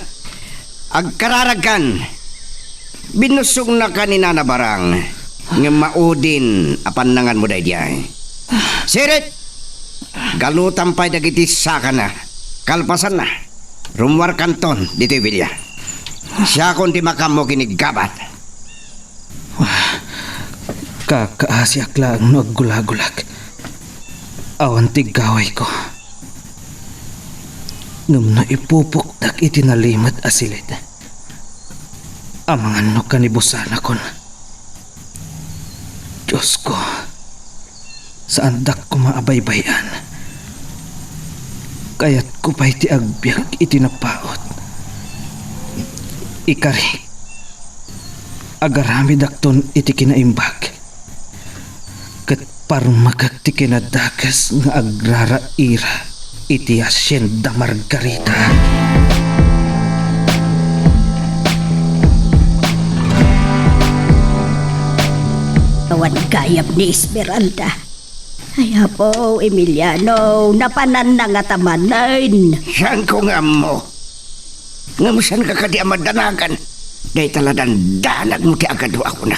Agkararagan. Binusog na kanina na Barang. Nga maudin apan nangan mo day diay. Sirit! Galutan pa'y dagiti saka na. Kalpasan na. Rumwar kanton dito Vilya. Siya kung di makam mo kinigabat. Kakaasyak lang no aggulag-gulag. Awan tigaway ko. Ngam na ipupukdak itinalimad asilid. Amangan no kanibusana kon. Diyos ko, saan dak ko maabaybayan? Kaya't ko pa'y ti agbyag itinapaot. Ikari, agarami dakton iti kinaimbag. Kat parmagag ti kinadakas nga agrara ira iti Hacienda Margarita. Awan gayab ni Esmeralda. Ay po, Emiliano, napanan na nga tamanan. Saan ko nga mo? Nga mo saan ka kadi amadanagan? Dahil talagang danag mo ti agad ako na.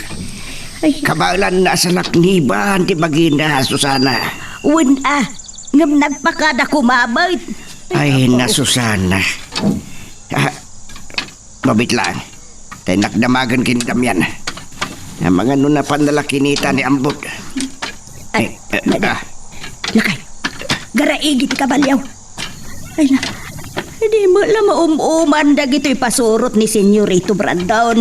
Ay, Kabalan na sa lakniban ti magina, Susana. wala. Ngam nagpakada kumabait. Ay na, Susana. Mabit lang. Tayo nakdamagan kinidamyan. Ang mga nuna panlalaki nita ni Ambot. Lakay, garaigi ti kabalyaw. Ay na, hindi mo lang maumuman dagito'y pasurot ni Senyorito Brandon.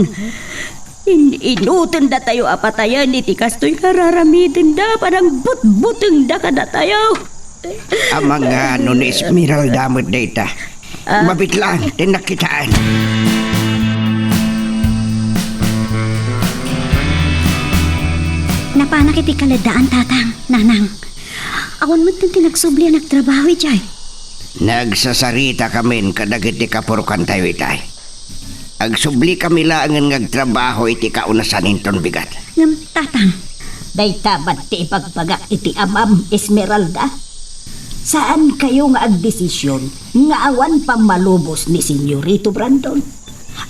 Inutin da tayo apatayan iti kasto'y kararamidin da parang but-buteng da ka da tayo. Ang mga nun Esmeralda mo data. Mabit lang, tinakitaan. Napanak iti kaladaan, tatang, nanang. Awan mo itong tinagsubli ang nagtrabaho, Jay. Nagsasarita kami kadagiti kapurukan tayo itay. Agsubli kami lang ang nagtrabaho iti kaunasan inton bigat. Ngam, tatang, Day tabat ti ipagpagak iti amam Esmeralda. Saan kayo nga agdesisyon nga awan pang malubos ni Senyorito Brandon?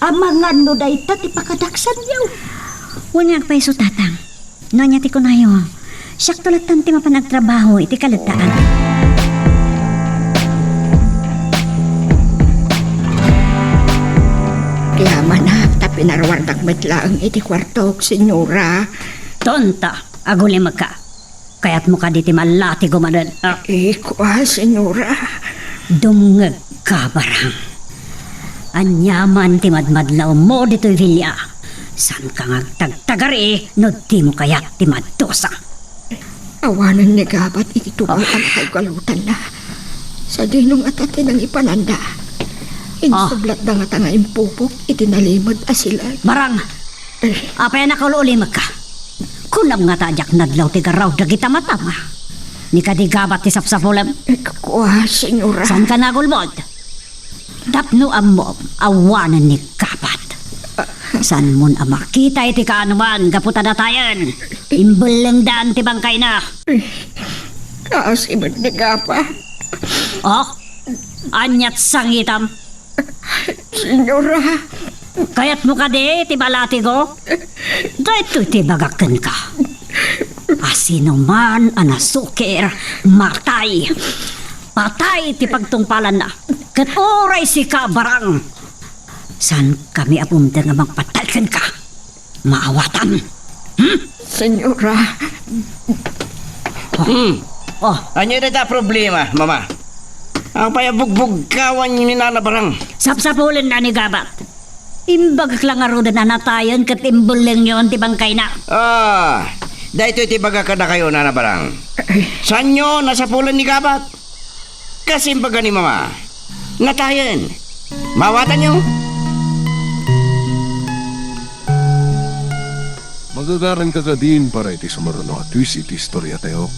Amangan no day tati pakadaksan yaw. wala agpaiso, tatang. Nonya ti kunayo, siyak tulatan ti mapanagtrabaho iti kaladaan. Yaman na, tapi Pinarwardak matlaang iti kwartok, senyora. Tonta, agulim ka. Kaya't mo ka diti malati gumanan. Ikwa, senyora. Dumngag ka barang. Anyaman ti madmadlaw mo dito'y Vilya. San ka nga tagtagari no di mo kaya't ti maddosa. Awanan ni Gabat iti tubal ang kagalutan na. Sa dinong at atin ang ipananda. Insublat da nga tanga impupok itinalimod asilay. Barang, apay nakaulimag ka. Kunam nga tajak nadlaw ti garaw dagita matama. Ni kadigabat ti sapsapulam. Kuha, senyora. San ka nagulmod? Tapno mo, awanan ni Gabat. San mon makita iti kaanuman, gaputa na tayan. Imbelang daan ti bangkay na. Kasimod ni Gapa. Oh, anyat sangitam. Senyora. Kaya't mo ka di, ti balati ko. Dito ti bagakan ka. Asino man anasukir, matay. Patay ti pagtungpalan na. Kat oray si ka barang. San kami apumda nga magpatalkan ka? Maawatan. Senyora. Oh, Anyo na ta problema, mama? Ang payabugbog kawan ni nanabarang. sapsapulin na ni Gabat. Imbagak lang aro na natayan kat imbuling yon ti bangkay na. Dahito iti baga ka na kayo nanabarang. Saan nyo nasa pulan ni Gabat? Kasi baga ni mama. Natayan. Mawatan nyo? Magagaran ka din para iti sumaruno at twist iti istorya tayo.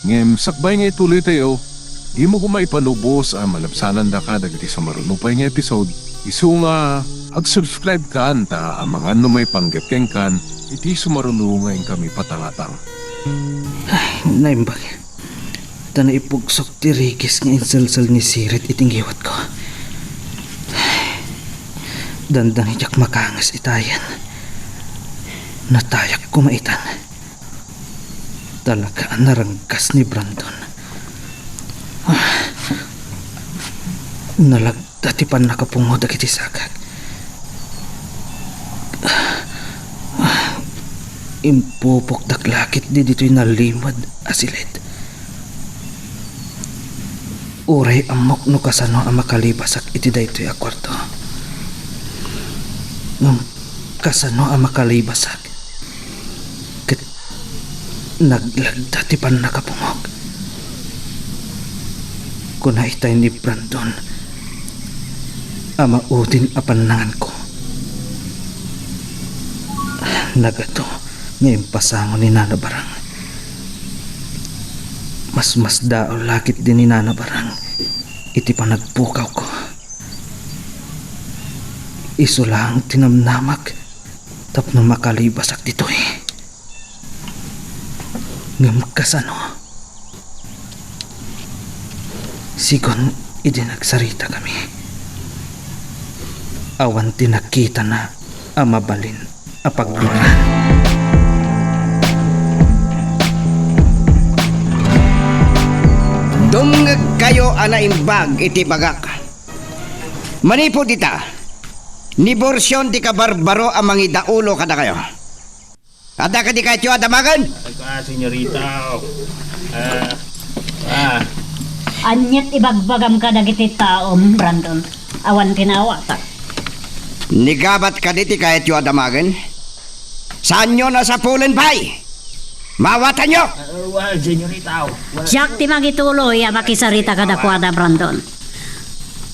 Ngem, sakbay nga ituloy tayo. Di mo kumaipanubos ang malabsanan da ka dagiti sumaruno pa nga episode. Isu nga, ag-subscribe ka anta ang mga may panggapkeng kan iti sumaruno ngayon kami patangatang. Naimbag. Tana ipugsok ti Rigis nga insalsal ni Sirit iting giwat ko. Dandang ijak makangas itayan. Natayak kumaitan. Talaga narangkas ni Brandon. Nalagda ti pan nakapungod agiti sagag. Impupok daklakit di dito'y nalimad asilid. Uray amok no kasano ang makalibasak iti daytoy a kwarto. Ngam kasano ang makalibasak ket naglagda ti pan nakapungog. Kuna itay ni Brandon ama utin a panangan ko. Nagato ngayon pasangon ni Nana Barang. Mas daol lakit din ni Nana Barang. Iti pa nagpukaw ko. Iso lang tinamnamak tapno makalibasak dito eh. Ngam kasano. Sigon idinagsarita kami. Awan tinakita na amabalin a pagluran. Dumngag kayo anaimbag iti bagak. Manipod ita. Niborsyon di ka barbaro ang mga idaulo kada kayo. Ada ka di kayo adamagan? Senyorita. Anyat ibagbagam ka dagiti taom, Brandon. Awan tinawata. Nigabat ka diti kayo adamagan? Saan nyo nasa pulen pay? Mawatan nyo! Senyorita. Siyak ti magituloy a makisarita kada kwada, Brandon.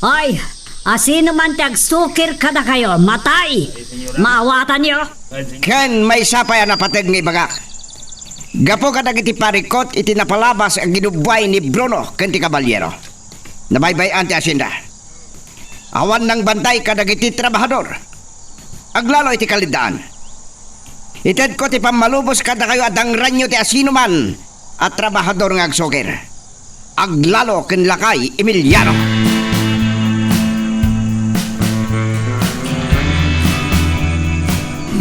Ay, asino man tiagsukir kada kayo, matay! Maawatan nyo! Ken may sapay na pateg ng ibagak. Gapo ka dagiti parikot iti napalabas ang ginubay ni Bruno ken ti Caballero. Nabaybayan ti asyenda. Awan ng bantay ka dagiti trabahador. Aglalo iti kalidaan. Ited ko ti pamalubos kada kayo adang ranyo ti asino man at trabahador ng agsokir. Aglalo ken lakay Emiliano.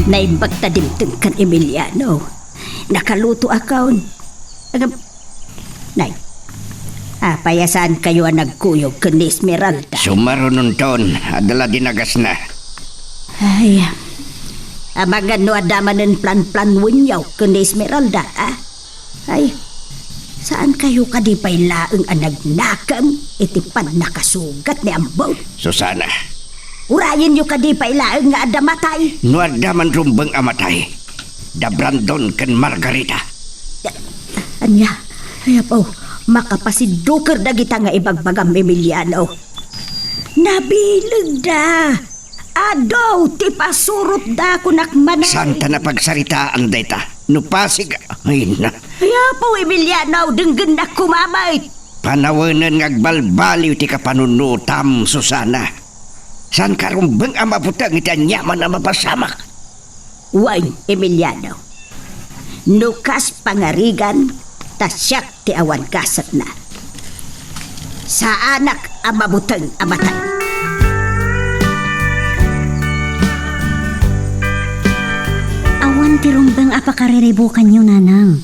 Naimbag ta dimteng kan Emiliano. Nakaluto akaon. Nay, payasan kayo ang nagkuyog kan Esmeralda. Sumarunon ton, adala dinagas na. Ay, amagan no adamanin plan-plan winyaw kundi Esmeralda, ah? Ay, saan kayo kadipay laeng anagnakam iti pan nakasugat ni Ambaw? Susana, Urayin nyo kadipay laeng nga adamatay. no adaman rumbang amatay. Da Brandon ken Margarita. Anya, ay po, makapasiduker na kita nga ibagbagam Emiliano. Nabilag da. Adaw, ti pasurot da kunak manay. Santa na pagsaritaan dayta. No pasig, ay na. Kaya po, Emiliano, denggan na kumamay. Panawanan ngagbalbaliw ti kapanunutam, Susana. San karumbang amaputang iti anyaman na mapasamak. Wine, Emiliano. Nukas pangarigan, tasyak ti awan kasat na. Sa anak amabutang amatay. Awan ti rumbang apakariribukan nyo, nanang.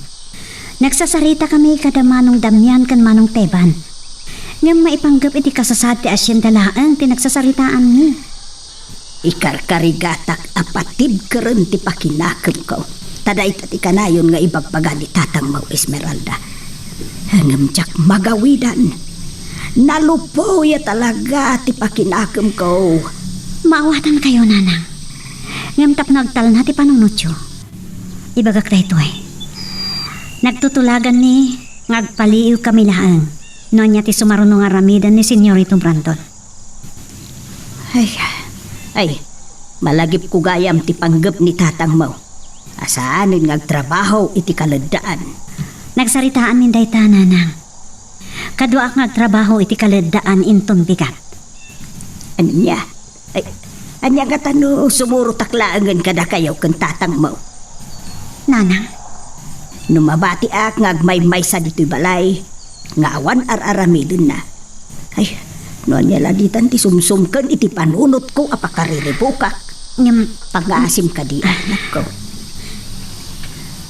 Nagsasarita kami kada manong damyan kan manong teban. Ngam maipanggap iti kasasad ti asyenda laang ti nagsasaritaan ni. Ikarkarigatak apatib keren ti pakinakam ko. Taday tati kanayon nga ibagbaga ni tatang mo Esmeralda. Hangam jak magawidan. Nalupo ya talaga ti pakinakam ko. Maawatan kayo, nanang. Ngam tap nagtal na ti panunutyo. Ibagak na ito eh. Nagtutulagan ni ngagpaliw kami laang. Nonya ti sumarunong aramidan ni Senyorito Brandon. Ay, malagip ko gayam ti panggap ni tatang mo. Asaanin ngagtrabaho iti kaladaan. Nagsaritaan ni dayta, nanang. Kadwa ak ngagtrabaho iti kaladaan inton bigat. Anya? Ay, anya nga tano sumuro taklaangan kada kayaw kan tatang mo. Nanang, Numabati ak ngagmay-may sa dito'y balay. Ngawan ar-aramidin na. Ay, noon niya laditan ti sumsumkan iti panunot ko apakariribukak. ngam Pag-aasim ka di anak ko.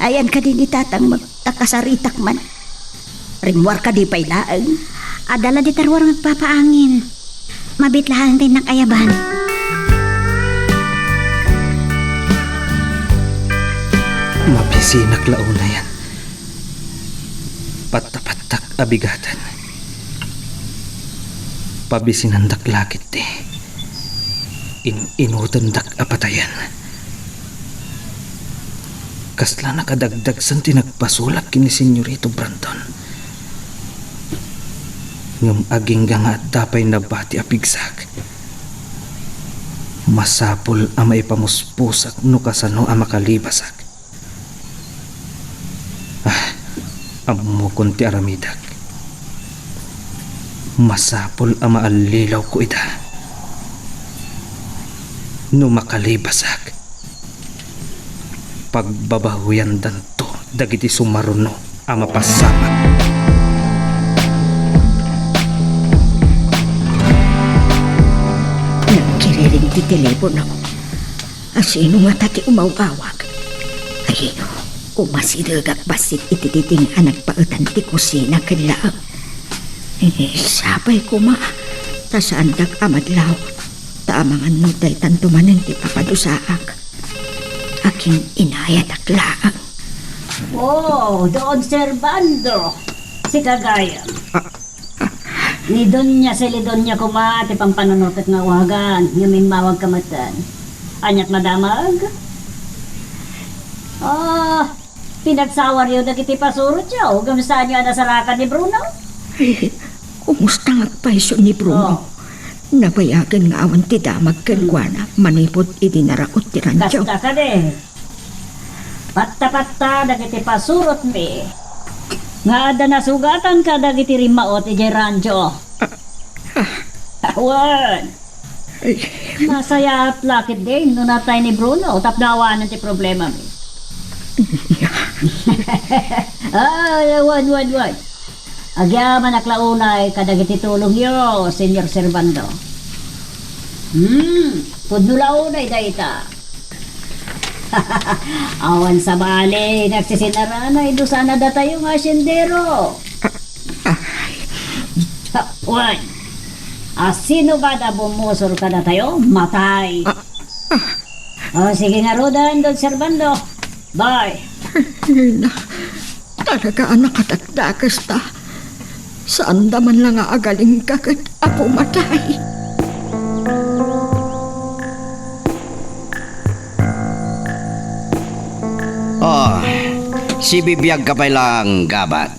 Ayan ka din itatang magtakasaritak man. Ringwar ka di pailaan. adala di tarwar magpapaangin. Mabitlahan din nakayaban. Mapisinak launa yan. Patapatak abigatan. Pabisinandak lakit te. Inutandak apatayan. Kasla nakadagdag san tinagpasulak kini Senyorito Brandon. Ngam aging nga at dapay nabati apigsak. Masapol ang maipamuspusak no kasano ang makalibasak. Amo kunti aramidak. Masapol ang maalilaw ko ita. No makalibasak. Pagbabahuyan danto dagiti sumaruno ang mapasamak. Nagkiriring ti telepono. Asino nga tati umawawag. Ay, umasidagak basit itititing anak pautan ti kusina kalaang. Sabay ko ma. Tasandak amadlaw. Taamangan no tay tantumanan ti papadusaak. Aking inayat aklaan. Oh, doon Servando. Si Kagayam. Ni Donya sa Lidonya kumati pang panunutot nga wagan. Ngamin mawag kamatan. Anyat madamag? Pinagsawar yun na kiti pasurot siya. O gamustaan niyo nasarakan ni Bruno? Ay, kumusta nga paiso ni Bruno? Nabayagan nga awan ti damag kalwana, manipot idinarakot ti rancho. Kasta ka de. Patta-patta dagiti pasurot mi. Nga ada nasugatan ka dagiti rimaot iti rancho. Awan. Masaya at lakit din no natay ni Bruno. Tapnawanan ti problema mi. Wan. Agyaman aklaunay kadagiti tulong yo, Senyor Servando. Pudnulaunay dayta. Awan sa bali, nagsisinaranay, do sana da tayo nga asyendero. Wan, sino ba da bumusor ka na tayo? Matay. Oh, sige nga Rodan, Don Servando. Bye. Ina, talaga anak katakdakas ta. Saan daman lang aagaling ka kat ako matay. Oh, si bibiyag ka pa lang gabat.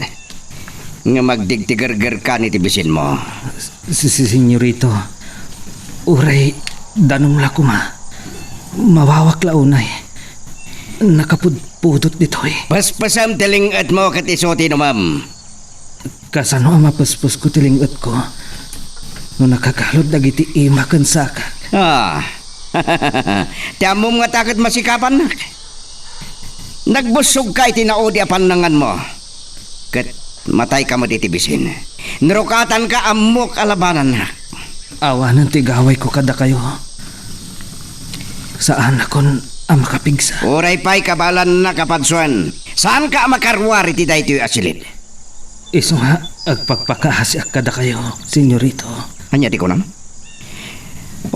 Nga magdigtigargar ka ni tibisin mo. Si senyorito, uray, danong la kuma. Mawawak launay. Nakapudpudot ditoy. Paspasam tilingat mo kat isuti no, ma'am. Kasano ang mapaspos ko tilingot ko. No nakakalod dagiti imakan saka. Ah, tiyamo nga takot masikapan nak. Nagbusog ka itinaodi apanangan mo. Kat matay ka mo ditibisin. Nurukatan ka amok alabanan nak. Awanan tigaway ko kada kayo. Saan akon ang makapigsa? Uray pa'y kabalan na kapadsuan. Saan ka makarwari ti daytoy asilid? Iso nga, agpagpakahasyak kada kayo, senyorito. Anya di ko nam?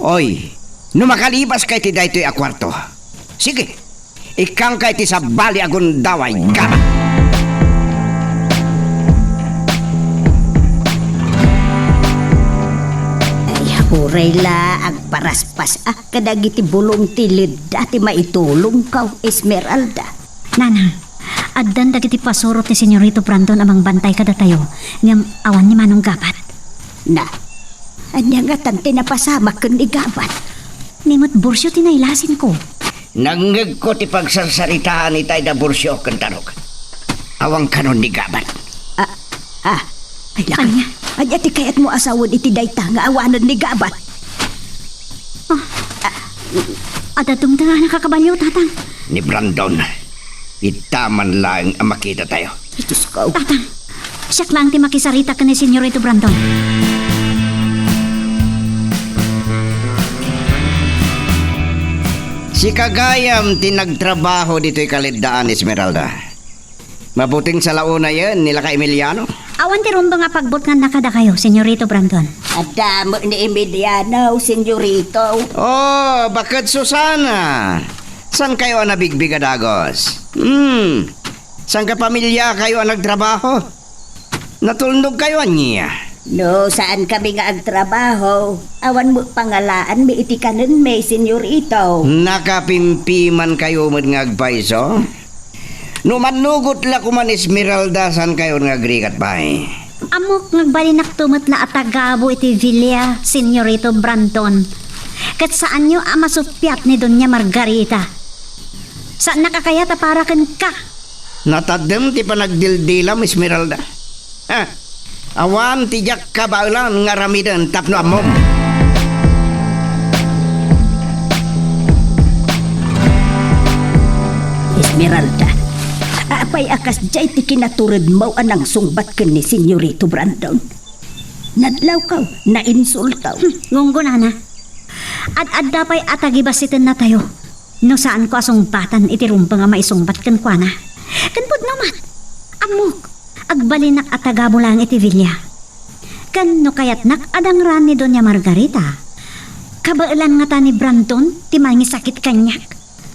Oy, numakalibas kay ti daytoy a kwarto. Sige, ikang kay ti sa bali agon daway ka. Uray la agparaspas kadagiti bulong tilid dati maitulong kaw Esmeralda. Nanang, addan dagiti pasurot ni Senyorito Brandon amang bantay kada tayo ngam awan ni Manong Gabat. Na, anya nga tante na pasama ken ni Gabat. Nimot bursyo tinailasin ko. Nangeg ko ti pagsarsaritaan ni Tayda Bursyo kentarok. Awang kanon ni Gabat. Ay lakan. Anya ti kayat mo asawon iti dayta nga awanan ni Gabat. Adatung ta nakakabalyo, tatang. Ni Brandon, itaman lang ang makita tayo. Diyos ko. Tatang, siyak lang ti makisarita ka ni Senyorito Brandon. Si Kagayam tinagtrabaho dito'y kalidaan, Esmeralda. Mabuting sa launa yan, nila ka Emiliano. Awan ti rumba nga pagbot nga nakada kayo, Senyorito Brandon. Adamo ni Emiliano, senyorito. Oh, bakit Susana? San kayo ang nabigbigadagos? San ka pamilya kayo ang nagtrabaho? Natulnog kayo niya. No, saan kami nga agtrabaho? Awan mo pangalaan, may itikanan may senyorito. Nakapimpiman kayo nga agpaiso? Numanugot la kuman Esmeralda san kayo nga agrikat bay. Amok nagbalinak tumot la atagabo iti Villa, Senyorito Brandon. Kat saan nyo amasupyat ni Doña Margarita? Saan nakakayata para kan ka? Natadem ti panagdildilam Esmeralda. Ha? Awan ti jak kabaulan nga ramidan tapno amom. Esmeralda, apay akas jay ti kinaturod mo anang sungbat ken ni Senyorito Brandon. Nadlaw kaw, nainsultaw. Ngunggo na. Ad-adda pa'y atagibasitin na tayo. No saan ko asungbatan iti rumpa nga maisungbat kan kwa na. Kanpod namat, amok, agbalinak atagabo lang iti Villa. Kan no kayat nak adangran ni Doña Margarita. Kabailan nga ta ni Brandon, ti mangisakit kanyak.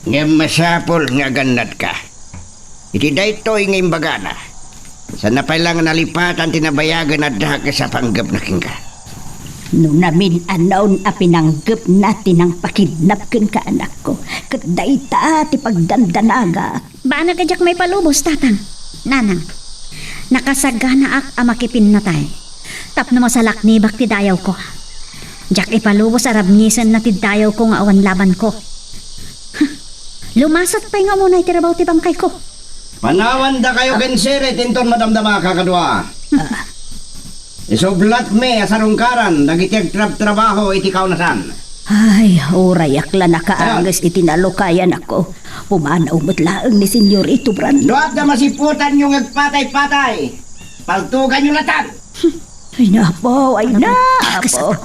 Nga masapol nga ganad ka. Iti daytoy nga imbagana. Sa napailang nalipatan tinabayagan na daga sa panggap na king ka. No namin anaon a pinanggap natin ang pakidnap ken ka anak ko. Kat dayta ti pagdandanaga. Bana ka jak may palubos, tatang. Nanang, nakasagana ak amakipin na tay. Tapno mo sa laknibak ti dayaw ko. Jak ipalubos arabnisan na ti dayaw ko nga awan laban ko. Lumasat pa'y nga muna itirabaw ti bangkay ko. Panawan da kayo gensere tinton madamdama kakadwa. Isublat me asarungkaran nagitiag trabaho iti kaunasan. Ay, oray akla nakaangas itinalokayan ako. Pumanaw matlaang ni Senyorito Brandon. Doat na masiputan yung agpatay-patay. Paltugan yung latan. Ay napo, ay napo.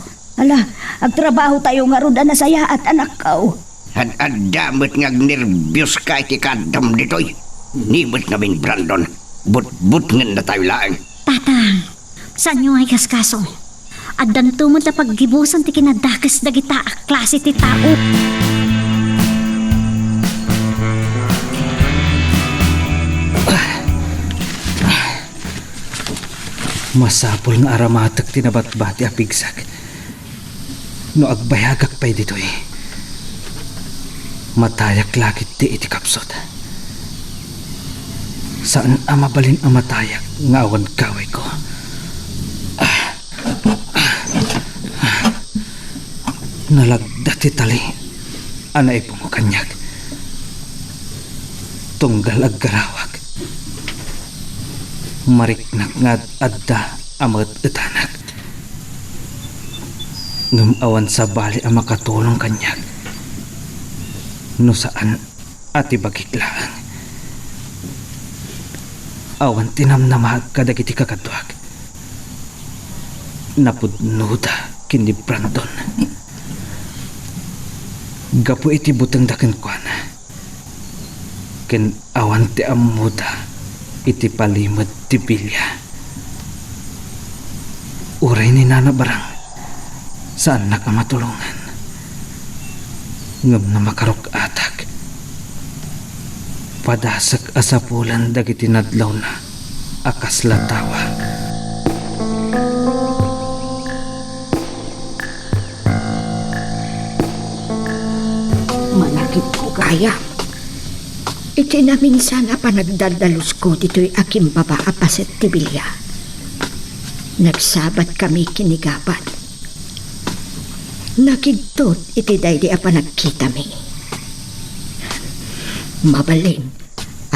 Ala, agtrabaho tayo nga roda na saya at anak ko. Had-adamot nga nervyos ka iti kadam ditoy. Nibot namin Brandon. But-but nga na tayo lang. Tatang, saan nyo ay kaskaso? At dantumod na paggibusan ti kinadakas dagita a klase ti tao. Masapol nga aramatak tinabat-bati a pigsag. No agbayagak pa'y dito'y. Matayak lakit di iti kapsot. Saan amabalin ang matayak nga awan kaway ko? Nalagda ti tali. Anay pumukanyag. Tunggal aggarawag. Mariknak nga adda amat etanak. Ngumawan sa bali ang makatulong kanyag. No saan ati bagiklaan. Awan tinamnamag kadagiti kakadwag. Napudnuda kindi Brandon. Gapu iti butang daken kuana. Ken awan ti amuda iti palimod ti bilya. Uray ni Nana Barang, saan nakamatulungan? Ngam na makarok atak. Padasak asapulan dagiti nadlaw na akas latawa. Manakit ko kaya. Iti na minsan a panagdadalos ko dito'y aking baba a paset ti bilya. Nagsabat kami kinigapat. Nakigtot iti daydi a panagkita mi. Mabalin,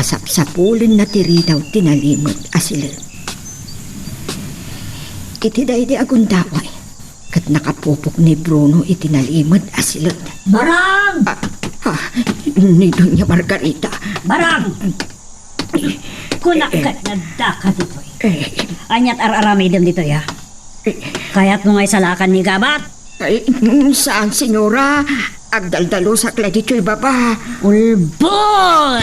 asap-sapulin na tiri daw tinalimot asilin. Iti daydi agundaway, kat nakapupok ni Bruno iti nalimot asilin. Barang! Ni Doña Margarita. Barang! Kunakat na daka dito. Anyat ar-aramidem dito ya. Kaya't mo nga'y salakan ni Gabat. Ay, saan, senyora? Agdaldalo sa kladito'y baba. Ulbol!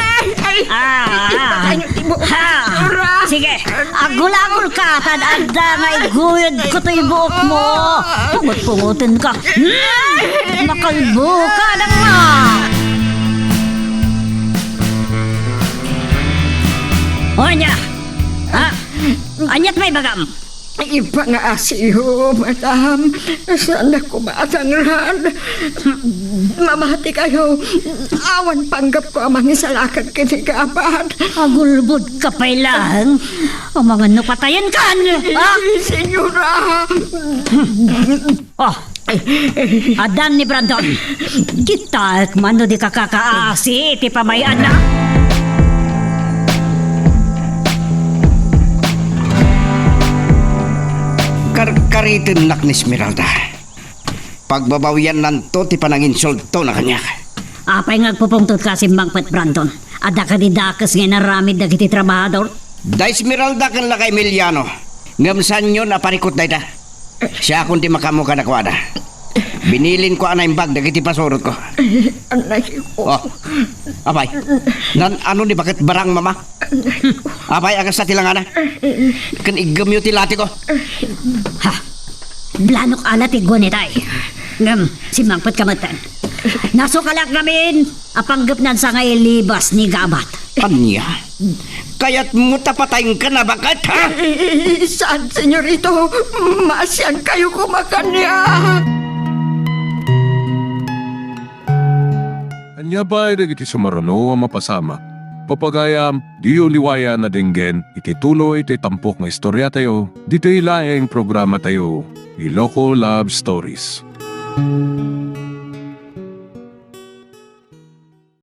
Sige, Sige, agul-agul ka. Tadada nga'y guyod ko to'y buok mo. Pungot-pungutin ka. Makalbo ka na nga. O niya! Ha? Anyat may bagam? Iba nga asiyo, madam. Saan ako matangran? Mamati kayo. Awan panggap ko ang mga salakad kinigapan. Agulbod ka pa lang. O mga napatayan ka. Ha? Senyora! Oh, Adan ni Brandon. Kita mano di kakakaasi iti pamayan na. Karkaritin nak ni Esmeralda. Pagbabawian nanto ti pananginsulto na kanya. Apay ngagpupungtot ka si Mangpet Brandon. Ada ka di dakas nga naramid na kiti trabahador. Da Esmeralda kan lakay Emiliano. Ngamsan yun aparikot da ita. Siya kundi makamu ka nakwada. Binilin ko anay bag dagiti pasurot ko. Anay ko. Oh. Apay. Nan ano ni bakit barang mama? Apay agas sa tilangana. Kan igamyo ti lati ko. Ha? Blanok alat igunitay. Ngam, si Mangpet kamatan. Nasukalak namin apanggap nan sa ngay libas ni Gabat. Anya? Kaya't mo tapatayin ka na bakit, ha? Saan, senyorito? Masyang kayo kumakanya. Anya ba ay iti sumarano ang mapasama? Papagayam, di uliwaya na dinggen, iti tuloy iti tampok na istorya tayo, dito ilaing programa tayo, Iloko Love Stories.